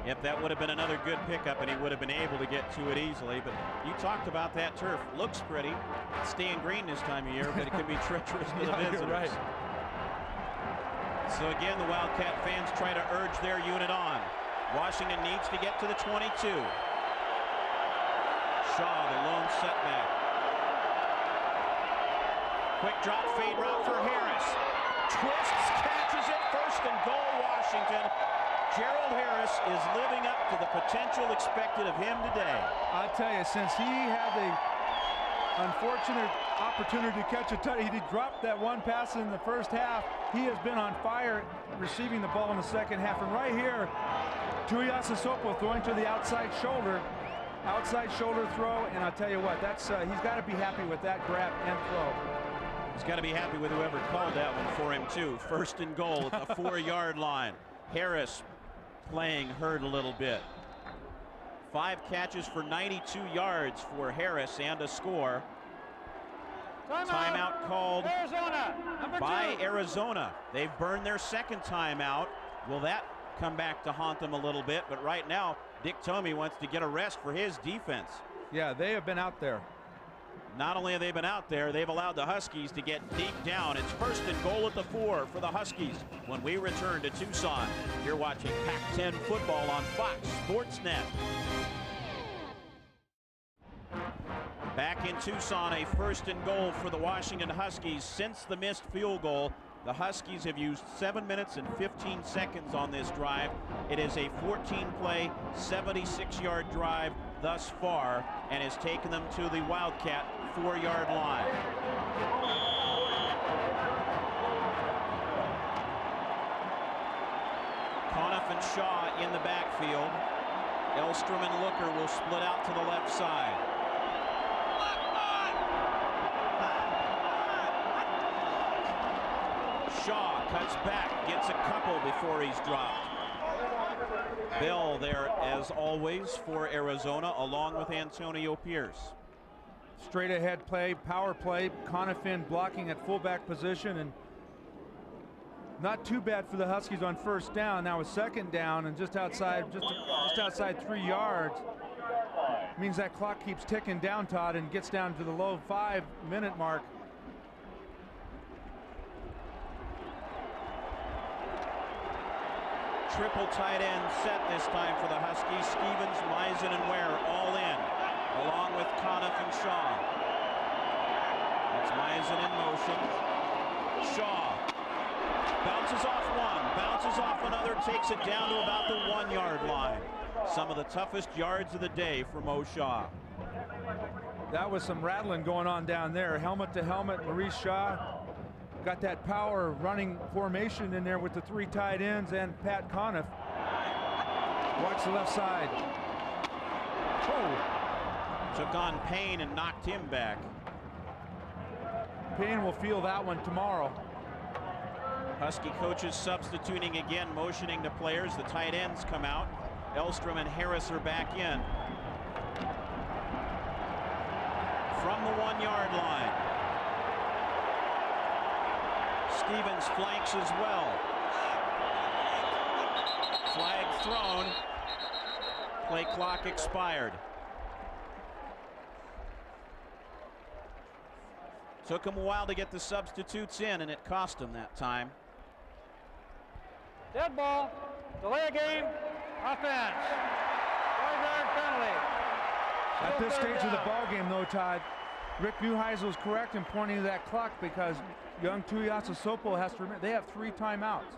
Yep, that would have been another good pickup, and he would have been able to get to it easily. But you talked about that turf. Looks pretty. It's staying green this time of year, but it can be treacherous to the visitors. You're right. So again, the Wildcat fans try to urge their unit on. Washington needs to get to the 22. Shaw, the lone setback. Quick drop fade route for Harris. Twists, catches it, first and goal, Washington. Gerald Harris is living up to the potential expected of him today. I tell you, since he had the unfortunate opportunity to catch a touchdown, he dropped that one pass in the first half. He has been on fire receiving the ball in the second half. And right here, Tuiasosopo throwing to the outside shoulder throw, and I'll tell you what, that's he's got to be happy with that grab and throw. He's got to be happy with whoever called that one for him too. First and goal at the 4-yard line. Harris playing hurt a little bit. 5 catches for 92 yards for Harris and a score. Timeout called Arizona, by Arizona. They've burned their second timeout. Will that come back to haunt them a little bit? But right now, Dick Tomey wants to get a rest for his defense. Yeah, they have been out there. Not only have they been out there, they've allowed the Huskies to get deep down. It's first and goal at the 4 for the Huskies when we return to Tucson. You're watching Pac-10 football on Fox Sports Net. in Tucson, a 1st and goal for the Washington Huskies. Since the missed field goal, the Huskies have used 7 minutes and 15 seconds on this drive. It is a 14-play, 76-yard drive thus far, and has taken them to the Wildcat 4-yard line. Conniff and Shaw in the backfield. Elstrom and Looker will split out to the left side. Shaw cuts back, gets a couple before he's dropped. Bell there, as always, for Arizona, along with Antonio Pierce. Straight ahead play, power play, Conniff in blocking at fullback position, and not too bad for the Huskies on 1st down. Now a 2nd down and just outside 3 yards. Means that clock keeps ticking down, Todd, and gets down to the low 5-minute mark. Triple tight end set this time for the Huskies. Stevens, Meisen, and Ware all in, along with Conniff and Shaw. That's Meisen in motion. Shaw bounces off one, bounces off another, takes it down to about the 1-yard line. Some of the toughest yards of the day for Mo Shaw. That was some rattling going on down there. Helmet to helmet, Maurice Shaw got that power running formation in there with the 3 tight ends and Pat Conniff. Watch the left side. Oh. Took on Payne and knocked him back. Payne will feel that one tomorrow. Husky coaches substituting again, motioning to players. The tight ends come out. Elstrom and Harris are back in. From the 1-yard line. Stevens flanks as well. Flag thrown. Play clock expired. Took him a while to get the substitutes in, and it cost him that time. Dead ball, delay a game, offense. 5-yard penalty. At this stage of the ball game, though, Todd, Rick Neuheisel is correct in pointing to that clock because young Tuiasosopo has to remember they have 3 timeouts.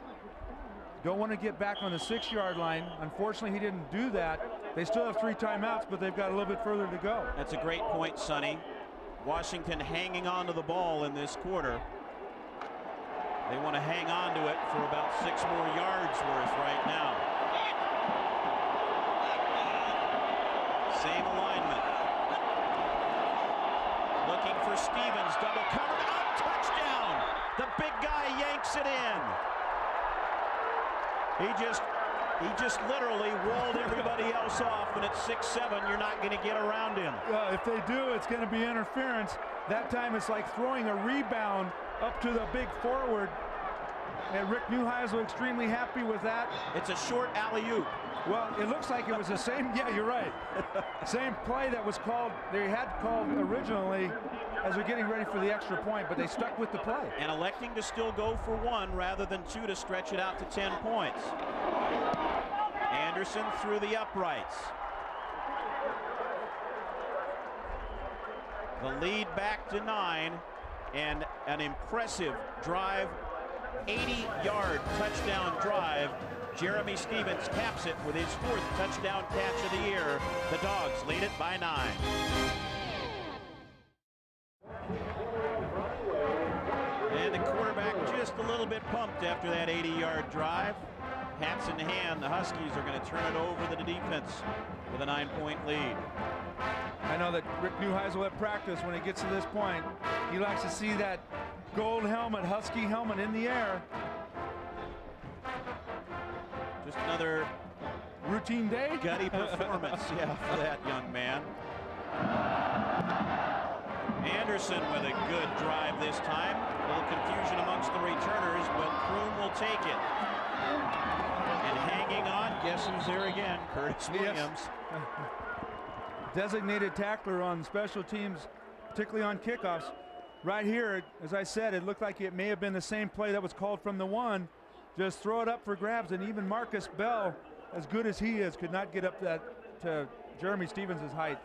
Don't want to get back on the 6-yard line. Unfortunately, he didn't do that. They still have 3 timeouts, but they've got a little bit further to go. That's a great point, Sonny. Washington hanging on to the ball in this quarter. They want to hang on to it for about 6 more yards worth right now. Same alignment. Looking for Stevens, double covered, up, touchdown! The big guy yanks it in. He just literally walled everybody else off, and at 6'7", you're not going to get around him. If they do, it's going to be interference. That time it's like throwing a rebound up to the big forward. And Rick Neuheisel extremely happy with that. It's a short alley-oop. Well, it looks like it was the same, yeah, you're right. Same play that was called, they had called originally as they're getting ready for the extra point, but they stuck with the play. And electing to still go for 1 rather than 2 to stretch it out to 10 points. Anderson through the uprights. The lead back to 9, and an impressive drive, 80-yard touchdown drive. Jeremy Stevens caps it with his 4th touchdown catch of the year. The Dogs lead it by 9. And the quarterback just a little bit pumped after that 80-yard drive. Hats in hand, the Huskies are going to turn it over to the defense with a 9-point lead. I know that Rick Neuheisel at practice, when it gets to this point, he likes to see that gold helmet, Husky helmet in the air. Just another routine day, gutty performance, yeah, for that young man. Anderson with a good drive this time. A little confusion amongst the returners, but Kroon will take it. And hanging on, guess who's there again? Curtis Williams. Designated tackler on special teams, particularly on kickoffs. Right here, as I said, it looked like it may have been the same play that was called from the 1. Just throw it up for grabs, and even Marcus Bell, as good as he is, could not get up that to Jeremy Stevens' height.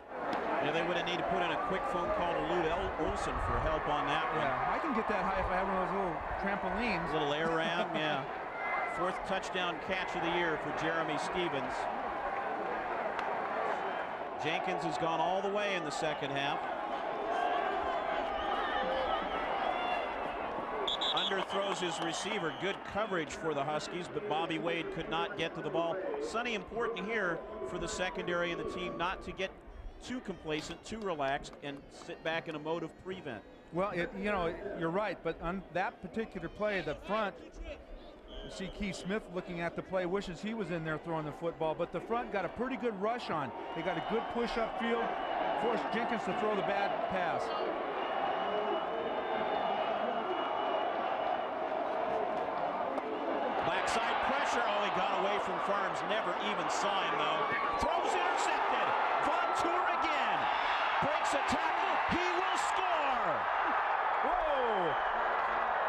Yeah, they would have needed to put in a quick phone call to Lute Olson for help on that one. Yeah, I can get that high if I have one of those little trampolines. Little air ram, yeah. 4th touchdown catch of the year for Jeremy Stevens. Jenkins has gone all the way in the second half. Underthrows his receiver. Good coverage for the Huskies, but Bobby Wade could not get to the ball. Sonny, important here for the secondary and the team not to get too complacent, too relaxed, and sit back in a mode of prevent. Well, you know, you're right, but on that particular play, the front, you see Keith Smith looking at the play, wishes he was in there throwing the football, but the front got a pretty good rush on. They got a good push upfield, forced Jenkins to throw the bad pass. Backside pressure. Oh, he got away from Farms. Never even saw him, though. Throws intercepted. Vontour again. Breaks a tackle. He will score. Whoa.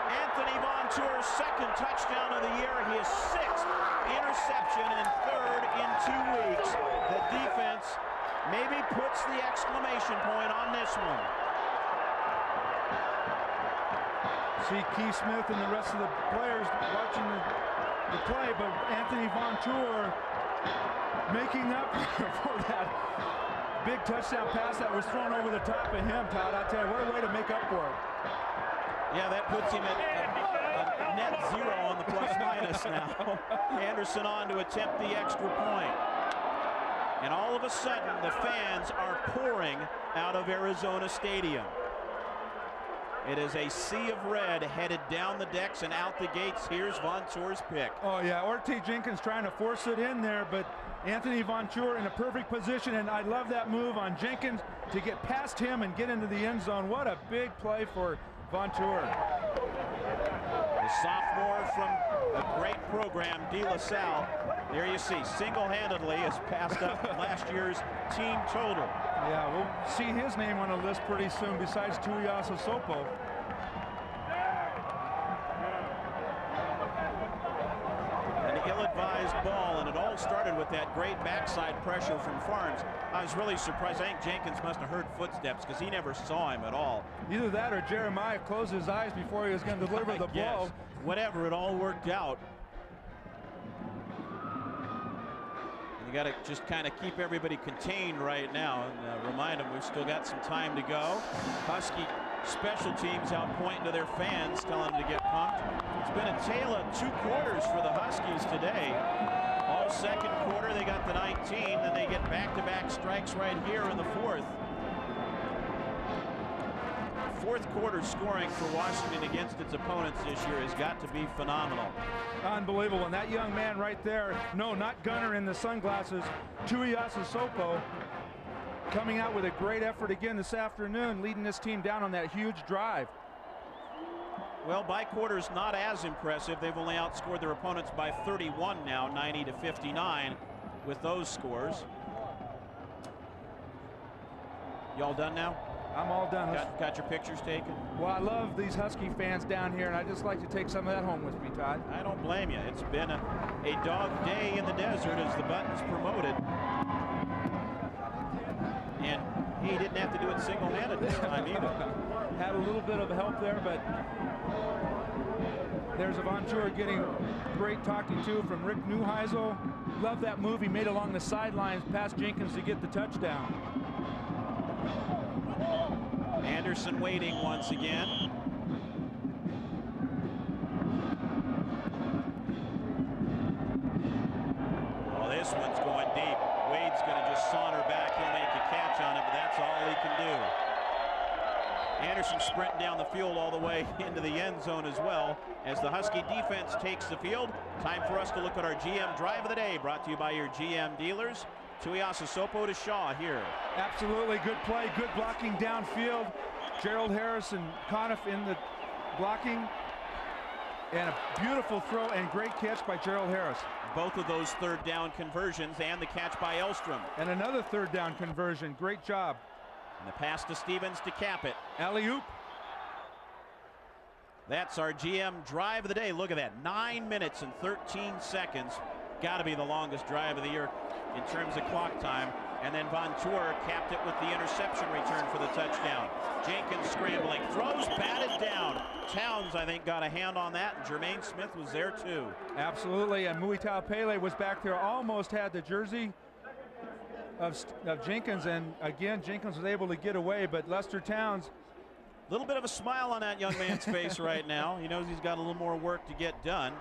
Anthony Vontour's 2nd touchdown of the year. His 6th interception and 3rd in 2 weeks. The defense maybe puts the exclamation point on this one. See Keith Smith and the rest of the players watching the play, but Anthony Vontour making up for that big touchdown pass that was thrown over the top of him, Todd. I tell you, what a way to make up for it. Yeah, that puts him at a net 0 on the plus minus now. Anderson on to attempt the extra point. And all of a sudden, the fans are pouring out of Arizona Stadium. It is a sea of red headed down the decks and out the gates. Here's Vontour's pick. Oh, yeah, Orte Jenkins trying to force it in there, but Anthony Vontour in a perfect position, and I love that move on Jenkins to get past him and get into the end zone. What a big play for Vontour. The sophomore from a great program, De La Salle, there you see, single-handedly has passed up last year's team total. Yeah, we'll see his name on the list pretty soon besides Tuiasa Sopo. An ill-advised ball, and it all started with that great backside pressure from Farms. I was really surprised. I think Jenkins must have heard footsteps because he never saw him at all. Either that or Jeremiah closed his eyes before he was going to deliver the blow. Whatever, it all worked out. You got to just kind of keep everybody contained right now and remind them we've still got some time to go. Husky special teams out pointing to their fans, telling them to get pumped. It's been a tale of 2 quarters for the Huskies today. All second quarter, they got the 19, then they get back-to-back strikes right here in the 4th. 4th quarter scoring for Washington against its opponents this year has got to be phenomenal. Unbelievable. And that young man right there, no, not Gunner in the sunglasses, Tuiasa Sopo, coming out with a great effort again this afternoon, leading this team down on that huge drive. Well, by quarters, not as impressive. They've only outscored their opponents by 31 now, 90-59 with those scores. Y'all done now? I'm all done. Got your pictures taken? Well, I love these Husky fans down here, and I just like to take some of that home with me, Todd. I don't blame you. It's been a dog day in the desert as the Buttons promoted. And he didn't have to do it single-handed this time either. Had a little bit of help there, but there's a Vontour getting great talking to from Rick Neuheisel. Love that move he made along the sidelines past Jenkins to get the touchdown. Anderson waiting once again. Oh, this one's going deep. Wade's going to just saunter back. He'll make a catch on it, but that's all he can do. Anderson sprinting down the field all the way into the end zone as well as the Husky defense takes the field. Time for us to look at our GM Drive of the Day, brought to you by your GM dealers. Tuiasa Sopo to Shaw here. Absolutely good play, good blocking downfield. Gerald Harris and Conniff in the blocking. And a beautiful throw and great catch by Gerald Harris. Both of those 3rd down conversions and the catch by Elstrom. And another 3rd down conversion. Great job. And the pass to Stevens to cap it. Alley-oop. That's our GM Drive of the Day. Look at that, 9 minutes and 13 seconds. Got to be the longest drive of the year in terms of clock time. And then Von Tour capped it with the interception return for the touchdown. Jenkins scrambling, throws, batted down. Towns, I think, got a hand on that, and Jermaine Smith was there too. Absolutely, and Muitao Pele was back there, almost had the jersey of Jenkins, and again, Jenkins was able to get away, but Lester Towns. A little bit of a smile on that young man's face right now. He knows he's got a little more work to get done.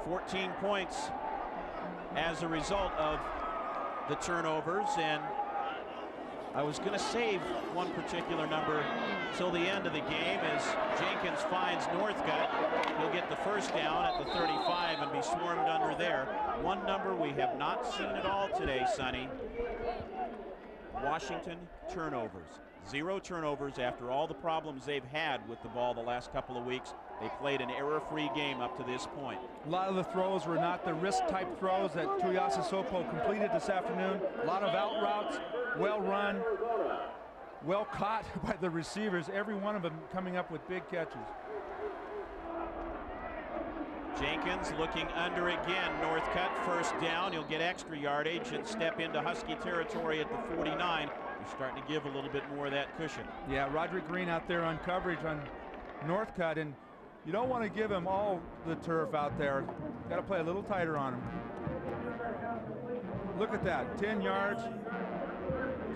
14 points as a result of the turnovers, and I was going to save one particular number till the end of the game as Jenkins finds Northcutt. He'll get the first down at the 35 and be swarmed under there. One number we have not seen at all today, Sonny. Washington turnovers. 0 turnovers after all the problems they've had with the ball the last couple of weeks. They played an error-free game up to this point. A lot of the throws were not the risk-type throws that Tuiasosopo completed this afternoon. A lot of out routes, well run, well caught by the receivers, every one of them coming up with big catches. Jenkins looking under again. Northcutt first down. He'll get extra yardage and step into Husky territory at the 49. They're starting to give a little bit more of that cushion. Yeah, Roderick Green out there on coverage on Northcutt, and you don't want to give him all the turf out there. Got to play a little tighter on him. Look at that, 10 yards,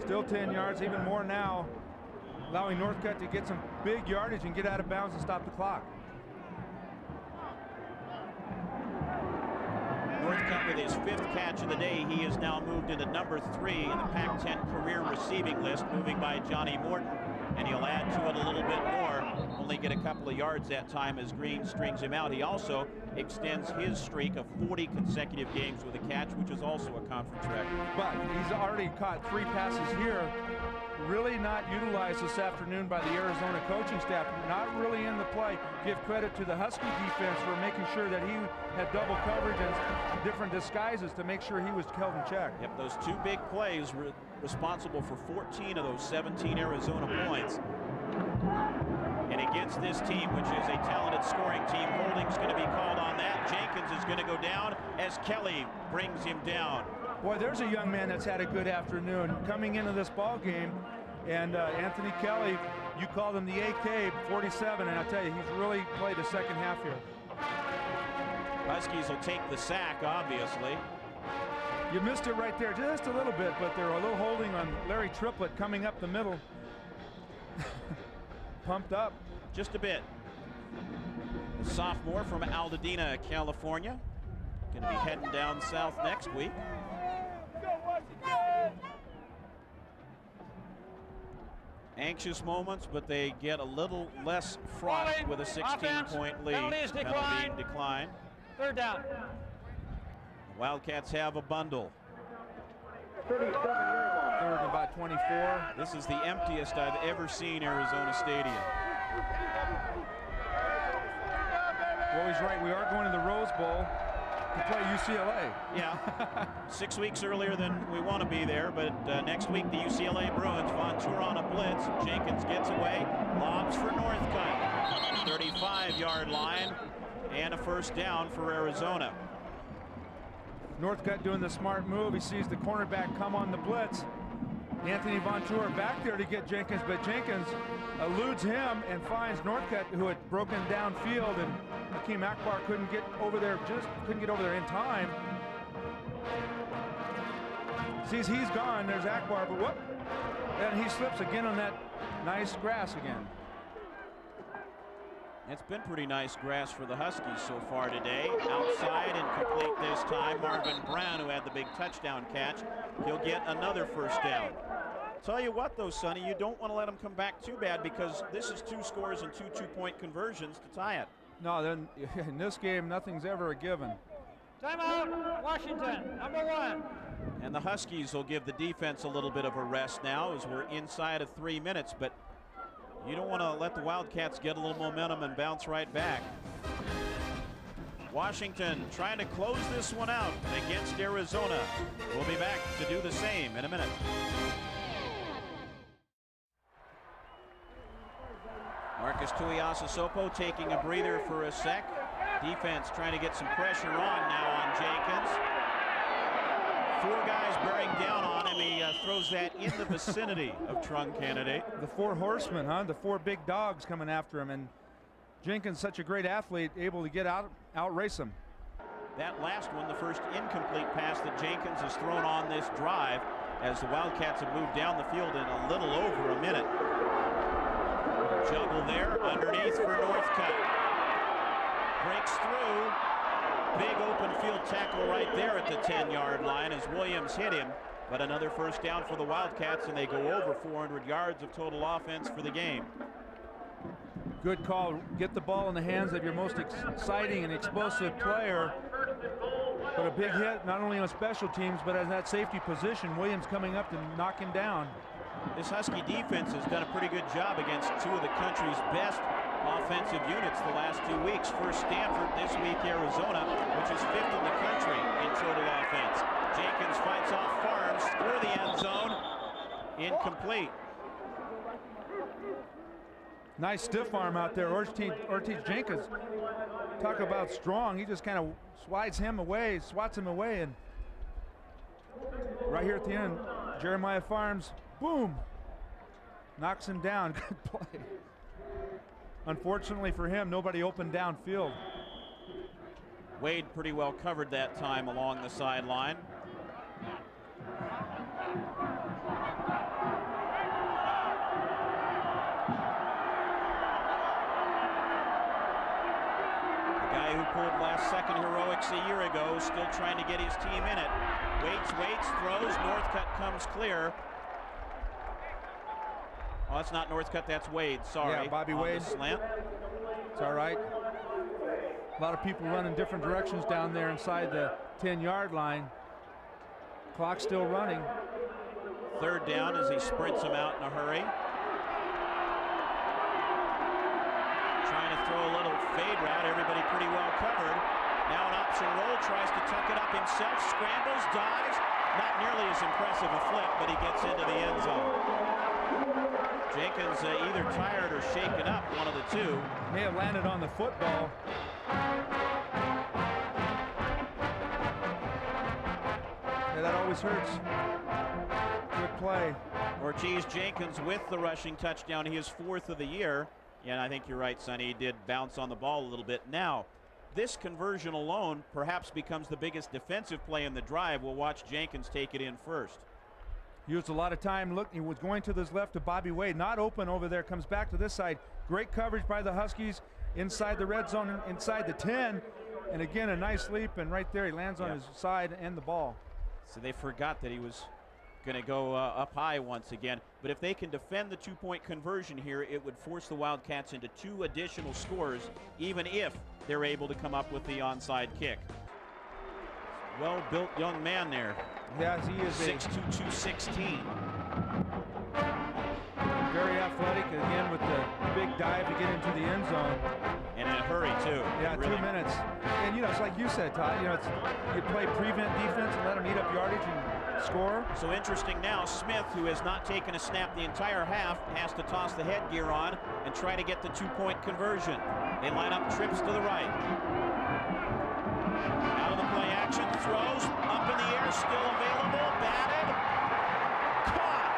still 10 yards, even more now, allowing Northcutt to get some big yardage and get out of bounds and stop the clock. Northcutt with his 5th catch of the day. He has now moved into number 3 in the Pac-10 career receiving list, moving by Johnny Morton, and he'll add to it a little bit more. Only get a couple of yards that time as Green strings him out. He also extends his streak of 40 consecutive games with a catch, which is also a conference record. But he's already caught 3 passes here. Really not utilized this afternoon by the Arizona coaching staff. Not really in the play. Give credit to the Husky defense for making sure that he had double coverage and different disguises to make sure he was held in check. Yep, those 2 big plays were responsible for 14 of those 17 Arizona points. And against this team, which is a talented scoring team, holding's going to be called on that. Jenkins is going to go down as Kelly brings him down. Boy, there's a young man that's had a good afternoon coming into this ball game. And Anthony Kelly, you called him the AK 47, and I tell you, he's really played the second half here. Huskies will take the sack, obviously. You missed it right there just a little bit, but there were a little holding on Larry Triplett coming up the middle. Pumped up. Just a bit. The sophomore from Altadena, California. Going to be heading down south next week. Anxious moments, but they get a little less fraught with a 16-point lead. Penalties decline. 3rd down. The Wildcats have a bundle. 3rd and about 24. This is the emptiest I've ever seen Arizona Stadium. Well, he's right. We are going to the Rose Bowl to play UCLA. Yeah, 6 weeks earlier than we want to be there, but next week the UCLA Bruins. Von Tour on a blitz. Jenkins gets away, lobs for Northcutt. 35-yard line, and a first down for Arizona. Northcutt doing the smart move. He sees the cornerback come on the blitz. Anthony Von Tour back there to get Jenkins, but Jenkins eludes him and finds Northcutt, who had broken downfield, and Hakeem Akbar couldn't get over there in time. Sees he's gone. There's Akbar, but whoop, and he slips again on that nice grass again. It's been pretty nice grass for the Huskies so far today. Outside and complete this time. Marvin Brown, who had the big touchdown catch, he'll get another first down. Tell you what, though, Sonny, you don't want to let them come back too bad, because this is 2 scores and 2 two-point conversions to tie it. No, then in this game, nothing's ever a given. Timeout, Washington, number 1. And the Huskies will give the defense a little bit of a rest now as we're inside of 3 minutes, but you don't want to let the Wildcats get a little momentum and bounce right back. Washington trying to close this one out against Arizona. We'll be back to do the same in a minute. Marcus Tuiasosopo taking a breather for a sec. Defense trying to get some pressure on now on Jenkins. 4 guys bearing down on him. He throws that in the vicinity of Trung candidate. The 4 horsemen, huh? The 4 big dogs coming after him. And Jenkins, such a great athlete, able to get outrace him. That last one, the first incomplete pass that Jenkins has thrown on this drive, as the Wildcats have moved down the field in a little over a minute. Juggle there, underneath for Northcutt. Breaks through. Big open field tackle right there at the 10-yard line as Williams hit him. But another first down for the Wildcats, and they go over 400 yards of total offense for the game. Good call. Get the ball in the hands of your most exciting and explosive player. But a big hit, not only on special teams, but in that safety position. Williams coming up to knock him down. This Husky defense has done a pretty good job against 2 of the country's best offensive units the last 2 weeks. First Stanford, this week Arizona, which is 5th in the country in total offense. Jenkins fights off Farms through the end zone. Incomplete. Nice stiff arm out there. Ortiz Jenkins, talk about strong. He just kind of swats him away, and right here at the end, Jeremiah Farms, boom, knocks him down. Good play. Unfortunately for him, nobody opened downfield. Wade pretty well covered that time along the sideline. The guy who pulled last-second heroics a year ago, still trying to get his team in it. Waits, throws, Northcutt comes clear. Oh, that's not Northcutt, that's Wade, sorry. Yeah, Bobby Wade. Slant. It's all right. A lot of people running different directions down there inside the 10-yard line. Clock's still running. 3rd down as he sprints him out in a hurry. Trying to throw a little fade route, everybody pretty well covered. Now an option roll, tries to tuck it up himself, scrambles, dives. Not nearly as impressive a flip, but he gets into the end zone. Jenkins either tired or shaken up, one of the 2. May have landed on the football. Yeah, that always hurts. Good play. Ortiz Jenkins with the rushing touchdown. He is 4th of the year. Yeah, and I think you're right, Sonny. He did bounce on the ball a little bit. Now, this conversion alone perhaps becomes the biggest defensive play in the drive. We'll watch Jenkins take it in first. Used a lot of time. Look, he was going to this left to Bobby Wade. Not open over there. Comes back to this side. Great coverage by the Huskies inside the red zone, inside the 10. And again, a nice leap. And right there, he lands on his side and the ball. So they forgot that he was going to go up high once again. But if they can defend the 2-point conversion here, it would force the Wildcats into 2 additional scores, even if they're able to come up with the onside kick. Well-built young man there. Yes, he is 6'2", 216. Very athletic, again with the big dive to get into the end zone. And in a hurry, too. Yeah, really. 2 minutes. And, you know, it's like you said, Todd, you know, you play prevent defense and let them eat up yardage and score. So interesting now, Smith, who has not taken a snap the entire half, has to toss the headgear on and try to get the 2-point conversion. They line up trips to the right. Out of the play action, throws, up in the air, still available, batted, caught.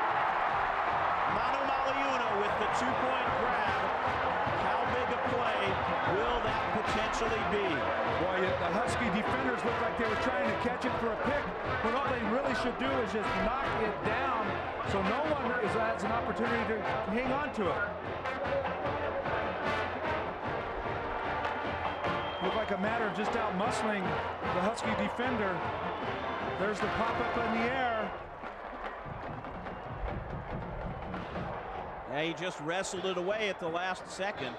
Manu Maliuna with the 2-point grab. How big a play will that potentially be? Boy, the Husky defenders looked like they were trying to catch it for a pick, but all they really should do is just knock it down so no one has an opportunity to hang on to it. Looked like a matter of just out-muscling the Husky defender. There's the pop-up in the air. Yeah, he just wrestled it away at the last second.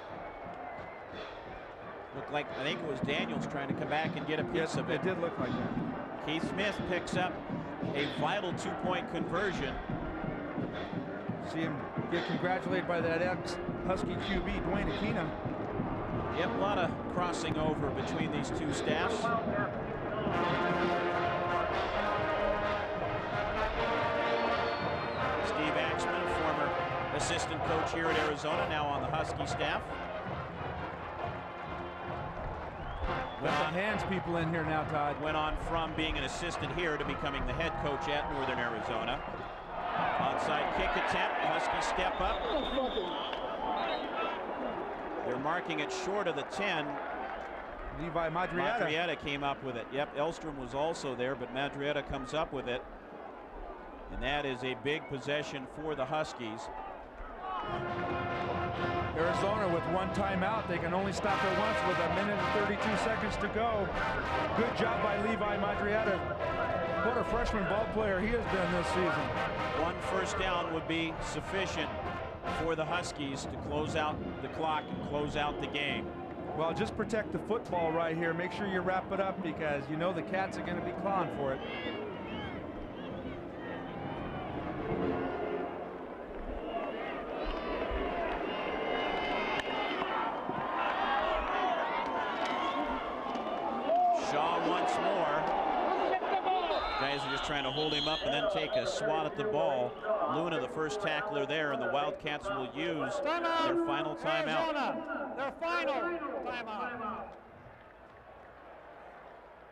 Looked like, I think it was Daniels trying to come back and get a piece of it. It did look like that. Keith Smith picks up a vital 2-point conversion. See him get congratulated by that ex-Husky QB, Dwayne Aquino. Yep, a lot of crossing over between these 2 staffs. Steve Axman, former assistant coach here at Arizona, now on the Husky staff. Got the hands people in here now, Todd. Went on from being an assistant here to becoming the head coach at Northern Arizona. Onside kick attempt. Huskies step up. They're marking it short of the 10. Levi Madrieta. Madrieta came up with it. Yep, Elstrom was also there, but Madrieta comes up with it. And that is a big possession for the Huskies. Arizona with one timeout. They can only stop it once with 1 minute and 32 seconds to go. Good job by Levi Madrieta. What a freshman ball player he has been this season. One first down would be sufficient for the Huskies to close out the clock and close out the game. Well, just protect the football right here. Make sure you wrap it up because you know the Cats are going to be clawing for it. Shaw once more. Guys are just trying to hold him up and then take a swat at the ball. Luna, the first tackler there, and the Wildcats will use their final timeout. Their final timeout.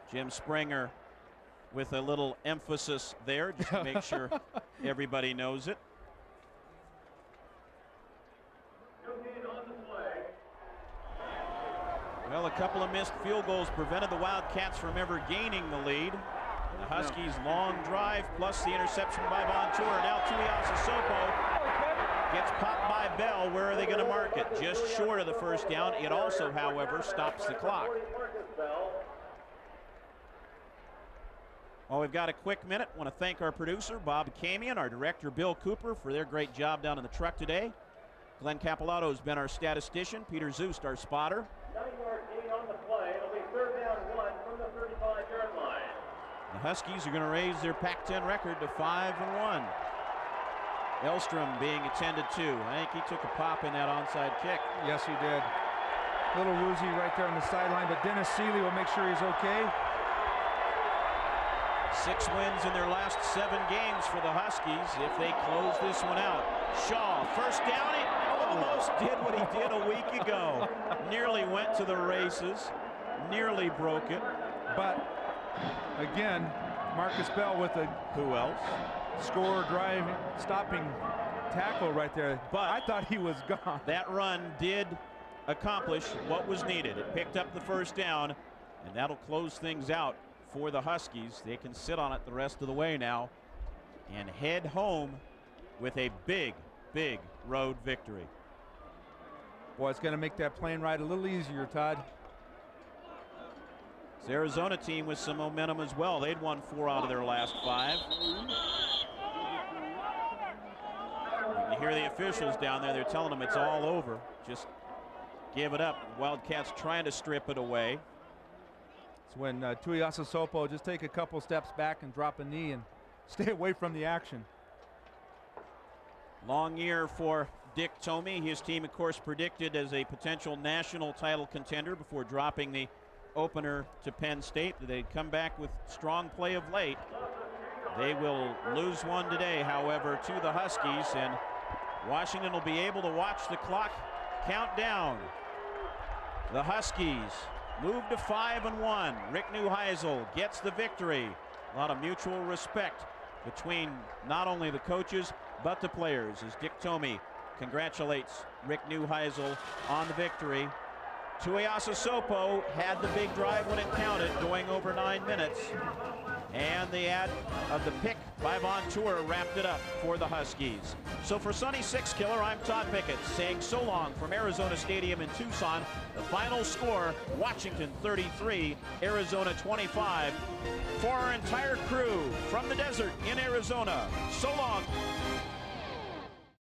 Jim Springer with a little emphasis there just to make sure everybody knows it. Well, a couple of missed field goals prevented the Wildcats from ever gaining the lead. The Huskies' long drive plus the interception by Vontour. Now Tuiasa Sopo gets popped by Bell. Where are they going to mark it? Just short of the first down. It also, however, stops the clock. Well, we've got a quick minute. I want to thank our producer, Bob Camion, our director, Bill Cooper, for their great job down in the truck today. Glenn Capolato has been our statistician. Peter Zoost, our spotter. 9-yard gain on the play. It'll be 3rd down 1 from the 35-yard line. The Huskies are going to raise their Pac-10 record to 5-1. Elstrom being attended to. I think he took a pop in that onside kick. Yes, he did. Little woozy right there on the sideline, but Dennis Seeley will make sure he's okay. 6 wins in their last 7 games for the Huskies if they close this one out. Shaw, first down. He almost did what he did a week ago. Nearly went to the races. Nearly broke it. But again, Marcus Bell with a who else? Score, drive, stopping tackle right there. But I thought he was gone. That run did accomplish what was needed. It picked up the first down, and that'll close things out for the Huskies. They can sit on it the rest of the way now and head home with a big, big road victory. Boy, it's going to make that plane ride a little easier, Todd. It's the Arizona team with some momentum as well. They'd won 4 out of their last 5. You hear the officials down there. They're telling them it's all over. Just give it up. Wildcats trying to strip it away. It's when Tuiasa Sopo just take a couple steps back and drop a knee and stay away from the action. Long year for Dick Tomey. His team, of course, predicted as a potential national title contender before dropping the opener to Penn State. They'd come back with strong play of late. They will lose one today, however, to the Huskies, and Washington will be able to watch the clock count down. The Huskies move to 5-1. Rick Neuheisel gets the victory. A lot of mutual respect between not only the coaches but the players as Dick Tomey congratulates Rick Neuheisel on the victory. Tuiasa Sopo had the big drive when it counted, going over 9 minutes. And the ad of the pick by Vontour wrapped it up for the Huskies. So for Sunny Six Killer, I'm Todd Pickett saying so long from Arizona Stadium in Tucson. The final score, Washington 33, Arizona 25. For our entire crew from the desert in Arizona, so long.